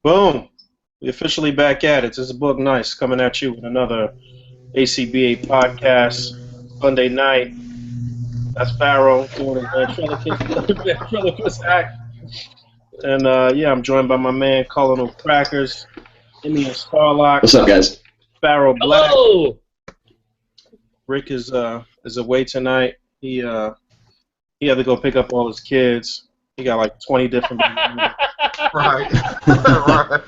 Boom! We officially back at it. This is Boog Nice coming at you with another A.C.B.A podcast Sunday night. That's Pharaoh doing his ventriloquist act. And yeah, I'm joined by my man Colonel Crackers, Emiya Starlock, What's up, guys? Pharaoh Black. Hello. Rick is away tonight. He had to go pick up all his kids. He got like 20 different. Right. Right.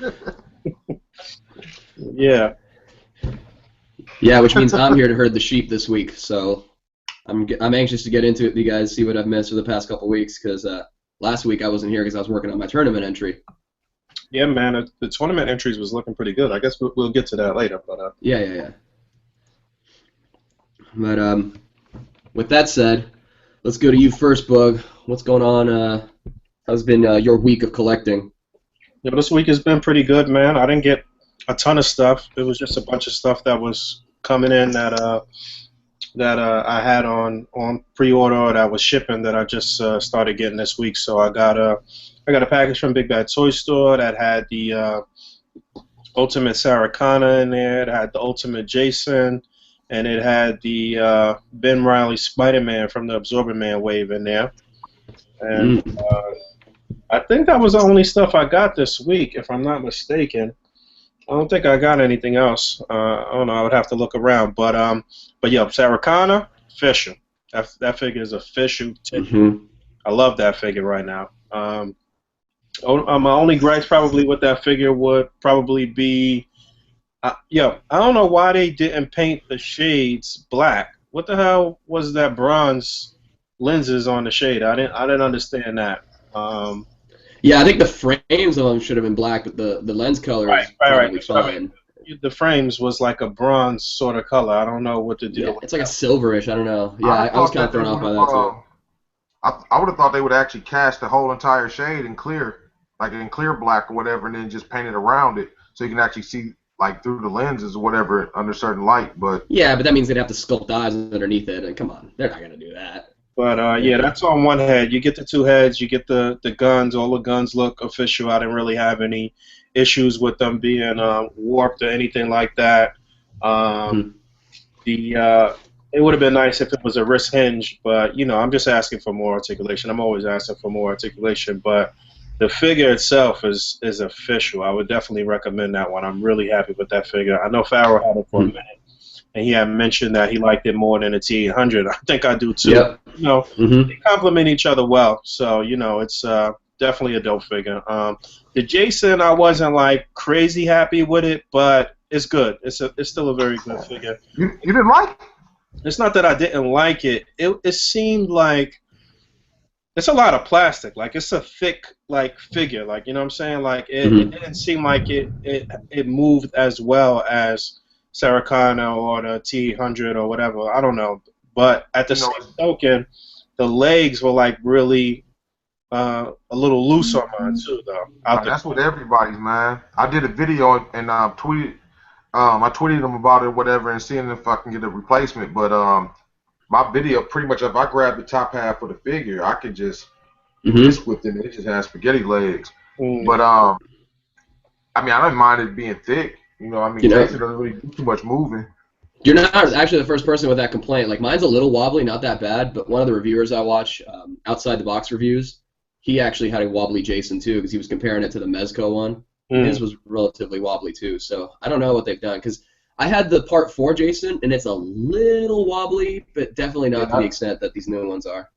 Yeah. Yeah, which means I'm here to herd the sheep this week. So I'm anxious to get into it. You guys see what I've missed for the past couple weeks because last week I wasn't here because I was working on my tournament entry. Yeah, man. The tournament entries was looking pretty good. I guess we'll get to that later. But Yeah. But with that said, let's go to you first, Bug. What's going on? How's been your week of collecting? yeah, this week has been pretty good, man. I didn't get a ton of stuff. It was just a bunch of stuff that was coming in that I had on pre-order or that was shipping that I just started getting this week. So I got a package from Big Bad Toy Store that had the Ultimate Sarah Connor in there. It had the Ultimate Jason, and it had the Ben Reilly Spider-Man from the Absorbent Man wave in there. And I think that was the only stuff I got this week, if I'm not mistaken. I don't think I got anything else. I don't know. I would have to look around. But yeah, Sarah Connor, official. That figure is official. I love that figure right now. My only gripes probably with that figure would probably be, I don't know why they didn't paint the shades black. What the hell was that bronze lenses on the shade? I didn't understand that. Yeah, I think the frames of them should have been black, but the lens color is probably fine. The frames was like a bronze sort of color. I don't know what the deal. Yeah, it's like a silverish. I don't know. Yeah, I was kind of thrown off by that too. I would have thought they would actually cast the whole entire shade in clear, like in clear black or whatever, and then just paint it around it so you can actually see like through the lenses or whatever under certain light. But yeah, but that means they'd have to sculpt eyes underneath it, and come on, they're not gonna do that. But yeah, that's on one head. You get the two heads. You get the guns. All the guns look official. I didn't really have any issues with them being warped or anything like that. It would have been nice if it was a wrist hinge, but I'm just asking for more articulation. I'm always asking for more articulation, but the figure itself is official. I would definitely recommend that one. I'm really happy with that figure. I know Pharaoh had it for a minute, and he had mentioned that he liked it more than the T800. I think I do too. Yep. They complement each other well, so it's definitely a dope figure. The Jason, I wasn't like crazy happy with it, but it's good. It's still a very good figure. you didn't like it? It's not that I didn't like it. It seemed like it's a lot of plastic. Like it's a thick like figure. Like you know what I'm saying? Like it didn't seem like it moved as well as Sarah Connor or the T800 or whatever. I don't know. But at the same token, the legs were like really a little loose on mine too, though. That's with everybody's, man. I did a video and tweeted. I tweeted them about it, whatever, and seeing if I can get a replacement. But my video, pretty much, if I grab the top half of the figure, I could just twist with it. It just has spaghetti legs. But I mean, I don't mind it being thick. Jason doesn't really do too much moving. You're not actually the first person with that complaint. Like mine's a little wobbly, not that bad, but one of the reviewers I watch, outside the box reviews, he actually had a wobbly Jason too because he was comparing it to the Mezco one. His was relatively wobbly too, so I don't know what they've done because I had the Part 4 Jason and it's a little wobbly, but definitely not to the extent that these new ones are.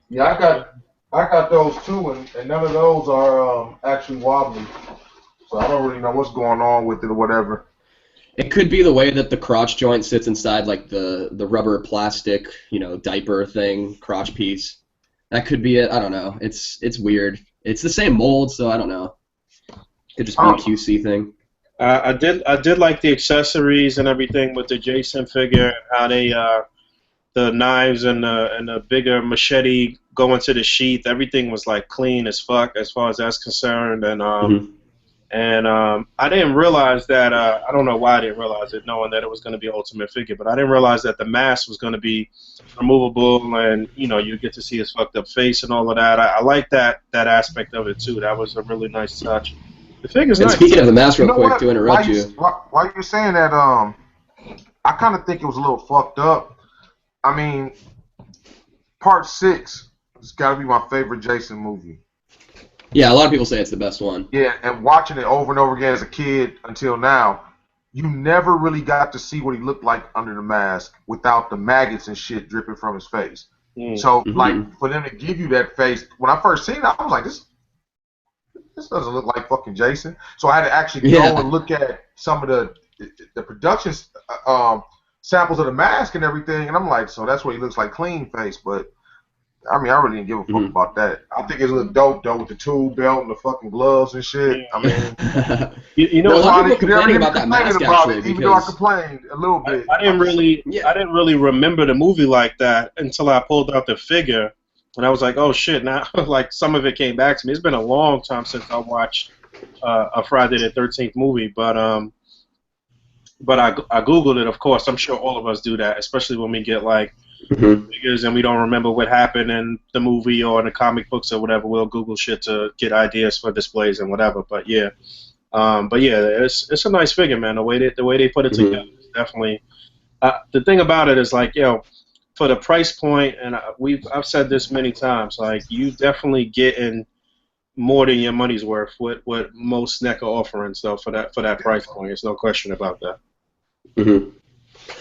Yeah, I got those too, and none of those are actually wobbly, so I don't really know what's going on with it or whatever. It could be the way that the crotch joint sits inside like the rubber plastic, diaper thing, crotch piece. That could be it. I don't know. It's weird. It's the same mold, so I don't know. Could just be a QC thing. I did like the accessories and everything with the Jason figure and how they the knives and the bigger machete go into the sheath. Everything was like clean as fuck as far as that's concerned. And I didn't realize that. I don't know why I didn't realize it, knowing that it was going to be Ultimate figure. But I didn't realize that the mask was going to be removable, and you get to see his fucked up face and all of that. I like that aspect of it too. That was a really nice touch. The figure's And nice. speaking of the mask, You real know quick, what? to interrupt you. While you're saying that, I kind of think it was a little fucked up. I mean, Part 6 has got to be my favorite Jason movie. Yeah, a lot of people say it's the best one. Yeah, and watching it over and over again as a kid until now, you never really got to see what he looked like under the mask without the maggots and shit dripping from his face. So, like, for them to give you that face, when I first seen it, I was like, this doesn't look like fucking Jason. So I had to actually go and look at some of the production samples of the mask and everything, and I'm like, so that's what he looks like, clean face. But I mean, I really didn't give a fuck about that. I think it's a little dope though with the tool belt and the fucking gloves and shit. I mean, you know, a lot of people complaining about that mask actually, even though I complained a little bit. I didn't really remember the movie like that until I pulled out the figure, and I was like, oh shit! Now, like some of it came back to me. It's been a long time since I watched a Friday the 13th movie, but I googled it. Of course, I'm sure all of us do that, especially when we get like figures and we don't remember what happened in the movie or in the comic books or whatever. We'll Google shit to get ideas for displays and whatever. But yeah, it's a nice figure, man. The way they put it together is definitely. The thing about it is like, for the price point, and I've said this many times, like you definitely getting more than your money's worth with what most NECA offerings though for that price point. There's no question about that.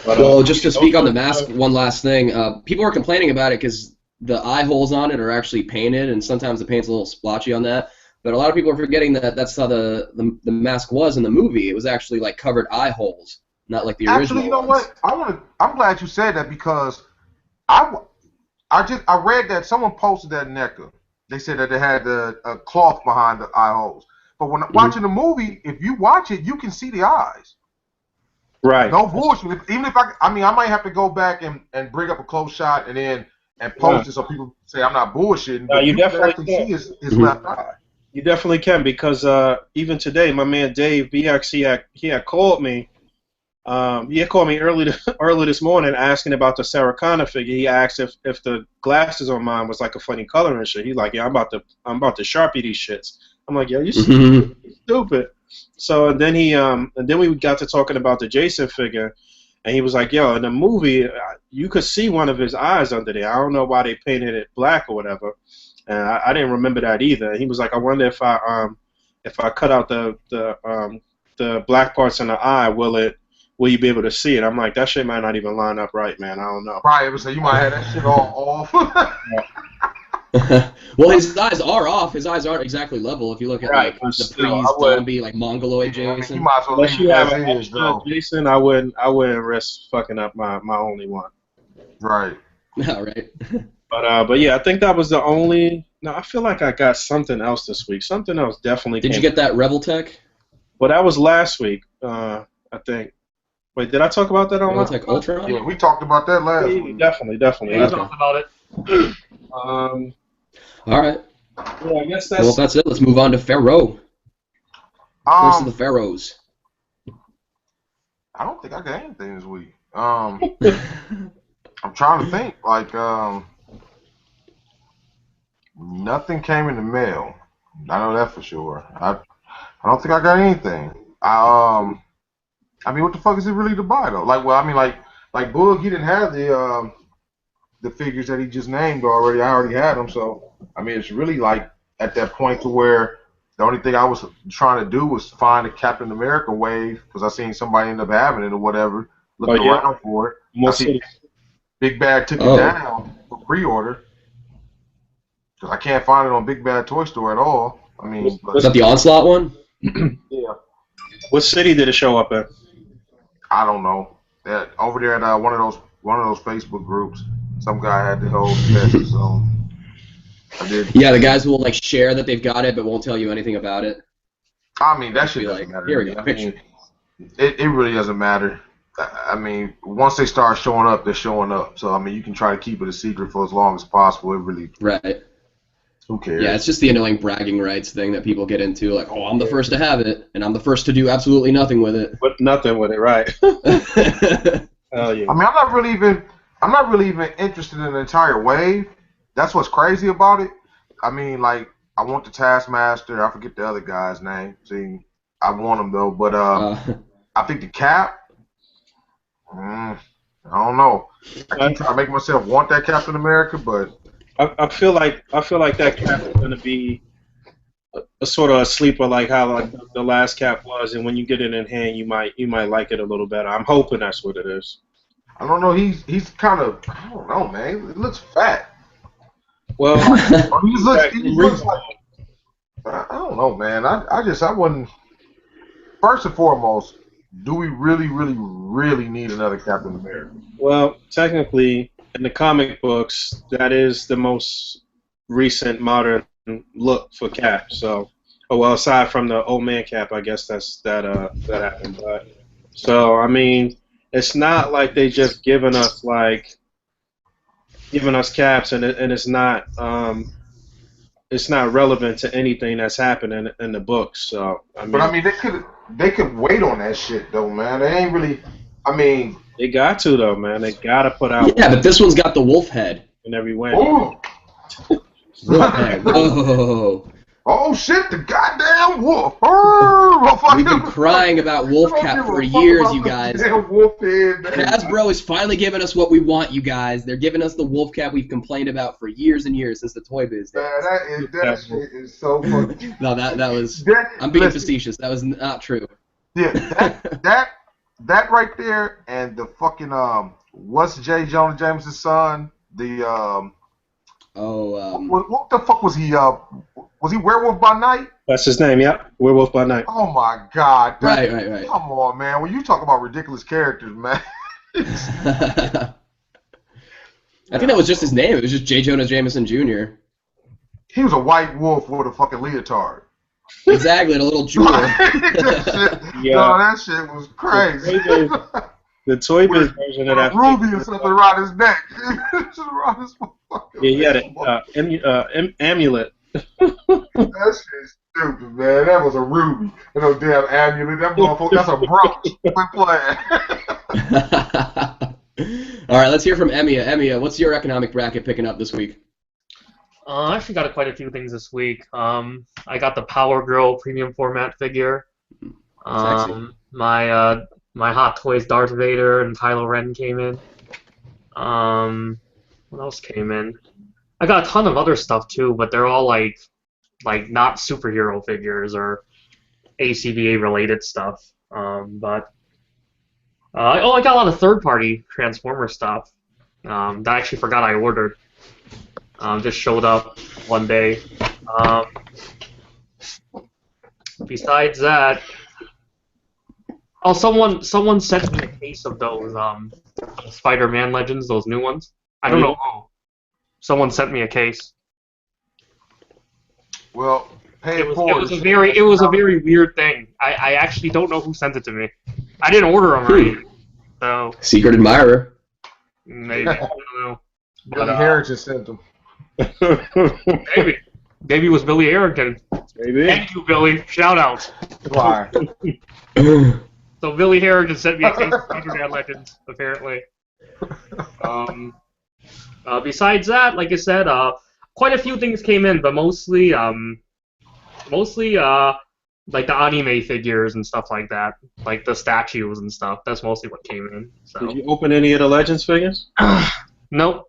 But, well, just to speak on the mask, one last thing. People are complaining about it because the eye holes on it are actually painted, and sometimes the paint's a little splotchy on that. But a lot of people are forgetting that that's how the mask was in the movie. It was actually like covered eye holes, not like the original. Actually, you know ones. what? I'm glad you said that because I read that someone posted that in NECA. They said that they had a cloth behind the eye holes. But when watching the movie, if you watch it, you can see the eyes. Right. No bullshit. Even if I might have to go back and bring up a close shot and post it so people say I'm not bullshitting. But you definitely can see his left eye. You definitely can because even today, my man Dave, he had called me. He had called me early this morning asking about the Sarah Connor figure. He asked if the glasses on mine was like a funny color and shit. He's like, yeah, I'm about to Sharpie these shits. I'm like, yo, you stupid. So and then we got to talking about the Jason figure, and he was like, yo, in the movie you could see one of his eyes under there. I don't know why they painted it black or whatever, and I didn't remember that either. And he was like, I wonder if I cut out the black parts in the eye, will you be able to see it? I'm like, that shit might not even line up right, man. I don't know. Right, so you might have that shit all off. Well, his eyes are off. His eyes aren't exactly level. If you look at like the pre-zombie, like Mongoloid Jason. You might as well Unless leave you it have as an is, extra though. Jason, I wouldn't risk fucking up my only one. Right. All right. But yeah, I think that was the only. No, I feel like I got something else this week. Something else definitely. Did you get that Rebel Tech? Well, that was last week. I think. Wait, did I talk about that on Rebel Tech Ultron? Yeah, we talked about that last week. Definitely. Yeah, we talked about it. All right. Yeah, I guess that's. Well, if that's it, let's move on to Pharaoh. First of the Pharaohs. I don't think I got anything this week. I'm trying to think. Like, nothing came in the mail. I know that for sure. I don't think I got anything. I mean, what the fuck is it really to buy though? Like, well, I mean, like Boog, he didn't have the figures that he just named already. I already had them, so I mean, it's really like at that point to where the only thing I was trying to do was find a Captain America wave because I seen somebody end up having it or whatever, looking around for it. I see Big Bad took it down for pre-order because I can't find it on Big Bad Toy Store at all. I mean, Was that the Onslaught one? Yeah. What city did it show up in? I don't know. Over there at one of those Facebook groups, some guy had the whole message, so I did. Yeah, the guys who will like share that they've got it but won't tell you anything about it. I mean, that shit Be doesn't like, matter. here we go, I picture. mean, it really doesn't matter. I mean, once they start showing up, they're showing up. So I mean, you can try to keep it a secret for as long as possible. It really, Right. who cares? Yeah, it's just the annoying bragging rights thing that people get into. Like, oh, I'm the first to have it, and I'm the first to do absolutely nothing with it. With nothing with it, right? Hell yeah. I mean, I'm not really even interested in the entire wave. That's what's crazy about it. I mean, like, I want the Taskmaster. I forget the other guy's name. See, I want him though, but I think the Cap. I don't know. I keep trying to make myself want that Captain America, but I feel like that Cap is gonna be a sort of a sleeper, like how like the last Cap was, and when you get it in hand, you might like it a little better. I'm hoping that's what it is. I don't know. He's kind of, I don't know, man. He looks fat. Well, he looks like, I don't know, man. I wouldn't. First and foremost, do we really need another Captain America? Well, technically, in the comic books, that is the most recent modern look for Cap. So, well, aside from the old man Cap, I guess that happened. But so, I mean, it's not like they just giving us caps, and it's not relevant to anything that's happening in the books. So, but I mean, they could wait on that shit though, man. They ain't really. I mean, they got to though, man. They gotta put out. Yeah, but this one's got the wolf head. In every way. Wolf head. Whoa. Oh shit! The goddamn wolf! We've been crying about wolf cap for years, you guys. Wolf head, Hasbro is finally giving us what we want, you guys. They're giving us the wolf cap we've complained about for years and years since the Toy Biz days. That shit is so funny. No, that was. I'm being facetious. That was not true. Yeah, that right there, and the fucking what's J. Jonah Jameson's son? The what the fuck was he? Was he Werewolf by Night? That's his name, yeah. Werewolf by Night. Oh my God! Right. Come on, man. When you talk about ridiculous characters, man. I think that was just his name. It was just J. Jonah Jameson Jr. He was a white wolf with a fucking leotard. Exactly, and a little jewel. That shit was crazy. The Toy Biz version of that. Ruby or something around his neck. Yeah, he had an amulet. That shit's stupid, man. That was a ruby. And no damn amulet. That motherfucker, that's a brooch. Quit playing. All right, let's hear from Emiya. Emiya, what's your economic bracket picking up this week? I actually got quite a few things this week. I got the Power Girl premium format figure. My Hot Toys Darth Vader and Kylo Ren came in. What else came in? I got a ton of other stuff too, but they're all like not superhero figures or A.C.B.A. related stuff. I got a lot of third-party Transformer stuff that I actually forgot I ordered. Just showed up one day. Besides that, someone sent me a case of those Spider-Man Legends, those new ones. I don't know who. Someone sent me a case. Well, it was a very weird thing. I actually don't know who sent it to me. I didn't order them or anything. So secret admirer. Maybe I don't know. Billy Harrington sent them. Maybe it was Billy Harrington. Maybe. Thank you, Billy. Shout out. Why? So Billy Harrington sent me a case of Spider-Man Legends, apparently. Besides that, like I said, quite a few things came in, but mostly like the anime figures and stuff like that, like the statues and stuff. That's mostly what came in. So. Did you open any of the Legends figures? Nope.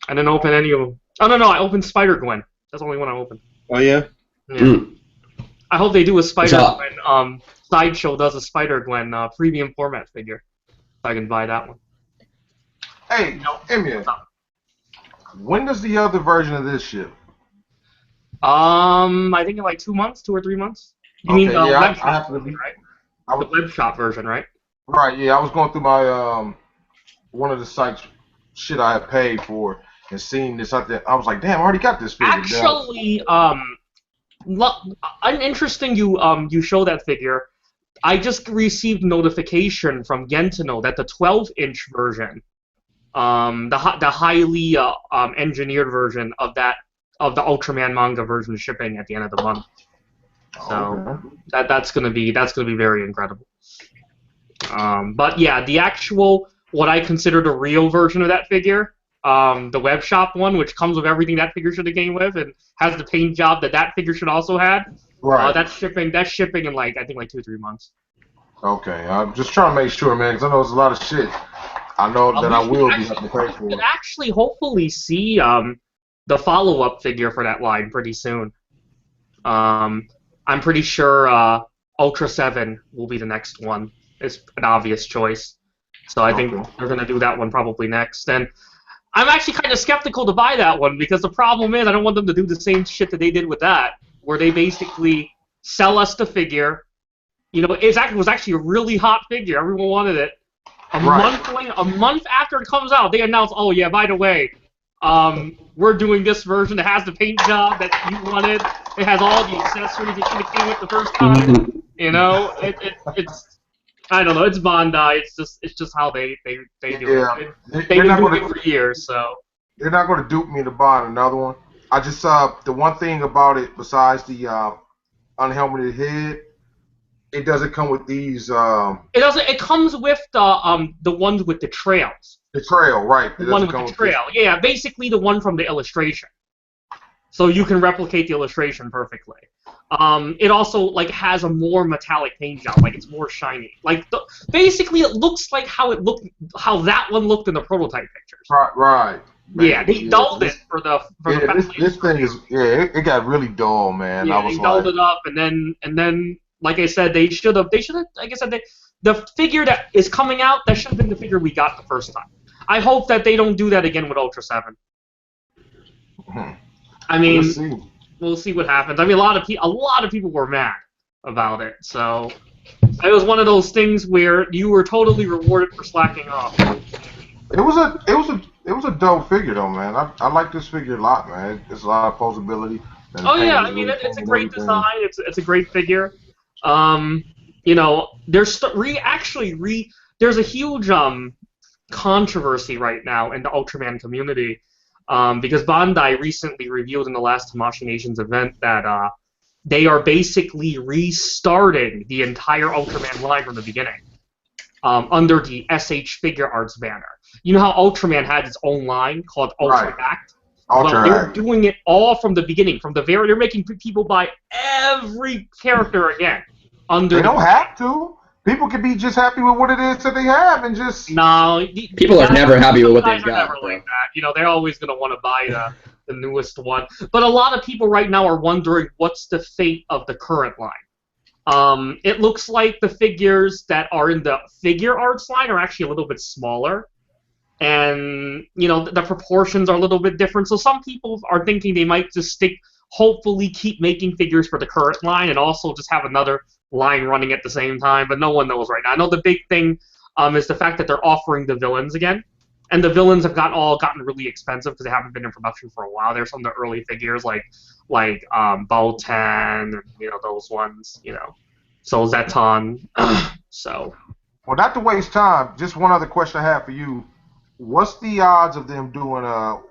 I didn't open any of them. Oh, no, I opened Spider-Gwen. That's the only one I opened. Oh, yeah? Yeah. I hope they do a Spider-Gwen. Sideshow does a Spider-Gwen premium format figure. So I can buy that one. Hey, Emiya, when does the other version of this ship? I think in like 2 months, 2 or 3 months. You mean the web shop version, right? The web shop version, right? Right, yeah. I was going through my one of the sites shit I had paid for and seeing this out there. I was like, damn, I already got this figure. Actually, interesting you show that figure. I just received notification from Gentino that the 12-inch version, the highly engineered version of the Ultraman manga version is shipping at the end of the month. So that's gonna be very incredible. But yeah, the actual what I consider the real version of that figure, the web shop one, which comes with everything that figure should have came with, and has the paint job that figure should also had. Right. That's shipping in like I think like 2 or 3 months. Okay, I'm just trying to make sure, man, because I know there's a lot of shit. I know that I will be having to pay for We'll it. actually hopefully see the follow-up figure for that line pretty soon. I'm pretty sure Ultra 7 will be the next one. It's an obvious choice. So I think they're going to do that one probably next. And I'm actually kind of skeptical to buy that one because the problem is I don't want them to do the same shit that they did with that, where they basically sell us the figure. You know, it was actually a really hot figure. Everyone wanted it. A month after it comes out, they announce, oh yeah, by the way, we're doing this version that has the paint job that you wanted. It has all the accessories that should have came with the first time. You know, it's I don't know. It's Bandai. It's just how they do it. They've been doing it for years, so they're not going to dupe me into buying another one. I just the one thing about it besides the unhelmeted head, it doesn't come with these. It doesn't. It comes with the ones with the trails. The trail, right? The one with the trail. Yeah, basically the one from the illustration. So you can replicate the illustration perfectly. It also like has a more metallic paint job, like it's more shiny. Like basically, it looks like how that one looked in the prototype pictures. Right. Man, yeah, they dulled it for the this thing is it got really dull, man. Yeah, they dulled it up, and then like I said, they should have like I said, the figure that is coming out, that should have been the figure we got the first time. I hope that they don't do that again with Ultra 7. I mean, we'll see what happens. I mean, a lot of people were mad about it, so it was one of those things where you were totally rewarded for slacking off. It was a dope figure though, man. I like this figure a lot, man. It's a lot of posability. Oh yeah, I mean it's a great design. It's a great figure. You know, there's a huge controversy right now in the Ultraman community. Because Bandai recently revealed in the last Tamashii Nations event that they are basically restarting the entire Ultraman line from the beginning under the SH Figure Arts banner. You know how Ultraman had its own line called Ultra Act? Well, they're doing it all from the beginning, they're making people buy every character again. They don't have to. People can be just happy with what it is that they have and just... No, people are never happy with what they've got. Never like that. You know, they're always going to want to buy the newest one. But a lot of people right now are wondering what's the fate of the current line. It looks like the figures that are in the Figure Arts line are actually a little bit smaller. And, you know, the proportions are a little bit different. So some people are thinking they might just hopefully keep making figures for the current line and also just have another line running at the same time, but no one knows right now. I know the big thing is the fact that they're offering the villains again, and the villains have gotten really expensive because they haven't been in production for a while. There's some of the early figures like Botan, you know, those ones, you know, so Zeton. So. Well, not to waste time, just one other question I have for you. What's the odds of them doing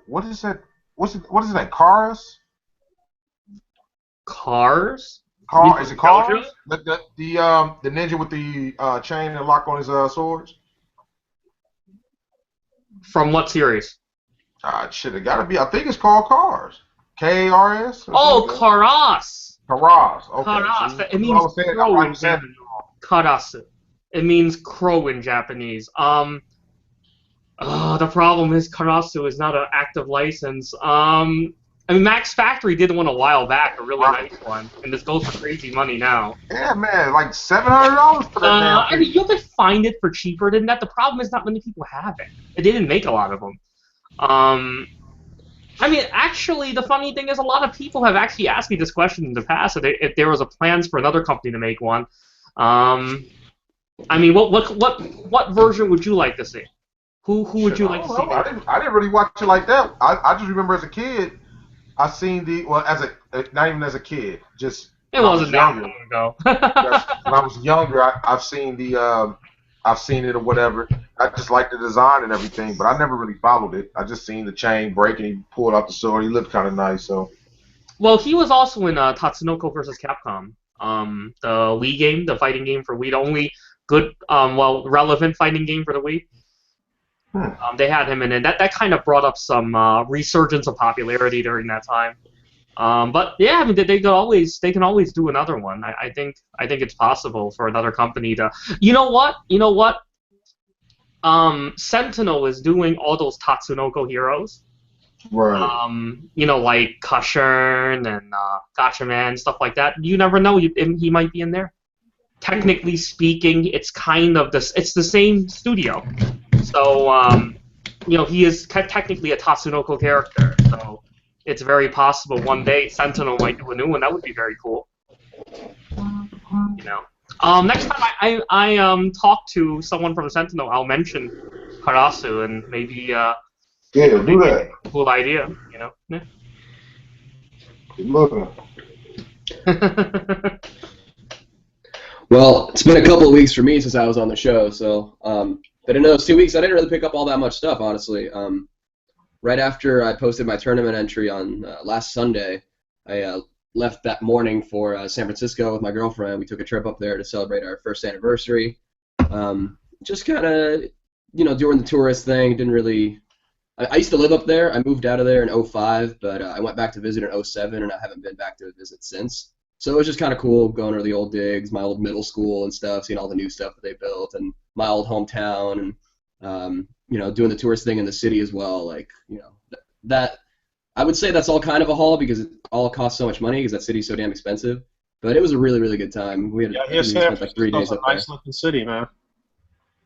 what is that? What is that? Cars? Cars? Is it Cars? The ninja with the chain and lock on his swords? From what series? Shit, it gotta be. I think it's called Cars. K-A-R-S? Oh, Karas! Karas. Okay. Karas. It means crow in Japanese. Karas. It means crow in Japanese. The problem is Karasu is not an active license. I mean, Max Factory did one a while back, a really nice one, and this goes for crazy money now. Yeah, man, like $700 for that damn I mean, you could find it for cheaper than that. The problem is not many people have it. They didn't make a lot of them. I mean, actually, the funny thing is a lot of people have actually asked me this question in the past, if there was a plans for another company to make one. I mean, what version would you like to see? Who would you like to see? I didn't really watch it like that. I just remember as a kid, I seen not even as a kid, just it wasn't that long ago. When I was younger, I've seen it or whatever. I just liked the design and everything, but I never really followed it. I just seen the chain break and he pulled out the sword. He looked kind of nice, so. Well, he was also in Tatsunoko vs. Capcom, the Wii game, the fighting game for Wii, the only good, relevant fighting game for the Wii. They had him in it. That kind of brought up some resurgence of popularity during that time. But yeah, I mean, they can always do another one. I think it's possible for another company to. You know what? Sentinel is doing all those Tatsunoko heroes. Right. Like Kushern and Gatchaman, stuff like that. You never know. He might be in there. Technically speaking, it's kind of it's the same studio. So, he is technically a Tatsunoko character. So it's very possible one day Sentinel might do a new one. That would be very cool. Next time I talk to someone from Sentinel, I'll mention Karasu and maybe Yeah, do that. cool idea. Yeah. Good looking. Well, it's been a couple of weeks for me since I was on the show, so but in those 2 weeks, I didn't really pick up all that much stuff, honestly. Right after I posted my tournament entry on last Sunday, I left that morning for San Francisco with my girlfriend. We took a trip up there to celebrate our first anniversary. Just kind of, doing the tourist thing. Didn't really. I used to live up there. I moved out of there in 2005, but I went back to visit in 2007, and I haven't been back to visit since. So it was just kind of cool going to the old digs, my old middle school and stuff, seeing all the new stuff that they built, and my old hometown, and doing the tourist thing in the city as well. Like, that I would say that's all kind of a haul because it all costs so much money because that city's so damn expensive. But it was a really, really good time. We spent like 3 days up there. Nice looking city, man.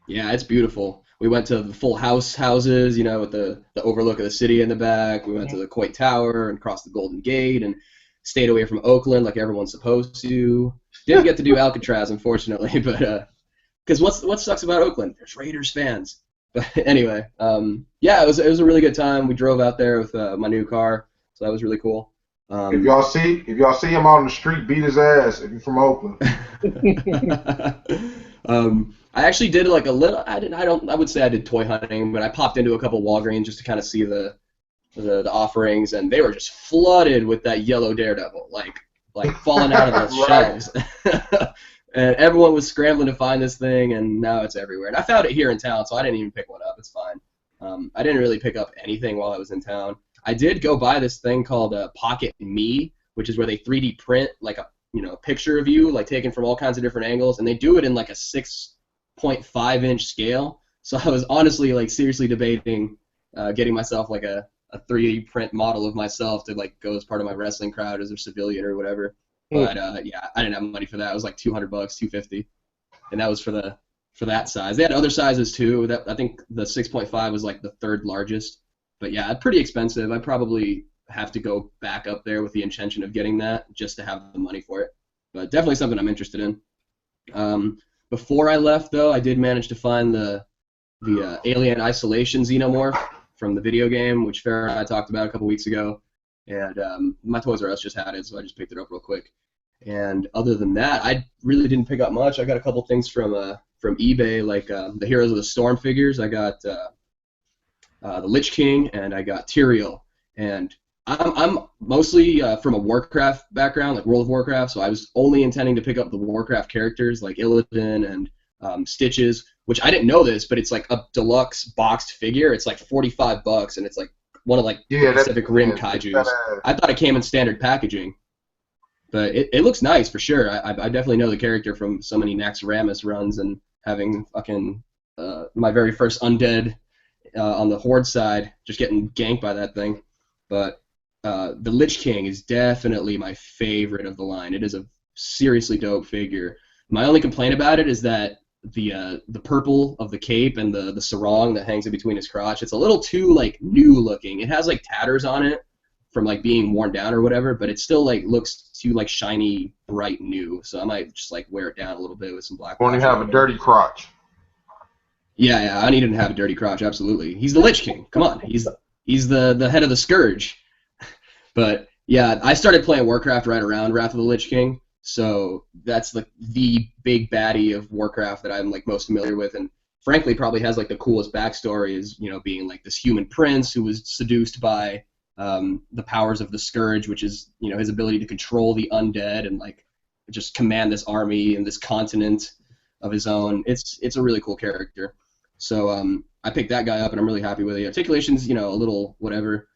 Yeah, it's beautiful. We went to the full house houses, with the overlook of the city in the back. We went to the Coit Tower and crossed the Golden Gate and stayed away from Oakland like everyone's supposed to. Didn't get to do Alcatraz, unfortunately, but because what sucks about Oakland? There's Raiders fans. But anyway, yeah, it was a really good time. We drove out there with my new car, so that was really cool. If y'all see him out on the street, beat his ass if you're from Oakland. I actually did like a little. I would say I did toy hunting, but I popped into a couple Walgreens just to kind of see the offerings, and they were just flooded with that yellow Daredevil, like falling out of the shelves. And everyone was scrambling to find this thing, and now it's everywhere. And I found it here in town, so I didn't even pick one up. It's fine. I didn't really pick up anything while I was in town. I did go buy this thing called Pocket Me, which is where they 3D print like a picture of you, like taken from all kinds of different angles, and they do it in like a 6.5-inch scale. So I was honestly like seriously debating getting myself like a 3D print model of myself to like go as part of my wrestling crowd as a civilian or whatever. But yeah, I didn't have money for that. It was like $200, $250, and that was for that size. They had other sizes too. I think the 6.5 was like the third largest. But yeah, pretty expensive. I probably have to go back up there with the intention of getting that just to have the money for it. But definitely something I'm interested in. Before I left, though, I did manage to find the Alien Isolation Xenomorph from the video game, which Pharaoh and I talked about a couple weeks ago. And my Toys R Us just had it, so I just picked it up real quick. And other than that, I really didn't pick up much. I got a couple things from eBay, like the Heroes of the Storm figures. I got the Lich King, and I got Tyrael. And I'm mostly from a Warcraft background, like World of Warcraft, so I was only intending to pick up the Warcraft characters like Illidan and Stitches, which I didn't know this, but it's like a deluxe boxed figure. It's like $45, and it's like one of like Pacific Rim kaijus. I thought it came in standard packaging, but it looks nice for sure. I definitely know the character from so many Naxxramas runs and having fucking my very first undead on the Horde side, just getting ganked by that thing. But the Lich King is definitely my favorite of the line. It is a seriously dope figure. My only complaint about it is that the purple of the cape and the sarong that hangs in between his crotch, it's a little too like new looking. It has like tatters on it from like being worn down or whatever, but it still like looks too like shiny, bright new. So I might just like wear it down a little bit with some black. Only have a dirty crotch. Yeah, I need him to have a dirty crotch, absolutely. He's the Lich King. Come on, he's the head of the Scourge. But yeah, I started playing Warcraft right around Wrath of the Lich King. So that's like the big baddie of Warcraft that I'm like most familiar with, and frankly probably has like the coolest backstory, is being like this human prince who was seduced by the powers of the Scourge, which is his ability to control the undead and like just command this army and this continent of his own. It's a really cool character. So I picked that guy up, and I'm really happy with it. The articulation's, a little whatever,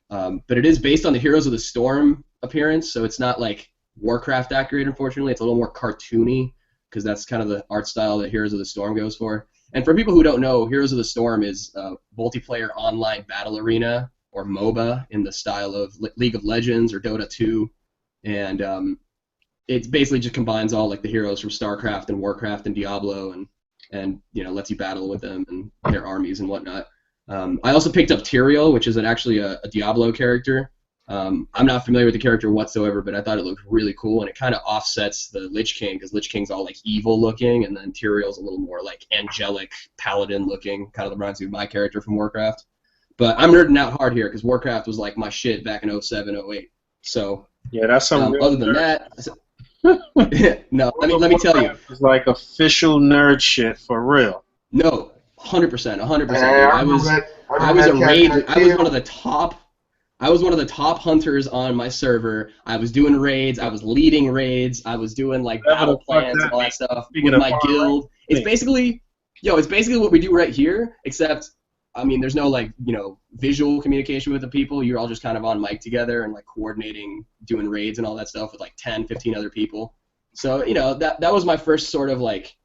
but it is based on the Heroes of the Storm appearance, so it's not like Warcraft accurate, unfortunately. It's a little more cartoony, because that's kind of the art style that Heroes of the Storm goes for. And for people who don't know, Heroes of the Storm is a multiplayer online battle arena, or MOBA, in the style of League of Legends or Dota 2, and it basically just combines all like the heroes from StarCraft and Warcraft and Diablo, and lets you battle with them and their armies and whatnot. I also picked up Tyrael, which is actually a Diablo character. I'm not familiar with the character whatsoever, but I thought it looked really cool, and it kind of offsets the Lich King, because Lich King's all like evil looking, and then Tyrael's a little more like angelic paladin looking, kind of reminds me of my character from Warcraft. But I'm nerding out hard here, because Warcraft was like my shit back in 07, 08. So Yeah, that's some real other than that, no, let me tell you. It's like official nerd shit for real. No, 100%, 100%. Yeah, I was a raid. I was one of the top. I was one of the top hunters on my server. I was doing raids. I was leading raids. I was doing like battle plans and all that stuff with my guild. It's basically, it's basically what we do right here, except, I mean, there's no like, visual communication with the people. You're all just kind of on mic together and like coordinating, doing raids and all that stuff with like 10, 15 other people. So, that was my first sort of like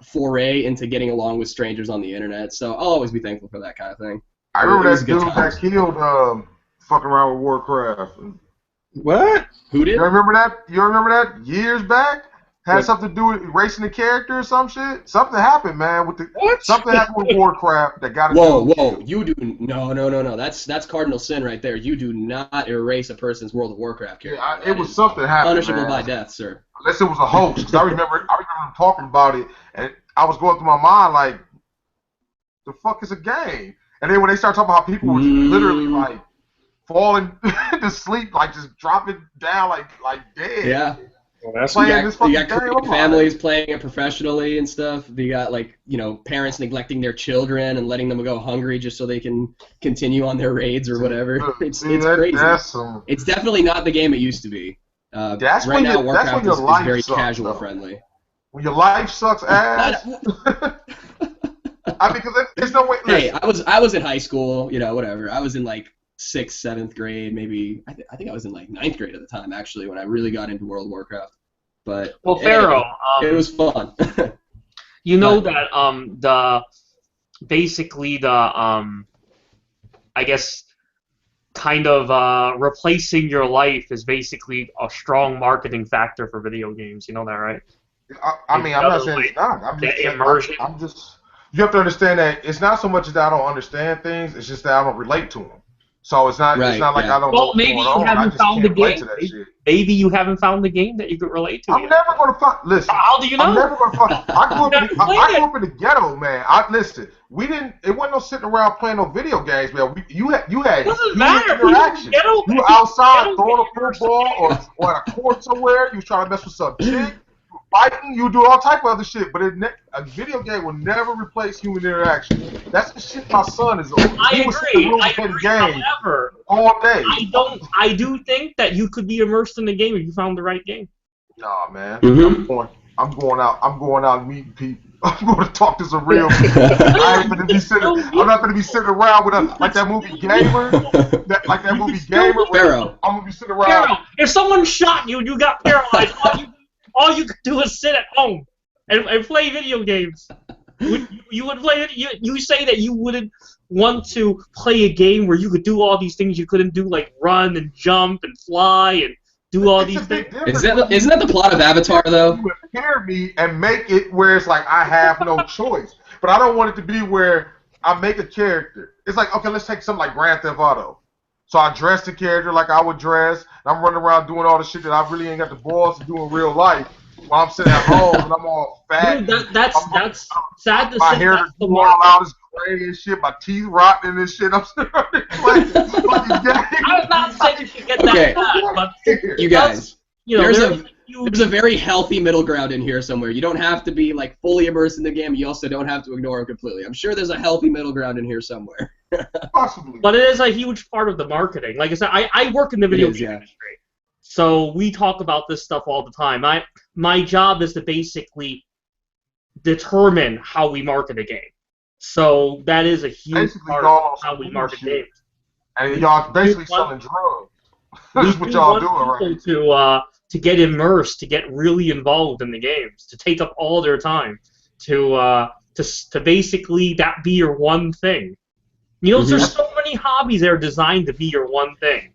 foray into getting along with strangers on the internet. So I'll always be thankful for that kind of thing. I remember that dude that killed fucking around with Warcraft. What? Who did? You remember that? You remember that years back? Had something to do with erasing the character or some shit? Something happened, man. Something happened with Warcraft that got it. Whoa! You do no. That's cardinal sin right there. You do not erase a person's World of Warcraft character. Yeah, it was something happened. Punishable man. by death, sir. Unless it was a hoax. 'Cause I remember them talking about it, and I was going through my mind like, the fuck is a game? And then when they started talking about how people were literally like falling to sleep, like just dropping down like dead. Yeah. Well, that's You got Korean families playing it professionally and stuff. You got like parents neglecting their children and letting them go hungry just so they can continue on their raids or whatever. It's crazy. It's definitely not the game it used to be. Right now, Warcraft is very casual friendly. When your life sucks ass. I mean, because there's no way. Hey, I was in high school, whatever. I was in like 6th, 7th grade, maybe. I think I was in like 9th grade at the time, actually, when I really got into World of Warcraft. But Pharaoh, it was fun. You know that basically I guess kind of replacing your life is basically a strong marketing factor for video games. You know that, right? I mean, I'm not saying it's not. I'm just. You have to understand that it's not so much that I don't understand things; it's just that I don't relate to them. So it's not. Right, it's not like I don't. Well, maybe you haven't found the game. Maybe you haven't found the game that you could relate to. I'm never gonna find. Listen. How do you know? I'm never gonna find. I grew up in the ghetto, man. Listen. We didn't. It wasn't no sitting around playing no video games, man. You had interaction. You were outside throwing a football or at a court somewhere. You was trying to mess with some chick. Fighting, you do all type of other shit, but a video game will never replace human interaction. That's the shit my son is on. I agree. However, all day. I do think that you could be immersed in the game if you found the right game. Nah, man. I'm going out and meeting people. I'm going to talk to some real people. I'm not going to be sitting around with like that movie Gamer. Pharaoh. I'm going to be sitting around. Pharaoh, if someone shot you and you got paralyzed, all you could do is sit at home and play video games. You would play it. You say that you wouldn't want to play a game where you could do all these things you couldn't do, like run and jump and fly and do all these things. Isn't that the plot of Avatar, though? You would hear me and make it where it's like I have no choice. But I don't want it to be where I make a character. It's like, okay, let's take something like Grand Theft Auto. So I dress the character like I would dress, and I'm running around doing all the shit that I really ain't got the balls to do in real life. While I'm sitting at home and I'm all fat. Dude, that's sad to my say. Hair That's the all out is gray and shit. My teeth rotten and shit. I'm sitting there playing fucking games. I'm not saying you should get that bad, but you guys, there's a very healthy middle ground in here somewhere. You don't have to be like fully immersed in the game. You also don't have to ignore it completely. I'm sure there's a healthy middle ground in here somewhere. Possibly. But it is a huge part of the marketing. Like I said, I work in the video game industry, so we talk about this stuff all the time. My job is to basically determine how we market a game. So that is a huge Basically, part y'all on of how some we market bullshit. games. And y'all basically We want- selling drugs. We That's what do y'all want doing, people right? to get immersed, to get really involved in the games, to take up all their time, to basically that be your one thing. You know, there's so many hobbies that are designed to be your one thing.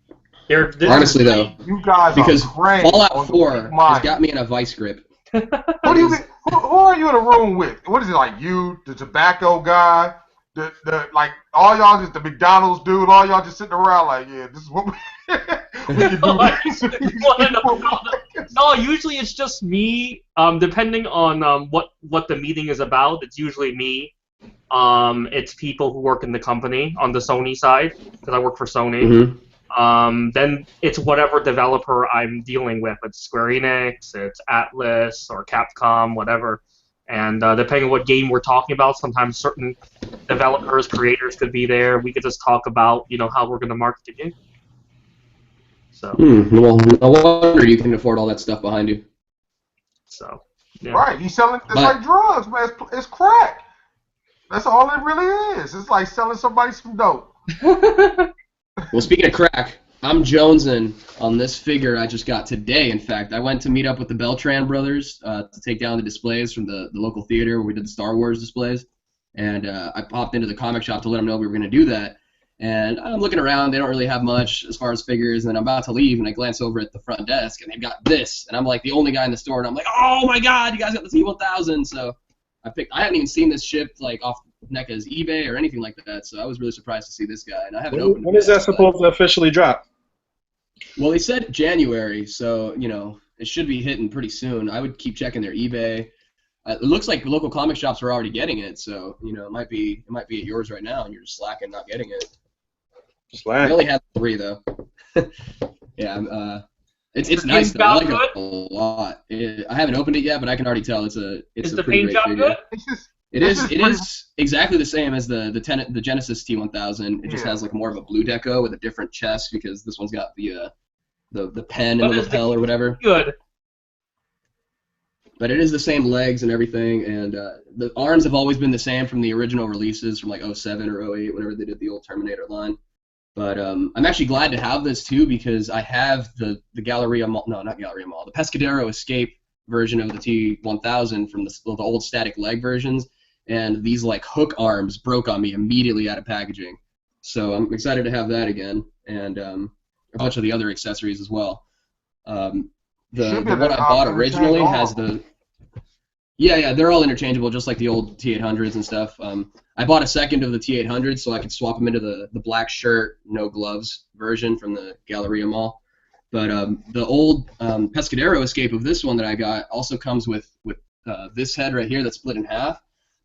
Honestly, though, You guys because are preying Fallout on 4 the mind. has got me in a vice grip. Who do you mean? Who are you in a room with? What is it like? You, the tobacco guy, the like all y'all just the McDonald's dude. All y'all just sitting around like, yeah, this is what we can do. No, usually it's just me. Depending on what the meeting is about, it's usually me. It's people who work in the company on the Sony side because I work for Sony. Then it's whatever developer I'm dealing with. It's Square Enix, it's Atlas, or Capcom, whatever. And depending on what game we're talking about, sometimes certain developers, creators could be there. We could just talk about, how we're going to market the game. So. Well, no wonder you can afford all that stuff behind you. So. Yeah. Right, he's selling. It's like drugs, man. It's crack. That's all it really is. It's like selling somebody some dope. Well, speaking of crack, I'm jonesing on this figure I just got today. In fact, I went to meet up with the Beltran brothers to take down the displays from the local theater where we did the Star Wars displays. And I popped into the comic shop to let them know we were going to do that. And I'm looking around. They don't really have much as far as figures. And then I'm about to leave, and I glance over at the front desk, and they've got this. And I'm like the only guy in the store, and I'm like, oh, my God, you guys got the T-1000. So I haven't even seen this shipped like off NECA's eBay or anything like that, so I was really surprised to see this guy, and I haven't opened it. When is that supposed to officially drop? Well, they said January, so it should be hitting pretty soon. I would keep checking their eBay. It looks like local comic shops are already getting it, so it might be at yours right now, and you're just slacking not getting it. I only had 3 though. Yeah, it's nice though. I like it a lot. I haven't opened it yet, but I can already tell it's a pretty great figure. It is exactly the same as the Genesis T-1000. It just has like more of a blue deco with a different chest because this one's got the pen and the lapel or whatever. Good. But it is the same legs and everything, and the arms have always been the same from the original releases from like 07 or 08, whenever they did the old Terminator line. But I'm actually glad to have this too because I have the Galleria Mall, no, not Galleria Mall, the Pescadero Escape version of the T-1000 from the old static leg versions. And these like hook arms broke on me immediately out of packaging. So I'm excited to have that again, and a bunch of the other accessories as well. The one I bought originally has the... Yeah, they're all interchangeable, just like the old T-800s and stuff. I bought a second of the T-800s so I could swap them into the black shirt, no gloves version from the Galleria Mall. But the old Pescadero Escape of this one that I got also comes with this head right here that's split in half.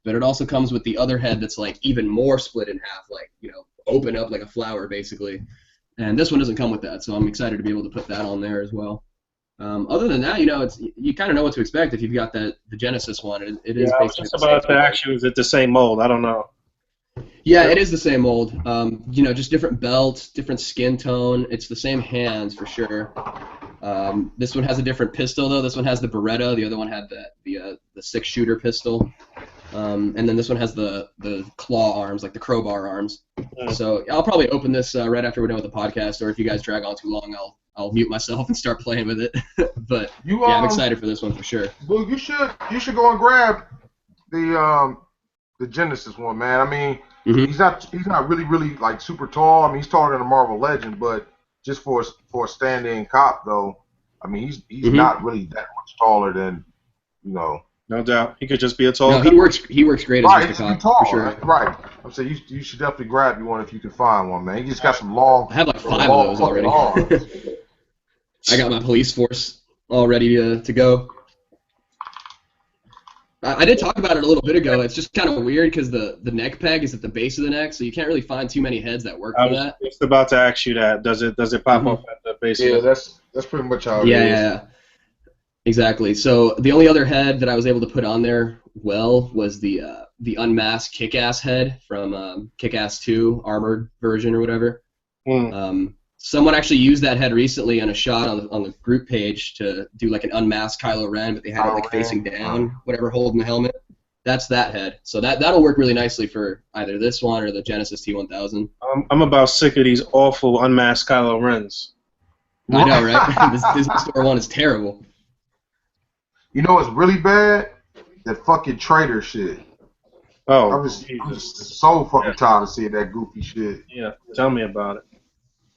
But it also comes with the other head that's like even more split in half, like open up like a flower basically. And this one doesn't come with that, so I'm excited to be able to put that on there as well. Other than that, you kind of know what to expect if you've got the Genesis one. It is basically. I was just about to ask you, is it the same mold? I don't know. Yeah, it is the same mold. Just different belts, different skin tone. It's the same hands for sure. This one has a different pistol though. This one has the Beretta. The other one had the 6-shooter pistol. And then this one has the claw arms, like the crowbar arms. So I'll probably open this right after we're done with the podcast, or if you guys drag on too long, I'll mute myself and start playing with it. But I'm excited for this one for sure. Boog, you should go and grab the Genesis one, man. I mean, he's not really like super tall. I mean, he's taller than a Marvel Legend, but just for a stand-in cop though, I mean, he's not really that much taller than No doubt, he could just be a tall. No, he works great as just a cop, for sure. Right. I'm saying you should definitely grab you one if you can find one, man. He just got some long. I have like 5 of those already. I got my police force all ready to go. I did talk about it a little bit ago. It's just kind of weird because the neck peg is at the base of the neck, so you can't really find too many heads that work for that. I was just about to ask you that. Does it pop up at the base? Yeah, that's pretty much how it is. Yeah. Exactly. So the only other head that I was able to put on there was the unmasked Kick-Ass head from Kick-Ass 2 armored version or whatever. Someone actually used that head recently on a shot on the group page to do like an unmasked Kylo Ren, but they had it like facing down, whatever, holding the helmet. That's that head. So that'll work really nicely for either this one or the Genesis T1000. I'm about sick of these awful unmasked Kylo Rens. I know, right? This Disney Store one is terrible. You know what's really bad? That fucking traitor shit. Oh, I'm just so fucking tired of seeing that goofy shit. yeah. Tell me about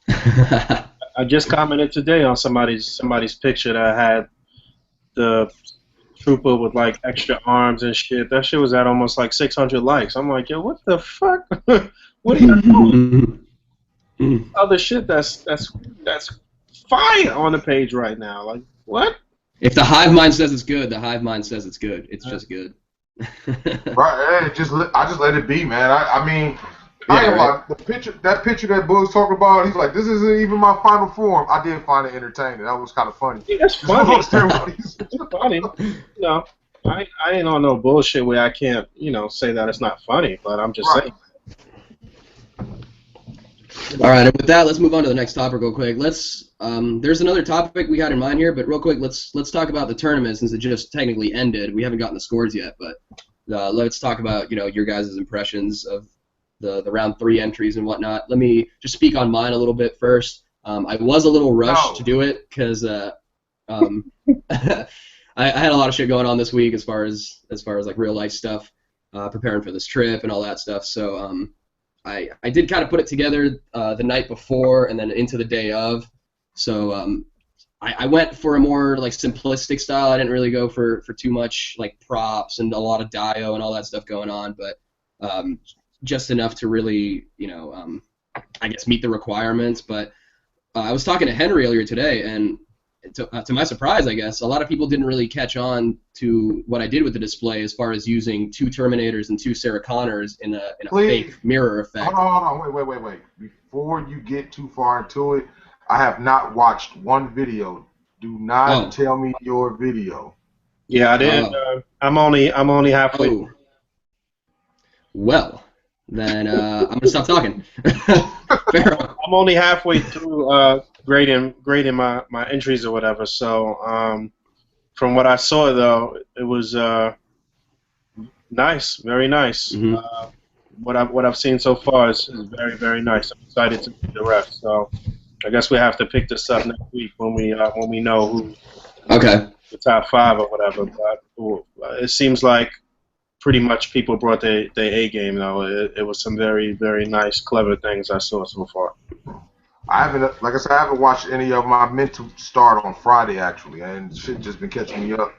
it. I just commented today on somebody's picture that had the trooper with like extra arms and shit. That shit was at almost like 600 likes. I'm like, yo, what the fuck? What are you doing? Other shit that's fire on the page right now. Like, what? If the hive mind says it's good, the hive mind says it's good. It's just good. Right? I just let it be, man. I mean, Yeah, I ain't right. like that picture that Boog's talking about. He's like, this isn't even my final form. I did find it entertaining. That was kind of funny. Yeah, that's funny. It's funny. No, I ain't on no bullshit where I can't, say that it's not funny. But I'm just saying. All right, and with that, let's move on to the next topic real quick. There's another topic we had in mind here, but real quick, let's talk about the tournament since it just technically ended. We haven't gotten the scores yet, but let's talk about your guys' impressions of the round 3 entries and whatnot. Let me just speak on mine a little bit first. I was a little rushed to do it because I had a lot of shit going on this week as far as like real life stuff, preparing for this trip and all that stuff. So I did kind of put it together the night before and then into the day of. So I went for a more like simplistic style. I didn't really go for too much like props and a lot of dio and all that stuff going on, but just enough to really I guess meet the requirements. But I was talking to Henry earlier today, and to my surprise, I guess, a lot of people didn't really catch on to what I did with the display as far as using 2 Terminators and 2 Sarah Connors in a fake mirror effect. Hold on. Wait. Before you get too far into it, I have not watched one video. Do not tell me your video. Yeah, I didn't. I'm only halfway. Oh. Well, then I'm gonna stop talking. Pharaoh. I'm only halfway through grading my entries or whatever. So from what I saw though, it was nice, very nice. Mm-hmm. What I've seen so far is very, very nice. I'm excited to see the rest. So I guess we have to pick this up next week when we know who the top 5 or whatever. But it seems like pretty much people brought their A game though. It was some very, very nice, clever things I saw so far. I haven't watched any of them. I meant to start on Friday actually, and shit just been catching me up.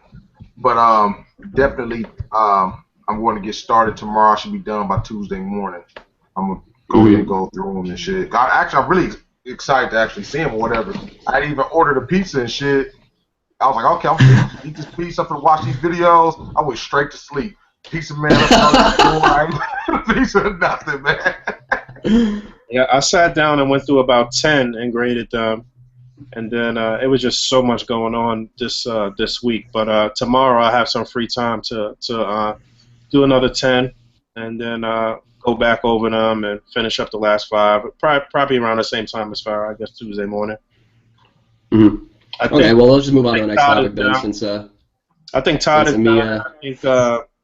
But definitely, I'm going to get started tomorrow. I should be done by Tuesday morning. I'm gonna go ahead and go through them and shit. I'm really excited to actually see them or whatever. I didn't even order the pizza and shit. I was like, okay, I'm gonna eat this pizza. I'm gonna watch these videos. I went straight to sleep. Pizza man, pizza nothing, man. Yeah, I sat down and went through about 10 and graded them, and then it was just so much going on this week. But tomorrow I have some free time to do another 10, and then go back over them and finish up the last 5. Probably around the same time as Pharaoh, I guess Tuesday morning. Mm-hmm. Okay, well let's just move on to the next topic then, since I think Todd is Emiya. done. I think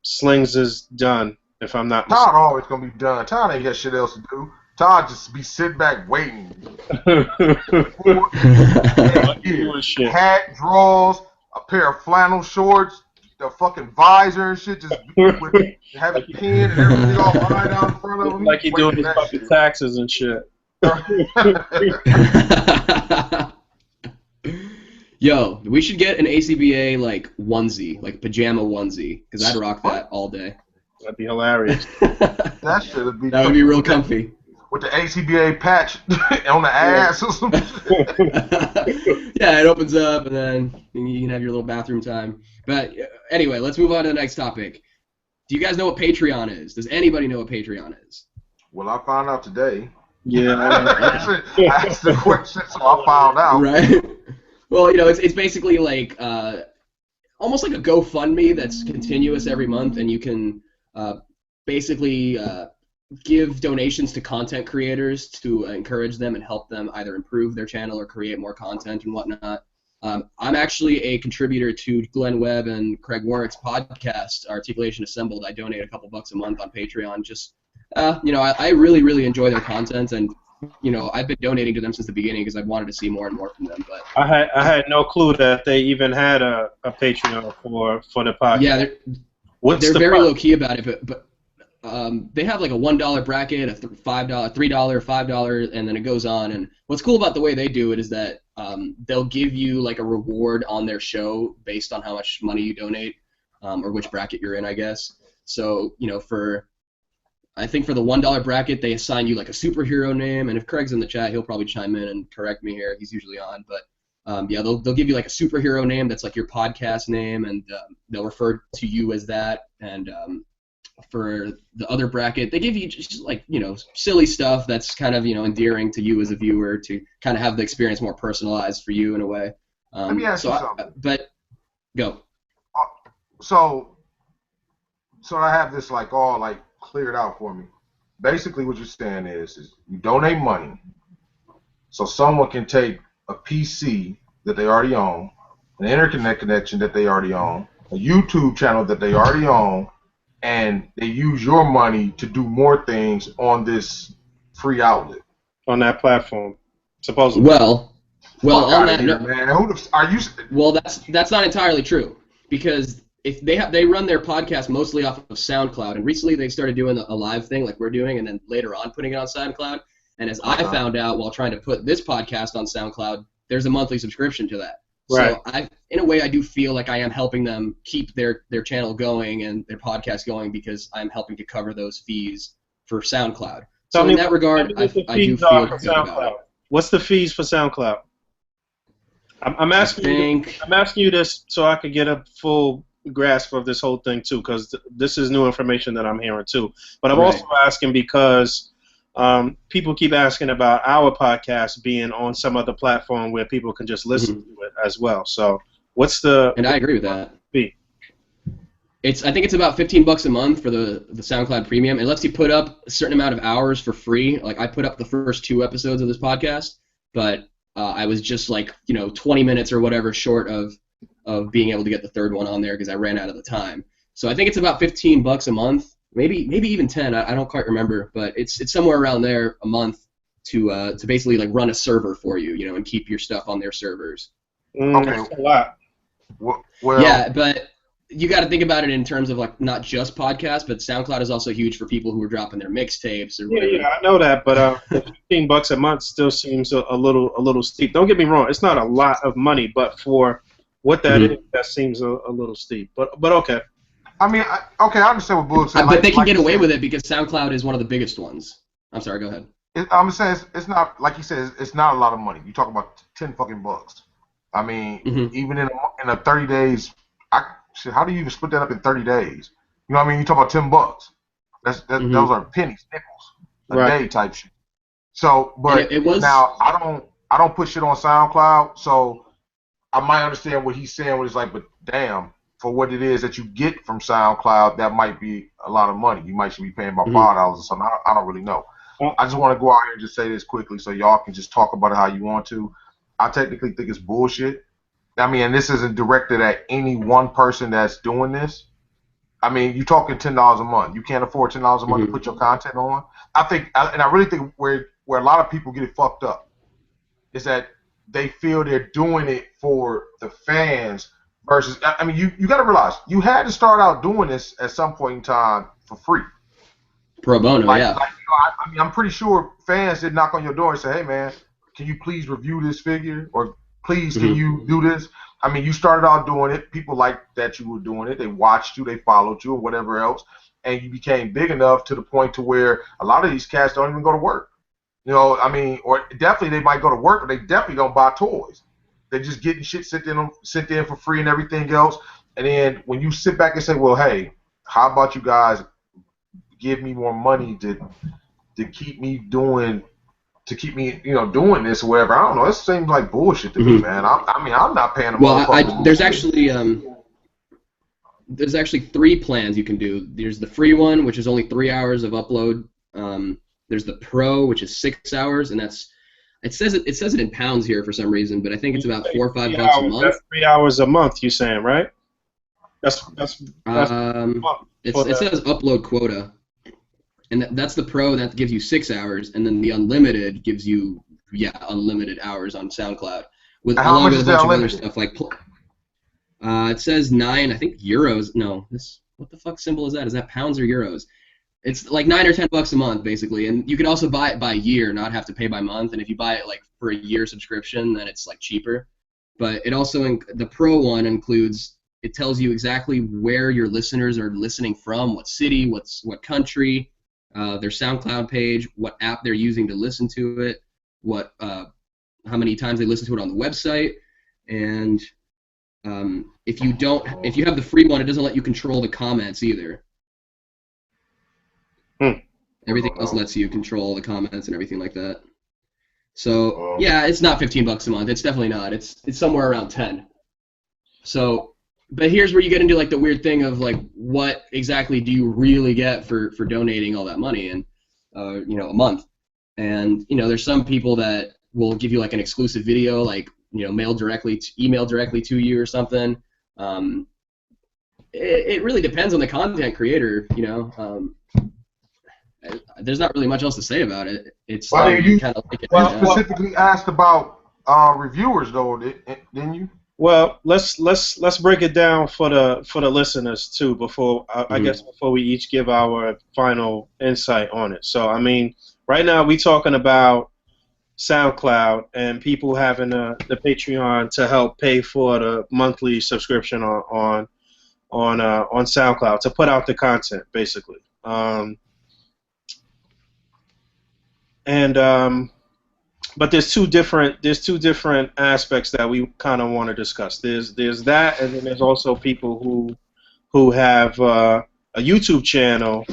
Slings is done, if I'm not mistaken. Todd always gonna be done. Todd ain't got shit else to do. Todd just be sitting back waiting. Hat, drawers, a pair of flannel shorts, the fucking visor and shit, just have a pen and everything all lined out in front of him. Like he doing his fucking taxes and shit. Yo, we should get an A.C.B.A. like onesie, like pajama onesie, because I'd rock that all day. That'd be hilarious. That would be real comfy. With the A.C.B.A. patch on the ass or something. Yeah, it opens up, and then you can have your little bathroom time. But anyway, let's move on to the next topic. Do you guys know what Patreon is? Does anybody know what Patreon is? Well, I found out today. Yeah. I asked the question, so I found out. Right. Well, it's basically like almost like a GoFundMe that's continuous every month, and you can basically give donations to content creators to encourage them and help them either improve their channel or create more content and whatnot. I'm actually a contributor to Glenn Webb and Craig Warwick's podcast, Articulation Assembled. I donate a couple bucks a month on Patreon. Just, I really, really enjoy their content, and I've been donating to them since the beginning because I've wanted to see more and more from them. But I had no clue that they even had a Patreon for the podcast. Yeah, they're very low key about it, but they have like a $1 bracket, a $5, $3, $5, and then it goes on. And what's cool about the way they do it is that they'll give you like a reward on their show based on how much money you donate, or which bracket you're in, I guess. So I think for the $1 bracket, they assign you like a superhero name, and if Craig's in the chat, he'll probably chime in and correct me here. He's usually on, but they'll give you like a superhero name that's like your podcast name, and they'll refer to you as that. And for the other bracket, they give you just like silly stuff that's kind of endearing to you as a viewer to kind of have the experience more personalized for you in a way. Let me ask you something. But go. So I have this like all like cleared out for me. Basically, what you're saying is you donate money, so someone can take a PC that they already own, an internet connection that they already own, a YouTube channel that they already own, and they use your money to do more things on this free outlet. On that platform, supposedly. Well, on that note, man, are you? Well, that's not entirely true, because if they run their podcast mostly off of SoundCloud, and recently they started doing a live thing like we're doing, and then later on putting it on SoundCloud. And as I found out while trying to put this podcast on SoundCloud, there's a monthly subscription to that. Right. So in a way, I do feel like I am helping them keep their channel going and their podcast going because I'm helping to cover those fees for SoundCloud. So in that regard, I do feel good about it. What's the fees for SoundCloud? I'm asking you this so I could get a full grasp of this whole thing too, because this is new information that I'm hearing too. But I'm also asking because people keep asking about our podcast being on some other platform where people can just listen to it as well. So what's the? And I agree with that. Fee? I think it's about $15 a month for the SoundCloud Premium. It lets you put up a certain amount of hours for free. Like I put up the first 2 episodes of this podcast, but I was just like 20 minutes or whatever short of being able to get the third one on there because I ran out of the time. So I think it's about $15 a month, maybe even 10. I don't quite remember, but it's somewhere around there a month to basically like run a server for you, and keep your stuff on their servers. Okay. That's a lot. Well, yeah, but you got to think about it in terms of like not just podcasts, but SoundCloud is also huge for people who are dropping their mixtapes or whatever. Yeah, I know that, but $15 a month still seems a little steep. Don't get me wrong, it's not a lot of money, but for what that is, that seems a little steep. But okay. I mean, I understand what Boog said. But they can get away with it because SoundCloud is one of the biggest ones. I'm sorry, go ahead. I'm saying it's not, like you said, it's not a lot of money. You talk about 10 fucking bucks. I mean, even in a 30 days, how do you even split that up in 30 days? You know what I mean? You talk about $10. Those are pennies, nickels, a day type shit. So, but now I don't put shit on SoundCloud, so I might understand what he's saying. Where it's like, but damn, for what it is that you get from SoundCloud, that might be a lot of money. You might should be paying about $5 or something. I don't really know. I just want to go out here and just say this quickly so y'all can just talk about it how you want to. I technically think it's bullshit. I mean, and this isn't directed at any one person that's doing this. I mean, you're talking $10 a month. You can't afford $10 a month to put your content on. I think, and I really think where a lot of people get it fucked up is that they feel they're doing it for the fans versus. I mean, you got to realize you had to start out doing this at some point in time for free. Pro bono, yeah. I mean, I'm pretty sure fans did knock on your door and say, "Hey, man, can you please review this figure?" Or please, can you do this? I mean, you started out doing it. People liked that you were doing it. They watched you. They followed you or whatever else. And you became big enough to the point to where a lot of these cats don't even go to work. I mean, or definitely they might go to work, but they definitely don't buy toys. They're just getting shit sent in for free and everything else. And then when you sit back and say, well, hey, how about you guys give me more money to keep me doing doing this or whatever. I don't know. It seems like bullshit to me, man. I mean, I'm not paying them. Well, there's actually 3 plans you can do. There's the free one, which is only 3 hours of upload. There's the Pro, which is 6 hours, and that's It says it in pounds here for some reason, but I think it's about $4 or $5 a month. That's 3 hours a month. You saying, right? That's it says upload quota, and that's the Pro that gives you 6 hours, and then the Unlimited gives you unlimited hours on SoundCloud along with a bunch of other stuff like. It says 9, I think euros. No, what the fuck symbol is that? Is that pounds or euros? It's like $9 or $10 a month basically, and you can also buy it by year, not have to pay by month. And if you buy it like for a year subscription, then it's like cheaper. But it also the Pro one includes. It tells you exactly where your listeners are listening from, what city, what country, their SoundCloud page, what app they're using to listen to it, how many times they listen to it on the website, and if you have the free one, it doesn't let you control the comments either. Everything else lets you control the comments and everything like that. So yeah, it's not $15 a month. It's definitely not. It's somewhere around 10. So. But here's where you get into like the weird thing of like what exactly do you really get for donating all that money in a month. And there's some people that will give you like an exclusive video, like email directly to you or something. It really depends on the content creator. There's not really much else to say about it. It's you kind of specifically asked about reviewers though, didn't you? Well, let's break it down for the listeners too. Before I guess before we each give our final insight on it. So I mean, right now we're talking about SoundCloud and people having the Patreon to help pay for the monthly subscription on SoundCloud to put out the content basically. But there's two different aspects that we kind of want to discuss. There's that, and then there's also people who have a YouTube channel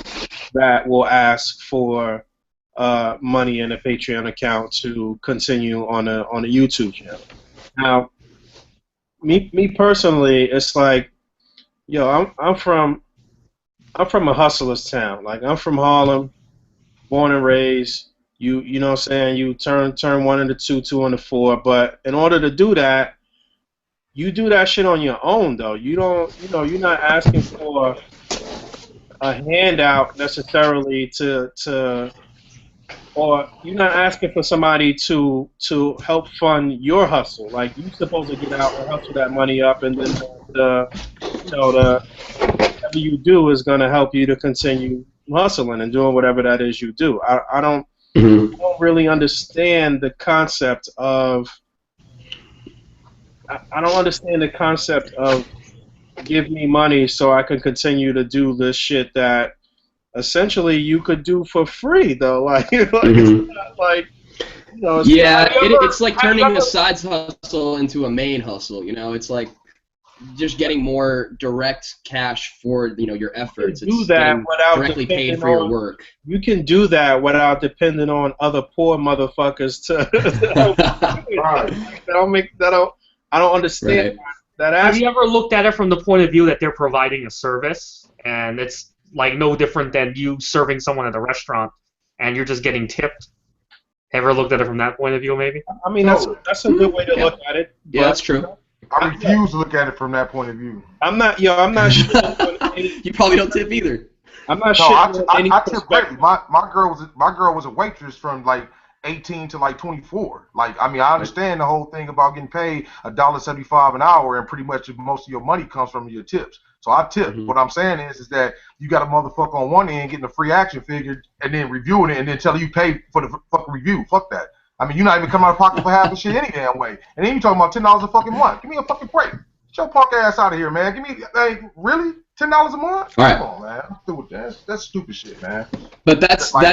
that will ask for money in a Patreon account to continue on a YouTube channel. Now, me personally, it's like, I'm from a hustler's town. Like I'm from Harlem, born and raised. You know what I'm saying? You turn 1 into 2, 2 into 4. But in order to do that, you do that shit on your own, though. You don't, you're not asking for a handout necessarily or you're not asking for somebody to help fund your hustle. Like you're supposed to get out and hustle that money up, and then whatever you do is going to help you to continue hustling and doing whatever that is you do. I don't really understand the concept of. I don't understand the concept of give me money so I can continue to do this shit that essentially you could do for free though. Like it's not like it's like turning a side hustle into a main hustle. It's like just getting more direct cash for your efforts. You can do that without directly paid for your work. You can do that without depending on other poor motherfuckers to help you. Right. I don't understand that. Have you ever looked at it from the point of view that they're providing a service, and it's like no different than you serving someone at a restaurant, and you're just getting tipped? Ever looked at it from that point of view, maybe? I mean, that's a good way to look at it. Yeah, that's true. I refuse to look at it from that point of view. I'm not sure. You probably don't tip either. I'm not sure. I tip greatly. My girl was a waitress from like 18 to like 24. Like, I mean, I understand the whole thing about getting paid $1.75 an hour, and pretty much most of your money comes from your tips. So I tip. What I'm saying is that you got a motherfucker on one end getting a free action figure and then reviewing it and then telling you pay for the fucking review. Fuck that. I mean, you're not even coming out of pocket for half the shit any damn way. And then you talking about $10 a fucking month. Give me a fucking break. Get your punk ass out of here, man. Give me, really? $10 a month? All right. Come on, man. I'm through with that. That's stupid shit, man. But that's $10 a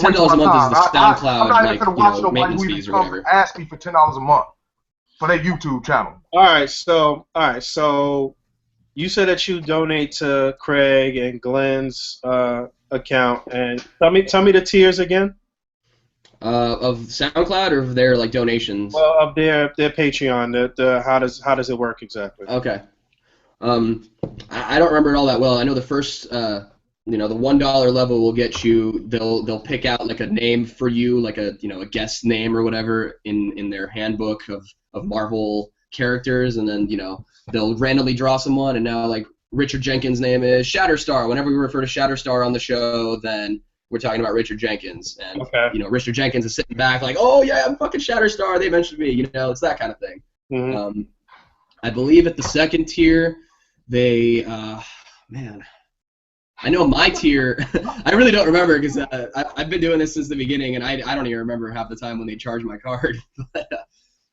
month is the SoundCloud maintenance fees or whatever. Ask me for $10 a month for their YouTube channel. All right, so you said that you donate to Craig and Glenn's account, and tell me the tiers again. Of SoundCloud or of their like donations? Well, of their Patreon. How does it work exactly? Okay. I don't remember it all that well. I know the first the $1 level will get you. They'll pick out like a name for you, like a guest name or whatever in their handbook of Marvel characters, and then they'll randomly draw someone. And now like Richard Jenkins' name is Shatterstar. Whenever we refer to Shatterstar on the show, then we're talking about Richard Jenkins. And Richard Jenkins is sitting back like, oh yeah, I'm fucking Shatterstar. They mentioned me. It's that kind of thing. Mm-hmm. I believe at the second tier, they man. I know my tier. I really don't remember because I've been doing this since the beginning, and I don't even remember half the time when they charge my card. But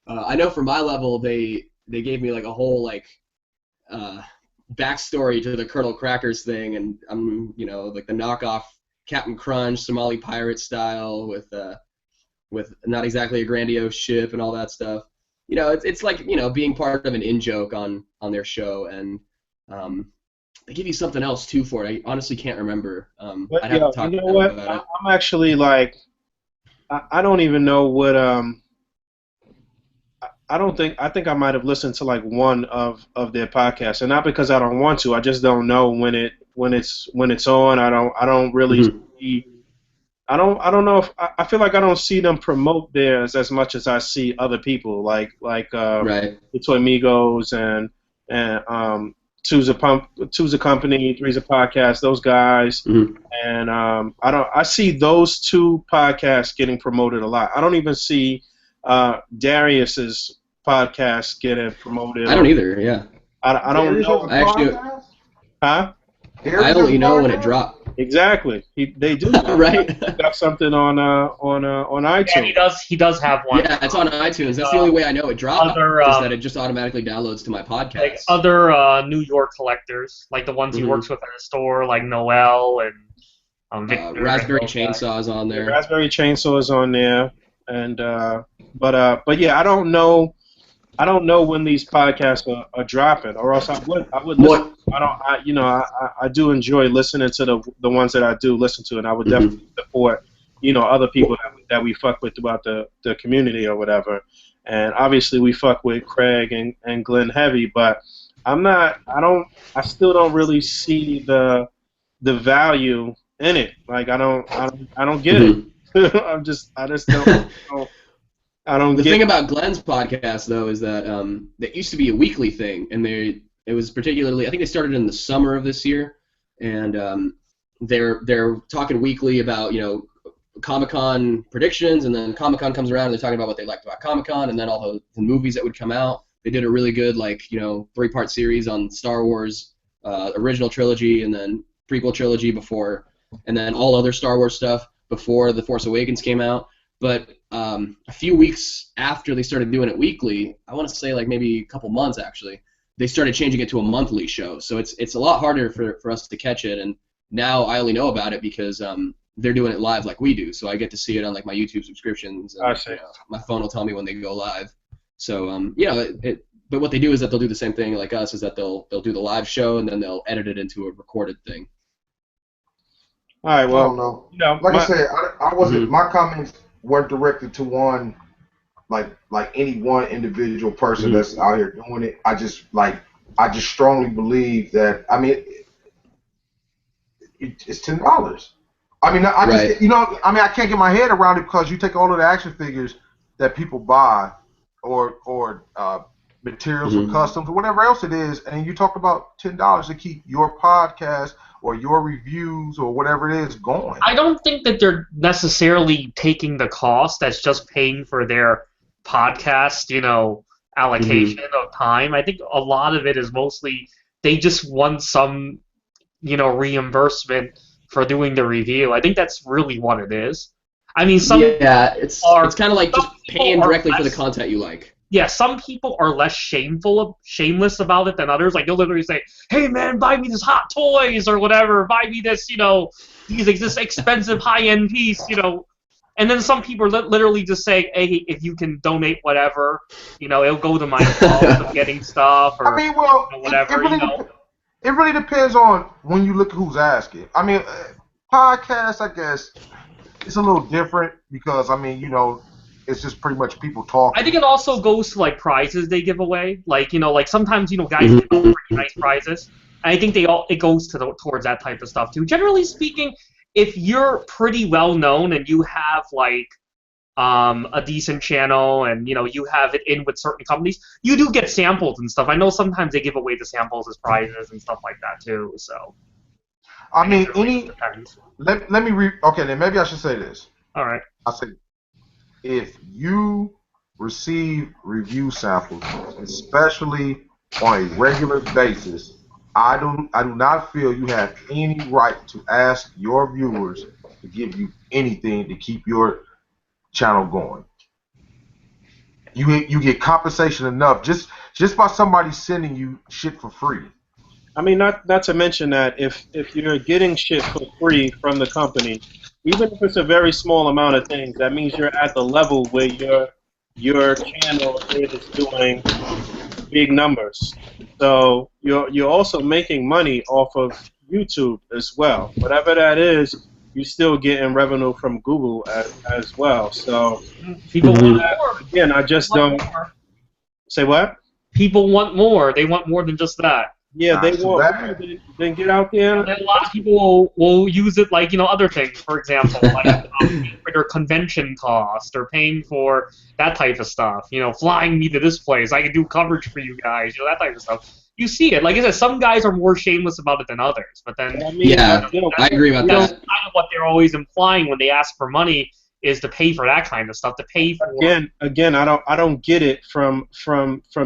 I know for my level, they gave me like a whole like backstory to the Colonel Crackers thing, and I'm like the knockoff Captain Crunch, Somali pirate style with not exactly a grandiose ship and all that stuff. It's like being part of an in-joke on their show, and they give you something else too for it. I honestly can't remember. But I'd have to talk you know to them what? about it. I'm actually like, I don't even know what I think I might have listened to like one of their podcasts, and not because I don't want to. I just don't know when it's on. I don't really see. I don't know if I feel like I don't see them promote theirs as much as I see other people like Right. the Toy Migos and Two's a Company, Three's a Podcast, those guys, and I see those two podcasts getting promoted a lot. I don't even see Darius's podcast getting promoted. I don't either. Yeah. I don't know. Huh? I only know when it dropped. Exactly. They do. Right. Got something on iTunes. Yeah, he does have one. Yeah, it's on iTunes. That's the only way I know it dropped. Is that it just automatically downloads to my podcast. Like other New York collectors, like the ones he works with in the store, like Noel and Victor. Raspberry Chainsaw is on there. Raspberry Chainsaw is on there, and but yeah, I don't know when these podcasts are dropping, or else I would listen. I do enjoy listening to the ones that I do listen to, and I would definitely support other people that we fuck with throughout the community or whatever. And obviously we fuck with Craig and Glenn heavy, but I still don't really see the value in it. Like I don't get it. I just don't. I don't The get thing about Glenn's podcast, though, is that it used to be a weekly thing, and it was particularly, I think they started in the summer of this year, and they're talking weekly about Comic-Con predictions, and then Comic-Con comes around and they're talking about what they liked about Comic-Con, and then all the movies that would come out. They did a really good 3-part series on Star Wars original trilogy, and then prequel trilogy before, and then all other Star Wars stuff before The Force Awakens came out. But a few weeks after they started doing it weekly, I want to say like maybe a couple months actually, they started changing it to a monthly show. So it's a lot harder for us to catch it. And now I only know about it because they're doing it live like we do. So I get to see it on like my YouTube subscriptions. And, my phone will tell me when they go live. So but what they do is that they'll do the same thing like us, is that they'll do the live show and then they'll edit it into a recorded thing. All right. Well, I don't know. I said, I wasn't. My comments weren't directed to one, like any one individual person that's out here doing it. I just strongly believe that. I mean, it's $10. I mean, I just I can't get my head around it because you take all of the action figures that people buy, or materials or customs or whatever else it is, and you talk about $10 to keep your podcast or your reviews or whatever it is going. I don't think that they're necessarily taking the cost. That's just paying for their podcast, allocation of time. I think a lot of it is mostly they just want some, reimbursement for doing the review. I think that's really what it is. I mean, it's kind of like just paying directly for the content you like. Yeah, some people are less shameless about it than others. Like, they'll literally say, hey, man, buy me this Hot Toys or whatever. Buy me this, this expensive high-end piece, And then some people literally just say, hey, if you can donate whatever, it'll go to my cause of getting stuff or whatever, It really depends on when you look at who's asking. I mean, podcasts, I guess, it's a little different because, it's just pretty much people talking. I think it also goes to prizes they give away. Like sometimes guys give out pretty nice prizes, And I think it goes towards that type of stuff too. Generally speaking, if you're pretty well known and you have like a decent channel and you have it in with certain companies, you do get samples and stuff. I know sometimes they give away the samples as prizes and stuff like that too. So I mean, it really depends. let me okay, then maybe I should say this. All right. I say, if you receive review samples, especially on a regular basis, I do not feel you have any right to ask your viewers to give you anything to keep your channel going. You get compensation enough just by somebody sending you shit for free. I mean, not to mention that if you're getting shit for free from the company, even if it's a very small amount of things, that means you're at the level where your channel is doing big numbers. So you're also making money off of YouTube as well. Whatever that is, you're still getting revenue from Google as well. So People want more. again, I just don't say what? People want more. They want more than just that. Yeah, they want more. Then get out there. And a lot of people will use it like other things. For example, like paying for their convention cost or paying for that type of stuff. Flying me to this place. I can do coverage for you guys. That type of stuff. You see it. Like I said, some guys are more shameless about it than others. But then, I agree about that. Kind of what they're always implying when they ask for money is to pay for that kind of stuff. To pay for again, I don't get it from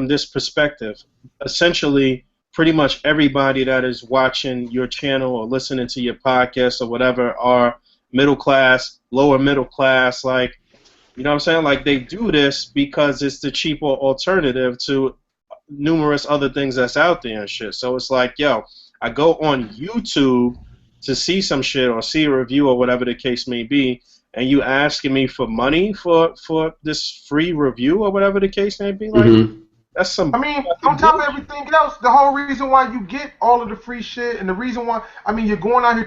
this perspective. Essentially, pretty much everybody that is watching your channel or listening to your podcast or whatever are middle class, lower middle class, like, you know what I'm saying? Like, they do this because it's the cheaper alternative to numerous other things that's out there and shit. So it's like, yo, I go on YouTube to see some shit or see a review or whatever the case may be, and you asking me for money for this free review or whatever the case may be, like, that's some. I mean, on top of everything else, the whole reason why you get all of the free shit and the reason why, I mean, you're going out here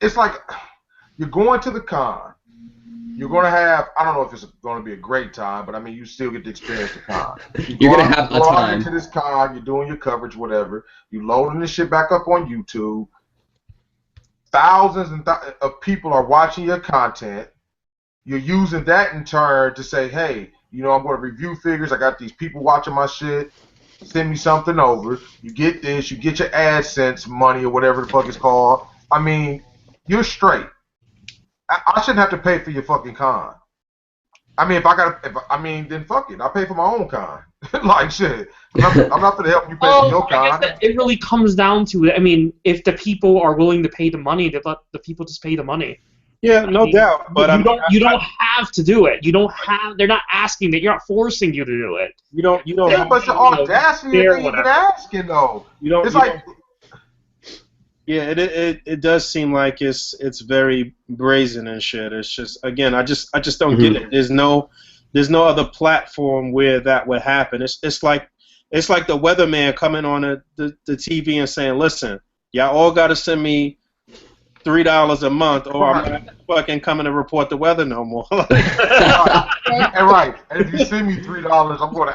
it's like, you're going to the con. You're going to have, I don't know if it's going to be a great time, but I mean, you still get to experience the con. You're going to have a time. Into this con, you're doing your coverage, whatever. You're loading this shit back up on YouTube. Thousands of people are watching your content. You're using that in turn to say, hey, I'm going to review figures. I got these people watching my shit. Send me something over. You get this. You get your AdSense money or whatever the fuck it's called. I mean, you're straight. I shouldn't have to pay for your fucking con. I mean, then fuck it. I pay for my own con. Like shit. I'm not going to help you pay for your con. I guess that it really comes down to it. I mean, if the people are willing to pay the money, they let the people just pay the money. Yeah, no doubt. But you don't have to do it. You don't have. They're not asking that. You're not forcing you to do it. You don't. Yeah, but the audacity of even asking though. It's like. Yeah, it does seem like it's very brazen and shit. It's just, again, I just don't get it. There's no other platform where that would happen. It's like the weatherman coming on the TV and saying, listen, y'all all got to send me $3 a month, or I'm not fucking coming to report the weather no more. Right. And if you send me $3, I'm going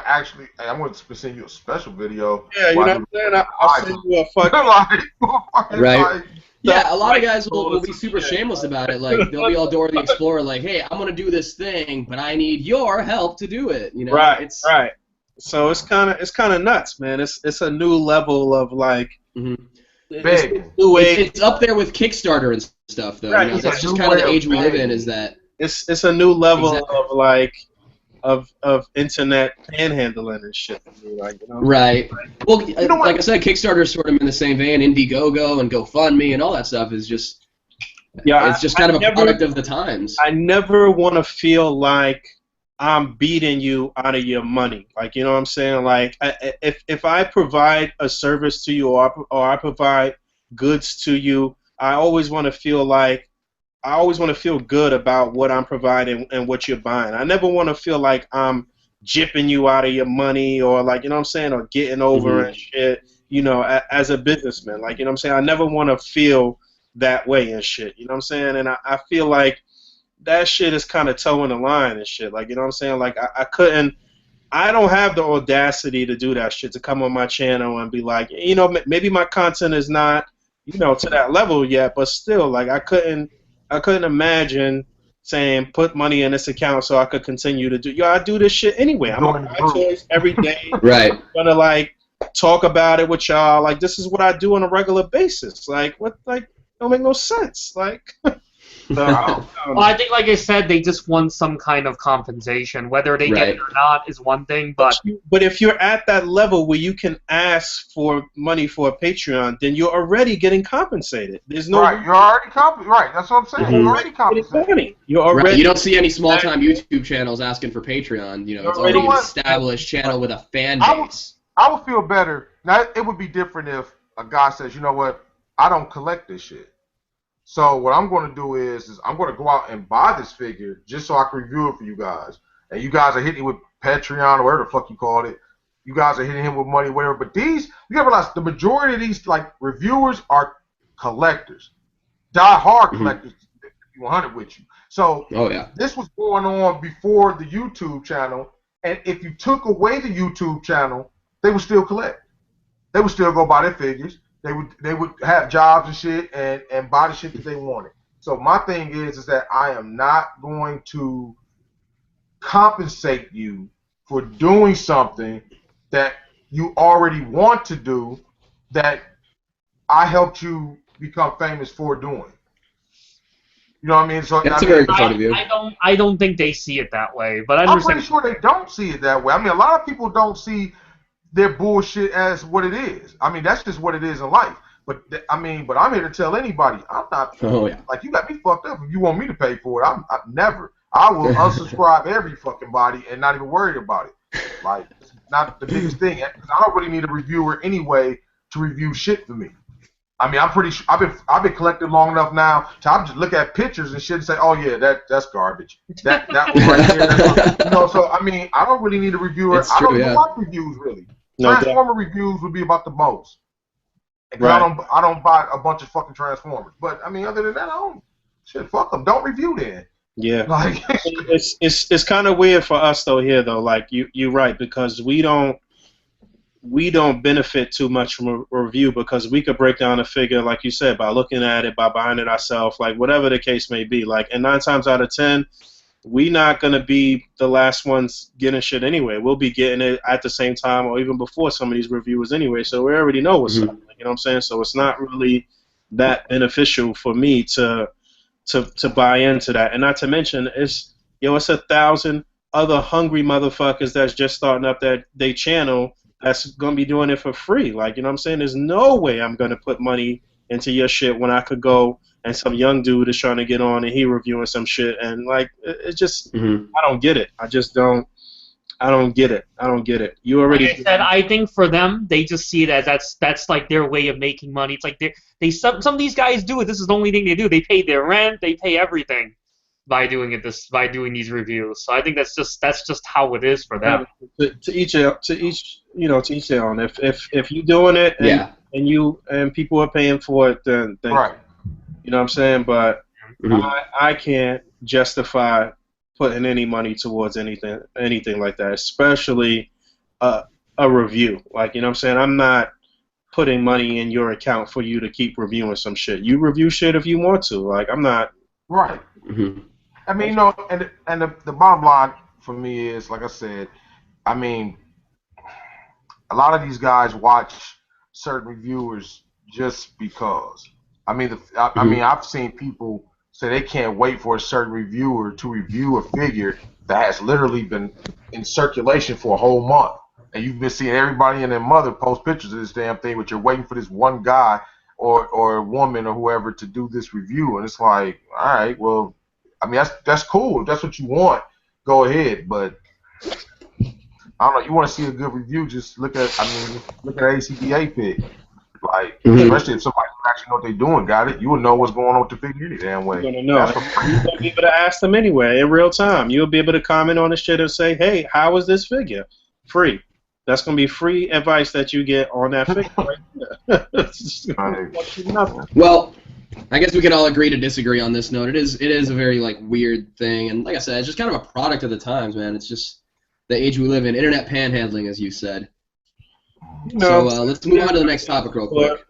to send you a special video. Yeah, you know what I'm saying? I'll send you a fucking right. Yeah, a lot of guys will be super shameless about it. Like, they'll be all Dora the Explorer, like, hey, I'm going to do this thing, but I need your help to do it. Right. So it's kind of nuts, man. It's a new level of like. It's up there with Kickstarter and stuff, though. Right. That's just kind of the age we live in. Is that it's a new level of like of internet panhandling and shit. Like, Right. Well, like I said, Kickstarter is sort of in the same vein. Indiegogo and GoFundMe and all that stuff is just. Yeah, it's just kind of a product of the times. I never want to feel like I'm beating you out of your money. Like, you know what I'm saying? Like, if I provide a service to you or I provide goods to you, I always want to feel good about what I'm providing and what you're buying. I never want to feel like I'm gypping you out of your money or, like, you know what I'm saying, or getting over and shit, as a businessman. Like, you know what I'm saying? I never want to feel that way and shit. You know what I'm saying? And I feel like that shit is kind of towing the line and shit. Like, you know what I'm saying? Like, I couldn't I don't have the audacity to do that shit, to come on my channel and be like, you know, maybe my content is not, you know, to that level yet, but still, like, I couldn't imagine saying put money in this account so I could continue to do. Yo, I do this shit anyway. I'm on my choice every day. Right. I'm gonna like talk about it with y'all. Like, this is what I do on a regular basis. Like, what? Like, don't make no sense. Like. Well, I think, like I said, they just want some kind of compensation. Whether they get it or not is one thing, but if you're at that level where you can ask for money for a Patreon, then you're already getting compensated. There's no you're already compensated. Right, that's what I'm saying. You're already compensated. You're already. You don't see any small-time YouTube channels asking for Patreon. You know, it's already an established channel with a fan base. I would feel better. Now, it would be different if a guy says, you know what, I don't collect this shit. So what I'm going to do is I'm going to go out and buy this figure just so I can review it for you guys. And you guys are hitting with Patreon or whatever the fuck you called it. You guys are hitting him with money, whatever. But these, you gotta realize, the majority of these like reviewers are collectors, die-hard collectors. To be 100 with you. So this was going on before the YouTube channel. And if you took away the YouTube channel, they would still collect. They would still go buy their figures. They would have jobs and shit and buy the shit that they wanted. So my thing is that I am not going to compensate you for doing something that you already want to do that I helped you become famous for doing. You know what I mean? So that's a very good point of view. I don't think they see it that way, but I'm pretty sure they don't see it that way. I mean, a lot of people don't see their bullshit as what it is. I mean, that's just what it is in life. But I'm here to tell anybody, I'm not like, you got me fucked up. If you want me to pay for it, I never. I will unsubscribe every fucking body and not even worry about it. Like, it's not the biggest thing. Because I don't really need a reviewer anyway to review shit for me. I mean, I'm pretty sure I've been collecting long enough now to I just look at pictures and shit and say, oh yeah, that's garbage. That was right there. You know, so I mean, I don't really need a reviewer. I don't even like reviews really. Transformer reviews would be about the most. Because I don't buy a bunch of fucking Transformers. But I mean, other than that, I don't. Shit, fuck them. Don't review then. Yeah. Like, it's kind of weird for us though here though. Like you're right, because we don't benefit too much from a review, because we could break down a figure, like you said, by looking at it, by buying it ourselves, like whatever the case may be. Like, and 9 times out of 10, we not gonna be the last ones getting shit anyway. We'll be getting it at the same time or even before some of these reviewers anyway. So we already know what's up. You know what I'm saying? So it's not really that beneficial for me to buy into that. And not to mention, it's 1,000 other hungry motherfuckers that's just starting up their channel that's gonna be doing it for free. Like, you know what I'm saying? There's no way I'm gonna put money into your shit when I could go and some young dude is trying to get on and he reviewing some shit, and like it's just I don't get it. I just don't. I don't get it. I don't get it. You already. Like I said, I think for them, they just see it as that's like their way of making money. It's like some of these guys do it. This is the only thing they do. They pay their rent. They pay everything by doing these reviews. So I think that's just how it is for them. To each their own. If you're doing it and people are paying for it, then right. You know what I'm saying? But I can't justify putting any money towards anything like that, especially a review. Like, you know what I'm saying? I'm not putting money in your account for you to keep reviewing some shit. You review shit if you want to. Like, I'm not. Right. I mean, you know, and the bottom line for me is, like I said, I mean, a lot of these guys watch certain reviewers just because. I mean, I've seen people say they can't wait for a certain reviewer to review a figure that has literally been in circulation for a whole month, and you've been seeing everybody and their mother post pictures of this damn thing, but you're waiting for this one guy or woman or whoever to do this review, and it's like, all right, well, I mean, that's cool. If that's what you want, go ahead, but I don't know. You want to see a good review? Just look at A.C.B.A. pick. Like, especially if somebody actually know what they're doing, got it, you will know what's going on with the figure any damn way. You're gonna know. You'll be able to ask them anyway in real time. You'll be able to comment on the shit and say, "Hey, how is this figure?" Free. That's gonna be free advice that you get on that figure right there. Well, I guess we can all agree to disagree on this note. It is a very like weird thing, and like I said, it's just kind of a product of the times, man. It's just the age we live in, internet panhandling, as you said. No, So let's move on to the next topic real quick.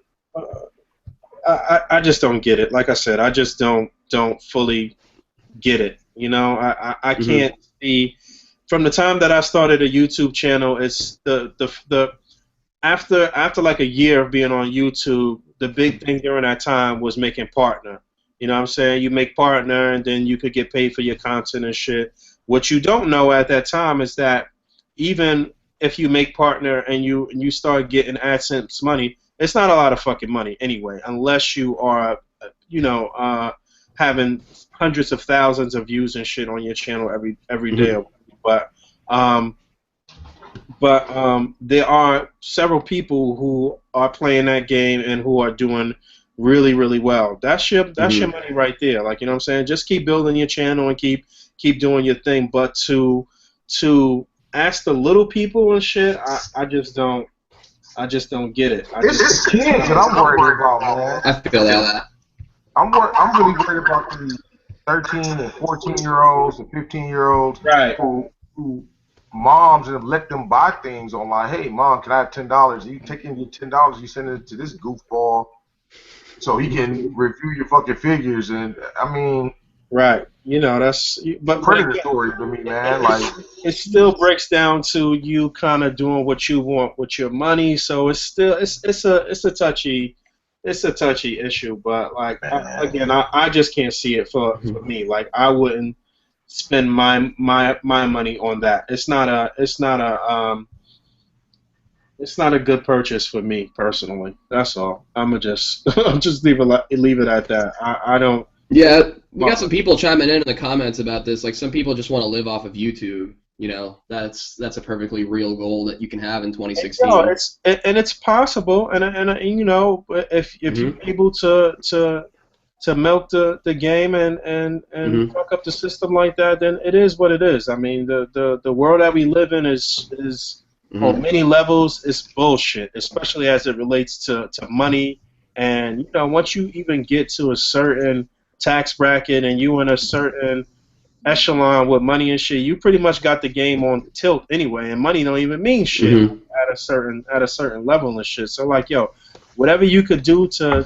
I just don't get it. Like I said, I just don't fully get it. You know, I can't see from the time that I started a YouTube channel. It's the after like a year of being on YouTube, the big thing during that time was making partner. You know what I'm saying? You make partner, and then you could get paid for your content and shit. What you don't know at that time is that even if you make partner and you start getting AdSense money, it's not a lot of fucking money anyway, unless you are, you know, having hundreds of thousands of views and shit on your channel every day. But there are several people who are playing that game and who are doing really, really well. That's your money right there. Like, you know what I'm saying? Just keep building your channel and keep doing your thing. But to ask the little people and shit, I just don't get it. It's kids that I'm worried about, man. I feel that. I'm really worried about the 13 and 14-year-olds and 15-year-olds Right. who moms and let them buy things online. Hey, mom, can I have $10? You take in your $10, you send it to this goofball so he can review your fucking figures. And I mean, right. You know, that's but predator story to me, man. Like, it still breaks down to you kind of doing what you want with your money. So it's still it's a touchy issue. But like I just can't see it for me. Like I wouldn't spend my money on that. It's not a good purchase for me personally. That's all. I'll just leave it at that. I don't. Yeah, we got some people chiming in the comments about this. Like, some people just want to live off of YouTube. You know, that's a perfectly real goal that you can have in 2016. No, it's possible, and you know, if you're able to milk the game and fuck up the system like that, then it is what it is. I mean, the world that we live in is on many levels is bullshit, especially as it relates to money. And you know, once you even get to a certain tax bracket and you in a certain echelon with money and shit, you pretty much got the game on tilt anyway, and money don't even mean shit at a certain level and shit. So like, yo, whatever you could do to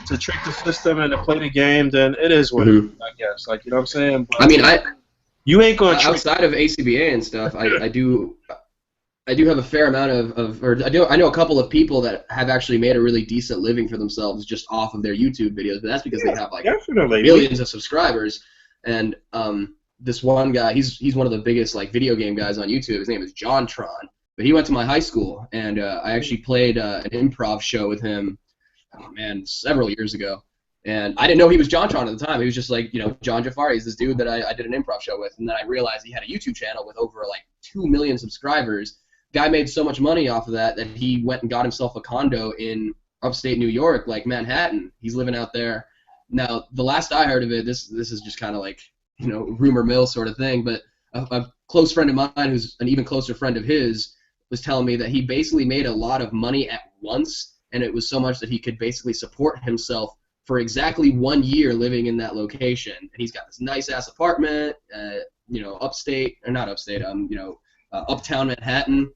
trick the system and to play the game, then it is what it is, I guess. Like, you know what I'm saying? But I mean, you ain't gonna outside of A.C.B.A. and stuff, I do have a fair amount I know a couple of people that have actually made a really decent living for themselves just off of their YouTube videos, but that's because they have like millions of subscribers. And this one guy, he's one of the biggest like video game guys on YouTube. His name is JonTron, but he went to my high school, and I actually played an improv show with him. Oh man, several years ago. And I didn't know he was JonTron at the time. He was just like, you know, John Jafari is this dude that I did an improv show with. And then I realized he had a YouTube channel with over like 2 million subscribers. Guy made so much money off of that he went and got himself a condo in upstate New York, like Manhattan. He's living out there. Now, the last I heard of it, this is just kind of like, you know, rumor mill sort of thing, but a close friend of mine who's an even closer friend of his was telling me that he basically made a lot of money at once, and it was so much that he could basically support himself for exactly 1 year living in that location. And he's got this nice-ass apartment, you know, uptown Manhattan.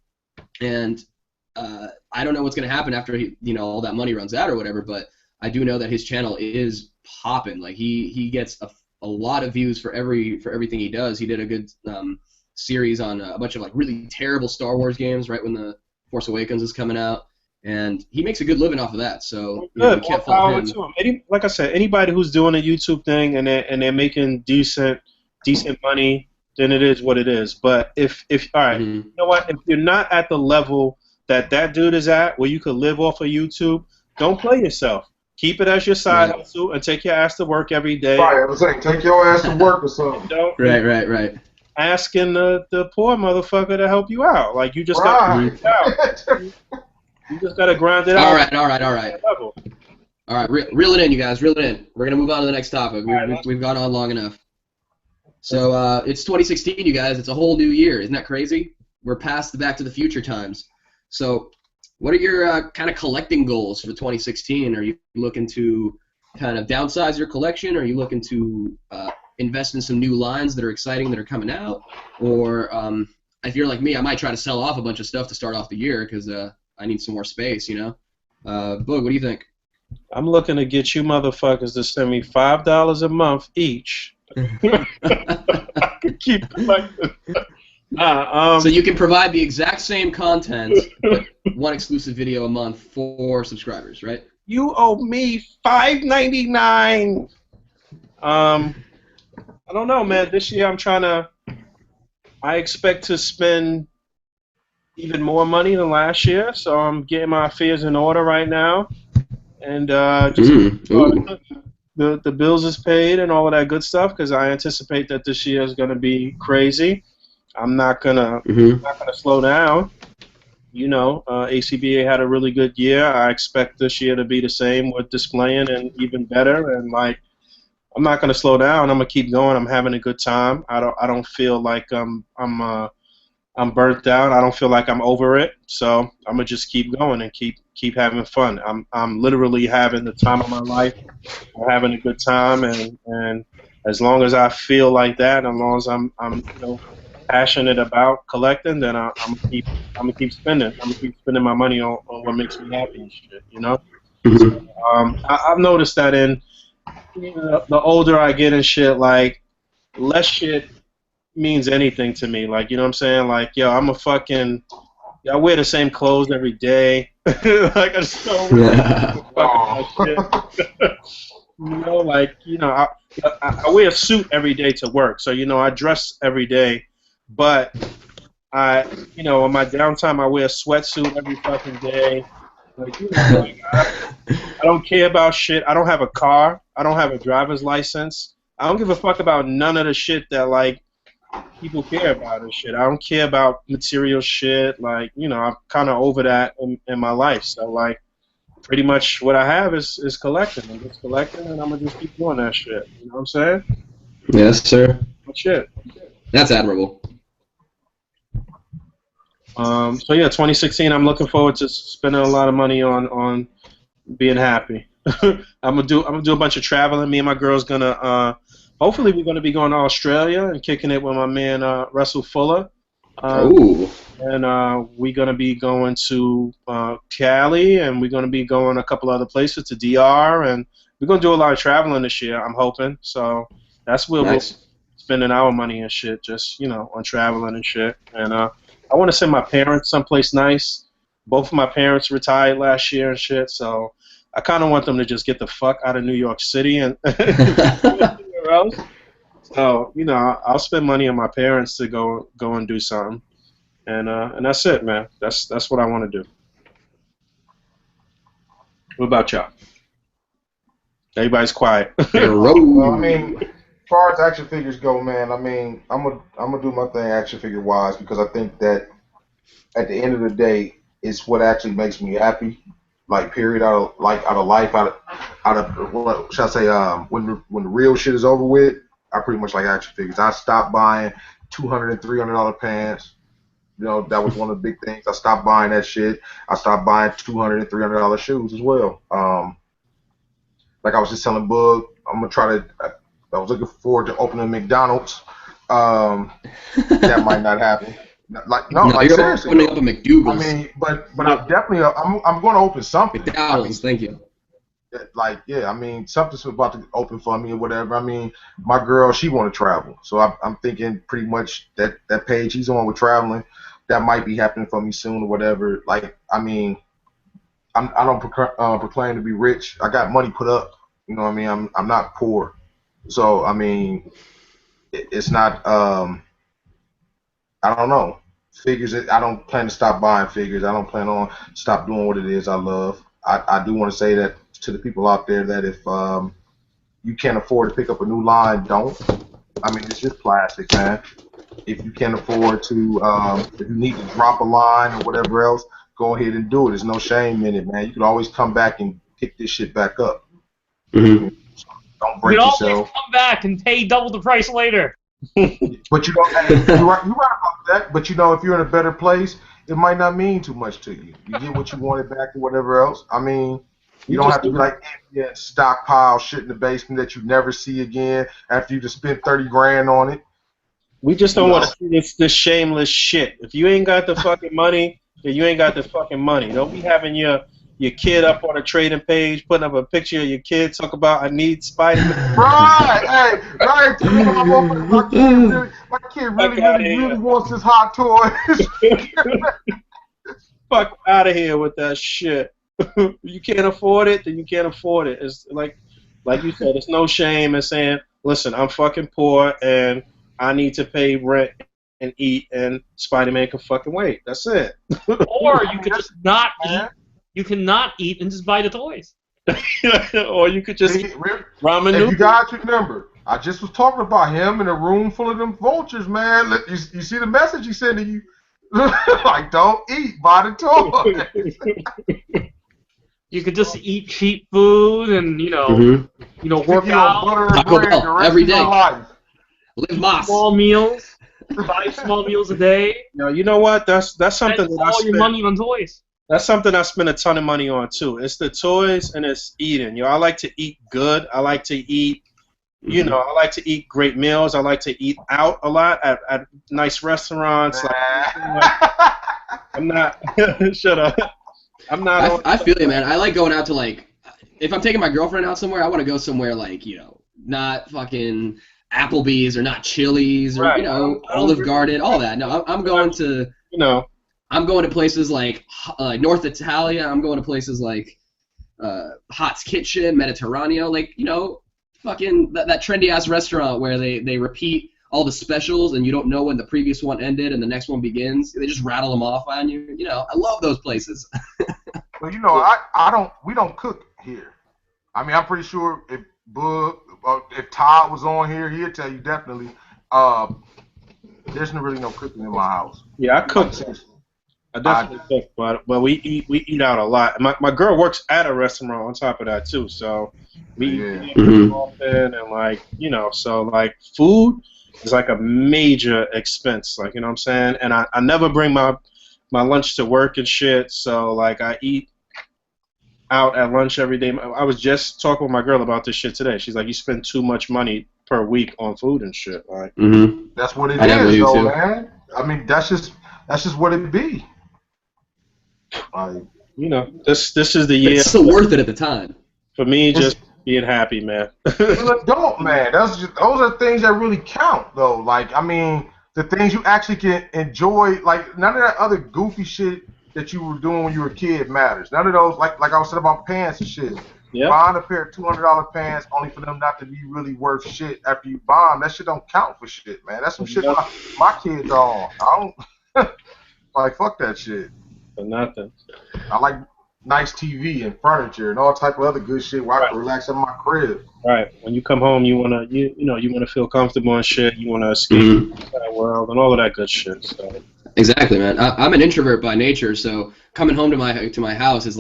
And I don't know what's going to happen after all that money runs out or whatever, but I do know that his channel is popping. Like, he gets a lot of views for everything he does. He did a good series on a bunch of like really terrible Star Wars games right when the Force Awakens is coming out. And he makes a good living off of that, so you know, we can't fault him. Like I said, anybody who's doing a YouTube thing and they're making decent money, then it is what it is. But if all right, you know what? If you're not at the level that dude is at, where you could live off of YouTube, don't play yourself. Keep it as your side hustle and take your ass to work every day. Right, I was saying, take your ass to work or something. Right. Asking the poor motherfucker to help you out, like you just got to grind it out. You just gotta grind it out. All right, reel it in, you guys. Reel it in. We're gonna move on to the next topic. We've gone on long enough. So it's 2016, you guys. It's a whole new year. Isn't that crazy? We're past the Back to the Future times. So, what are your kind of collecting goals for 2016? Are you looking to kind of downsize your collection? Are you looking to invest in some new lines that are exciting that are coming out? Or if you're like me, I might try to sell off a bunch of stuff to start off the year because I need some more space, you know. Boog, what do you think? I'm looking to get you motherfuckers to send me $5 a month each. I could keep collecting. So you can provide the exact same content, but one exclusive video a month for subscribers, right? You owe me $5.99. I don't know, man. This year I expect to spend even more money than last year, so I'm getting my affairs in order right now, and the bills is paid and all of that good stuff because I anticipate that this year is going to be crazy. I'm not gonna slow down. You know, A.C.B.A had a really good year. I expect this year to be the same with displaying and even better. And like, I'm not gonna slow down. I'm gonna keep going. I'm having a good time. I don't feel like I'm burnt out. I don't feel like I'm over it. So I'm gonna just keep going and keep having fun. I'm literally having the time of my life. I'm having a good time, and as long as I feel like that, as long as I'm passionate about collecting, then I'm gonna keep spending. I'm gonna keep spending my money on what makes me happy and shit. You know. So, I've noticed that the older I get and shit, like less shit means anything to me. Like, you know what I'm saying? Like, yo, I wear the same clothes every day. Like, I just don't really give a fuck about shit. You know, like, I wear a suit every day to work. So, I dress every day. But on my downtime, I wear a sweatsuit every fucking day. Like, I don't care about shit. I don't have a car. I don't have a driver's license. I don't give a fuck about none of the shit that, like, people care about and shit. I don't care about material shit. Like, I'm kind of over that in my life. So, like, pretty much what I have is collecting. I'm just collecting, and I'm going to just keep doing that shit. You know what I'm saying? Yes, sir. Good shit. That's admirable. So yeah, 2016. I'm looking forward to spending a lot of money on being happy. I'm gonna do a bunch of traveling. Me and my girl's gonna hopefully we're gonna be going to Australia and kicking it with my man Russell Fuller. And we're gonna be going to Cali, and we're gonna be going a couple other places to DR, and we're gonna do a lot of traveling this year. I'm hoping. So that's where we'll spending our money and shit, just on traveling and shit. And I want to send my parents someplace nice. Both of my parents retired last year and shit, so I kind of want them to just get the fuck out of New York City and anywhere else. So I'll spend money on my parents to go and do something, and that's it, man. That's what I want to do. What about y'all? Everybody's quiet. Well, I mean, as far as action figures go, man, I mean, I'm gonna do my thing action figure wise because I think that at the end of the day, it's what actually makes me happy. Like, period, out of life, out of what should I say? When the real shit is over with, I pretty much like action figures. I stopped buying $200 and $300 pants. That was one of the big things. I stopped buying that shit. I stopped buying $200 and $300 shoes as well. Like I was just telling Boog, I'm gonna try to. I was looking forward to opening McDonald's. That might not happen. Like you're seriously. Opening up a McDougal's. I mean, but I'm definitely I'm going to open something. McDowell's, thank you. Like, yeah, I mean, something's about to open for me or whatever. I mean, my girl, she want to travel, so I'm thinking pretty much that page he's on with traveling, that might be happening for me soon or whatever. Like, I mean, I don't proclaim to be rich. I got money put up. You know what I mean? I'm not poor. So, I mean, it's not, I don't know. Figures, I don't plan to stop buying figures. I don't plan on stop doing what it is I love. I do want to say that to the people out there that if you can't afford to pick up a new line, don't. I mean, it's just plastic, man. If you can't afford to, if you need to drop a line or whatever else, go ahead and do it. There's no shame in it, man. You can always come back and pick this shit back up. Mm-hmm. So don't break you yourself. always come back and pay double the price later. But you're right about that. But if you're in a better place, it might not mean too much to you. You get what you wanted back and whatever else. I mean, you don't have to be like stockpile shit in the basement that you never see again after you just spent $30 grand on it. We just don't want to see this shameless shit. If you ain't got the fucking money, then you ain't got the fucking money. Don't be having your kid up on a trading page, putting up a picture of your kid, talk about I need Spider-Man. Right, hey, right. My kid really wants his hot toys. Fuck out of here with that shit. You can't afford it, then you can't afford it. It's like you said, there's no shame in saying, listen, I'm fucking poor and I need to pay rent and eat, and Spider-Man can fucking wait. That's it. Or you could just not eat. You cannot eat and just buy the toys. Or you could just eat ramen noodles. If you guys remember, I just was talking about him in a room full of them vultures, man. You see the message he sent to you? Like, don't eat, buy the toys. You could just eat cheap food and work out. Butter and bread every day. Life. Live Moss. Small meals, 5 small meals a day. You know what? That's something that I all spend. your money on toys. That's something I spend a ton of money on too. It's the toys and it's eating. I like to eat good. I like to eat. I like to eat great meals. I like to eat out a lot at nice restaurants. I'm not. Shut up. I'm not. I feel you, man. I like going out to if I'm taking my girlfriend out somewhere, I want to go somewhere not fucking Applebee's or not Chili's or Olive Garden, all that. No, I'm going to I'm going to places like North Italia. I'm going to places like Hot's Kitchen, Mediterraneo, fucking that trendy ass restaurant where they repeat all the specials and you don't know when the previous one ended and the next one begins. They just rattle them off on you. I love those places. Well, we don't cook here. I mean, I'm pretty sure if Boog, if Todd was on here, he'd tell you definitely. There's really no cooking in my house. Yeah, I cook. I definitely cook, but we eat out a lot. My girl works at a restaurant on top of that too, so we eat often and so food is like a major expense, you know what I'm saying? And I never bring my lunch to work and shit, so I eat out at lunch every day. I was just talking with my girl about this shit today. She's like, you spend too much money per week on food and shit. That's what it is, though, man. I mean, that's just what it be. This is the year. It's still worth it at the time. For me, just being happy, man. Don't, man. Those are things that really count, though. The things you actually can enjoy. None of that other goofy shit that you were doing when you were a kid matters. None of those, like I was saying about pants and shit. Yep. Buying a pair of $200 pants only for them not to be really worth shit after you buy them, that shit don't count for shit, man. That's some shit my kids are on. I don't fuck that shit. For nothing. I like nice TV and furniture and all type of other good shit where I can relax in my crib. Right. When you come home, you wanna you wanna feel comfortable and shit. You wanna escape that world and all of that good shit. So. Exactly, man. I'm an introvert by nature, so coming home to my house is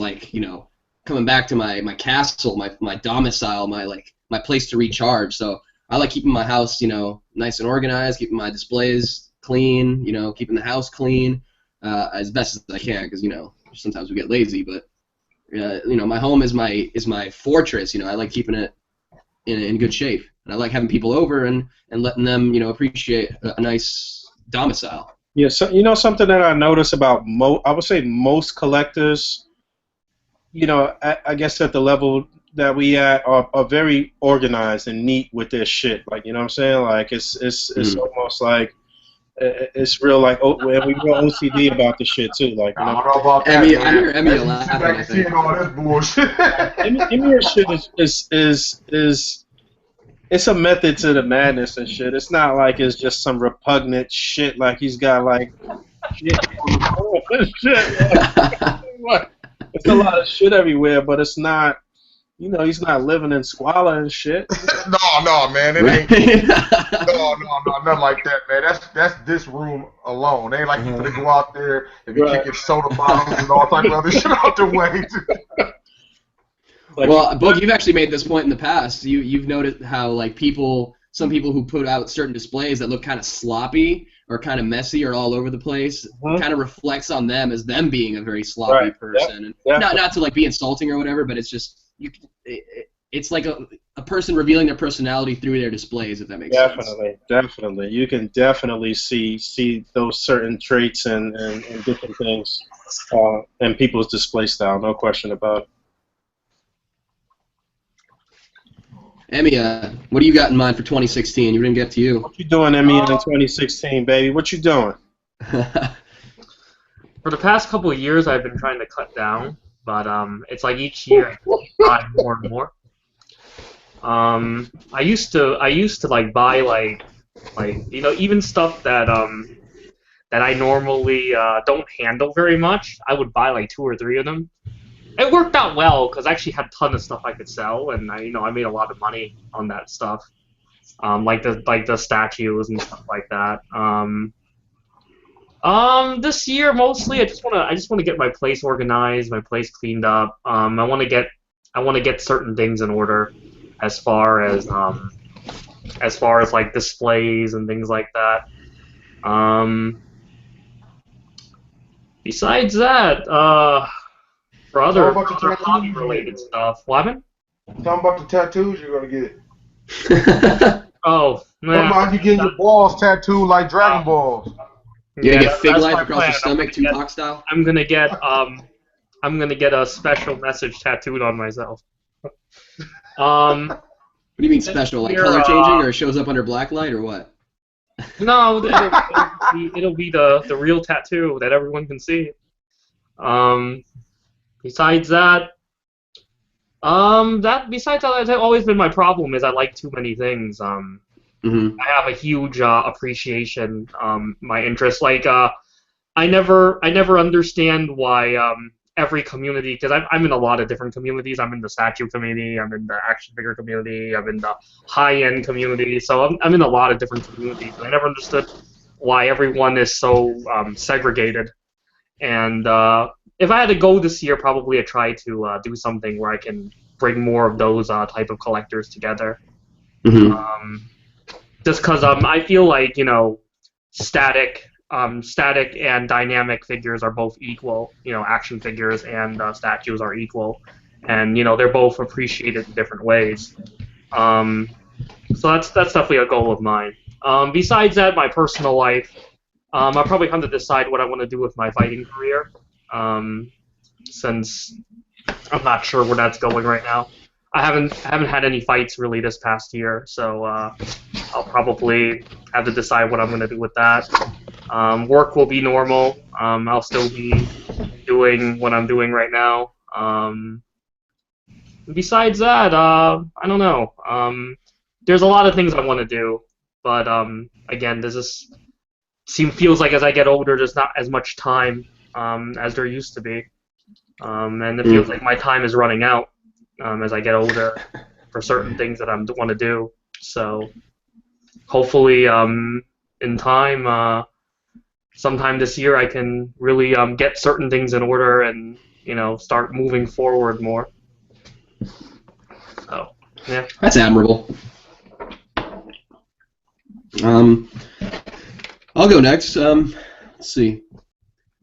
coming back to my castle, my domicile, my place to recharge. So I like keeping my house, nice and organized, keeping my displays clean, keeping the house clean as best as I can, because sometimes we get lazy. But my home is my fortress. I like keeping it in good shape, and I like having people over and letting them appreciate a nice domicile. Yeah, so something that I notice about I would say most collectors, I guess at the level that we at are very organized and neat with their shit. You know what I'm saying? It's almost like it's real and we real OCD about the shit too. I don't know about that. I hear Emiya laughing. All this bullshit. Emiya shit is it's a method to the madness and shit. It's not it's just some repugnant shit he's got shit on the shit. It's a lot of shit everywhere, but it's not, he's not living in squalor and shit. No, man, it ain't. No, nothing like that, man. That's this room alone. It ain't like you gonna go out there and be kicking soda bottles and all type of other shit out the way. Well, Boog, you've actually made this point in the past. You've noticed how some people who put out certain displays that look kind of sloppy or kind of messy or all over the place kind of reflects on them as them being a very sloppy person. Yep. And not to be insulting or whatever, but it's just it's like a person revealing their personality through their displays, if that makes sense. Definitely. You can definitely see those certain traits and different things in people's display style. No question about it. Emiya, what do you got in mind for 2016? You didn't get to you. What you doing, Emiya, in 2016, baby? What you doing? For the past couple of years, I've been trying to cut down, but it's like each year I buy more and more. I used to like buy like even stuff that that I normally don't handle very much. I would buy like 2 or 3 of them. It worked out well because I actually had a ton of stuff I could sell, and I made a lot of money on that stuff, like the statues and stuff like that. This year mostly I just wanna get my place organized, my place cleaned up. I wanna get certain things in order, as far as like displays and things like that. Besides that, for other hobby-related stuff, what happened? Tell 'em about the tattoos you're gonna get. Oh, What about you getting your balls tattooed like Dragon Balls? You're gonna get Fig that's Life my across plan. the stomach, Tupac style? I'm gonna get a special message tattooed on myself. What do you mean special? Like color changing, or it shows up under black light, or what? No, it'll be the real tattoo that everyone can see. Besides that, that's always been my problem. Is I like too many things. I have a huge appreciation. My interest, like I never understand why every community, because I'm in a lot of different communities. I'm in the statue community. I'm in the action figure community. I'm in the high-end community. So I'm in a lot of different communities. I never understood why everyone is so segregated. And if I had to go this year, probably I'd try to do something where I can bring more of those type of collectors together. Just because I feel like static and dynamic figures are both equal. Action figures and statues are equal, and they're both appreciated in different ways. So that's definitely a goal of mine. Besides that, my personal life, I'll probably come to decide what I want to do with my fighting career, since I'm not sure where that's going right now. I haven't had any fights really this past year, so I'll probably have to decide what I'm going to do with that. Work will be normal. I'll still be doing what I'm doing right now. Besides that, I don't know. There's a lot of things I want to do, but again, feels like as I get older, there's not as much time as there used to be, and it feels like my time is running out as I get older for certain things that I want to do. So hopefully, in time, sometime this year, I can really get certain things in order and start moving forward more. So yeah, that's admirable. I'll go next. Let's see.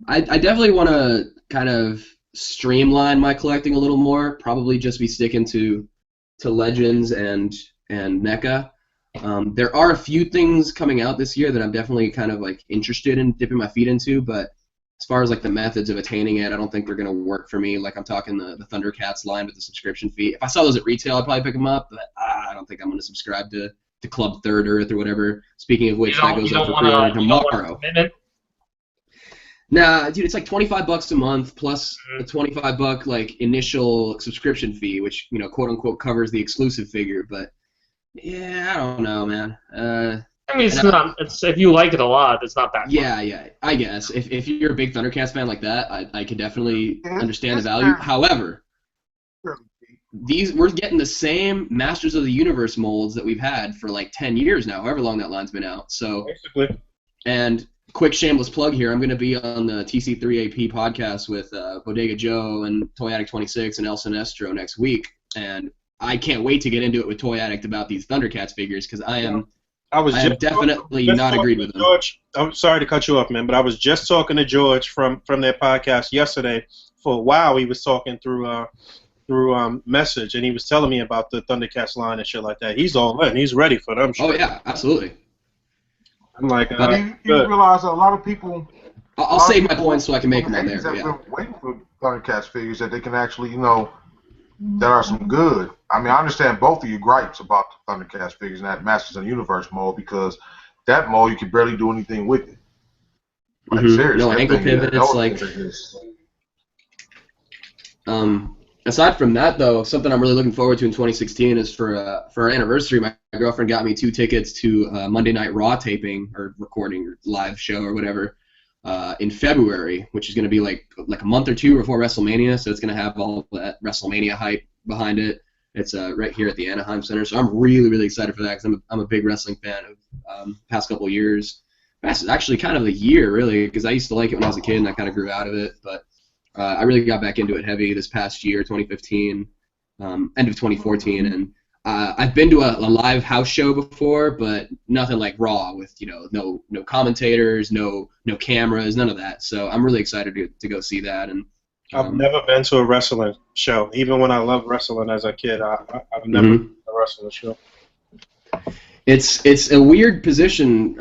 I definitely want to kind of streamline my collecting a little more. Probably just be sticking to Legends and NECA. There are a few things coming out this year that I'm definitely kind of like interested in dipping my feet into, but as far as like the methods of attaining it, I don't think they're gonna work for me. Like I'm talking the Thundercats line with the subscription fee. If I saw those at retail, I'd probably pick them up, but I don't think I'm gonna subscribe to Club Third Earth or whatever. Speaking of which, that goes up for pre-order tomorrow. Nah, dude, it's like $25 a month plus a $25 like initial subscription fee, which quote unquote covers the exclusive figure. But yeah, I don't know, man. I mean, it's not. It's if you like it a lot, it's not that. Yeah. I guess if you're a big Thundercats fan like that, I can definitely understand the value. However, we're getting the same Masters of the Universe molds that we've had for like 10 years now, however long that line's been out. So basically, and quick shameless plug here, I'm going to be on the TC3AP podcast with Bodega Joe and Toy Addict 26 and El Sinestro next week, and I can't wait to get into it with Toy Addict about these Thundercats figures because I have definitely not agreed with them. George, I'm sorry to cut you off, man, but I was just talking to George from their podcast yesterday. For a while, he was talking through message, and he was telling me about the Thundercats line and shit like that. He's all in. He's ready for them. Oh yeah, absolutely. I'm like, You realize a lot of people. I'll save my points so I can make them on there. That Yeah. been waiting for Thundercats figures that they can actually, there are some good. I mean, I understand both of your gripes about the Thundercats figures and that Masters of the Universe mold, because that mold you can barely do anything with it. Like seriously, no ankle pivots. Like, aside from that, though, something I'm really looking forward to in 2016 is for our anniversary. My girlfriend got me 2 tickets to Monday Night Raw taping or recording or live show or whatever in February, which is going to be like a month or two before WrestleMania. So it's going to have all that WrestleMania hype behind it. It's right here at the Anaheim Center. So I'm really, really excited for that because I'm a big wrestling fan of past couple of years. That's actually kind of a year, really, because I used to like it when I was a kid and I kind of grew out of it. But I really got back into it heavy this past year, 2015, end of 2014, and I've been to a live house show before, but nothing like Raw with no commentators, no cameras, none of that. So I'm really excited to go see that. And I've never been to a wrestling show, even when I loved wrestling as a kid. I've never been to a wrestling show. It's a weird position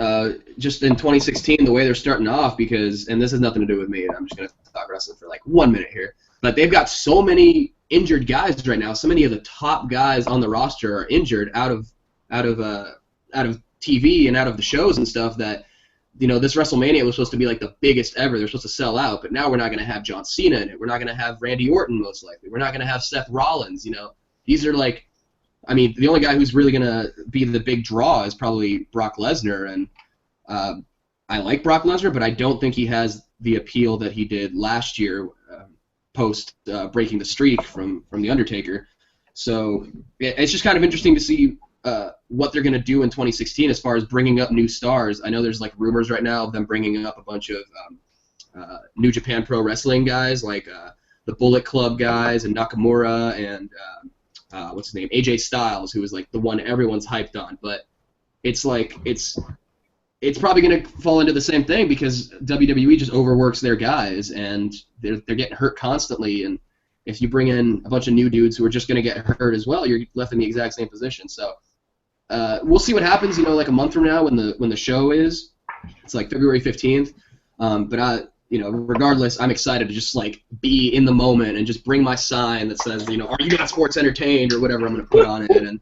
just in 2016, the way they're starting off, because, and this has nothing to do with me, and I'm just going to talk wrestling for like 1 minute here, but they've got so many injured guys right now. So many of the top guys on the roster are injured out of TV and out of the shows and stuff that, this WrestleMania was supposed to be like the biggest ever. They're supposed to sell out, but now we're not going to have John Cena in it. We're not going to have Randy Orton, most likely. We're not going to have Seth Rollins. These are like, I mean, the only guy who's really going to be the big draw is probably Brock Lesnar, and I like Brock Lesnar, but I don't think he has the appeal that he did last year post breaking the streak from The Undertaker. So it's just kind of interesting to see what they're going to do in 2016 as far as bringing up new stars. I know there's like rumors right now of them bringing up a bunch of New Japan Pro Wrestling guys, like the Bullet Club guys and Nakamura and what's his name, AJ Styles, who is like the one everyone's hyped on. But it's like it's probably going to fall into the same thing because WWE just overworks their guys and they're getting hurt constantly. And if you bring in a bunch of new dudes who are just going to get hurt as well, you're left in the exact same position. So we'll see what happens. Like a month from now when the show is, it's like February 15th. But regardless, I'm excited to just like be in the moment and just bring my sign that says, are you not sports entertained or whatever I'm going to put on it. And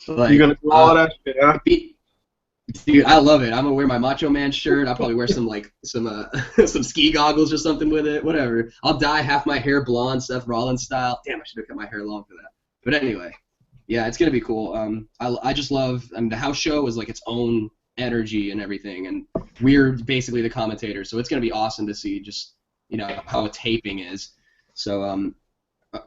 like, you're going to do all that shit, huh? Dude, I love it. I'm gonna wear my Macho Man shirt. I'll probably wear some some ski goggles or something with it. Whatever. I'll dye half my hair blonde, Seth Rollins style. Damn, I should have cut my hair long for that. But anyway, yeah, it's gonna be cool. I just love. The house show is like its own energy and everything, and we're basically the commentators. So it's gonna be awesome to see just how a taping is. So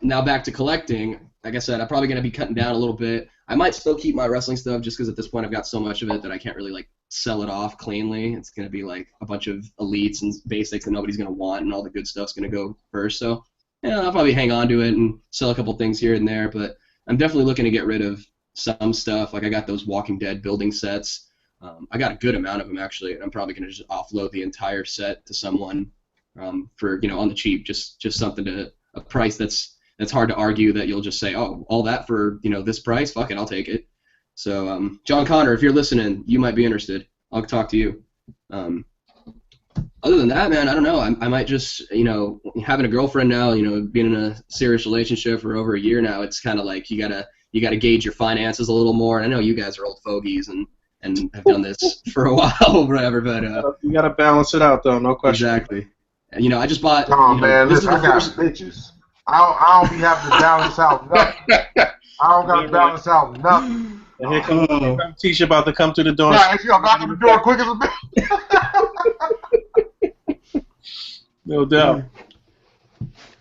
now back to collecting. Like I said, I'm probably gonna be cutting down a little bit. I might still keep my wrestling stuff just because at this point I've got so much of it that I can't really like sell it off cleanly. It's going to be like a bunch of elites and basics that nobody's going to want, and all the good stuff's going to go first. So I'll probably hang on to it and sell a couple things here and there, but I'm definitely looking to get rid of some stuff. Like I got those Walking Dead building sets. I got a good amount of them actually, and I'm probably going to just offload the entire set to someone for on the cheap, just something to a price that's hard to argue that you'll just say, oh, all that for this price? Fuck it, I'll take it. So John Connor, if you're listening, you might be interested. I'll talk to you. Other than that, man, I don't know. I might just having a girlfriend now, being in a serious relationship for over a year now. It's kind of like you gotta gauge your finances a little more. And I know you guys are old fogies and have done this for a while or whatever, but you gotta balance it out though, no question. Exactly. I just bought. Oh man, listen, I got bitches. I don't be having to balance out nothing. I don't got to balance out nothing. And here comes Tisha about to come to the door. Right, she about to the door quick as a bitch. No doubt.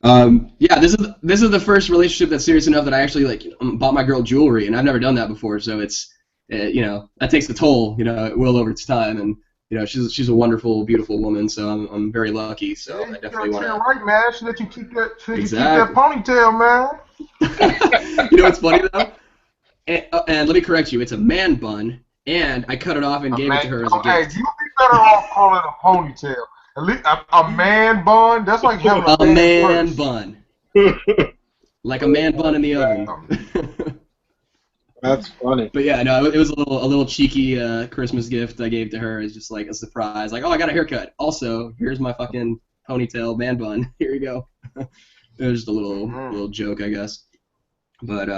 Yeah, this is the first relationship that's serious enough that I actually bought my girl jewelry, and I've never done that before. So it's that takes the toll. It will over time, and she's a wonderful, beautiful woman. So I'm very lucky. So I definitely want to. Right, man. Should let you keep that. Exactly. Keep that ponytail, man. What's funny though? And let me correct you. It's a man bun, and I cut it off and gave it to her as a gift. Hey, you'd be better off calling it a ponytail. At least a man bun. That's like having a man bun. like a man bun in the oven. That's funny. But yeah, no, it was a little cheeky Christmas gift I gave to her. It's just like a surprise, like, oh, I got a haircut. Also, here's my fucking ponytail man bun. Here you go. It was just a little joke, I guess. But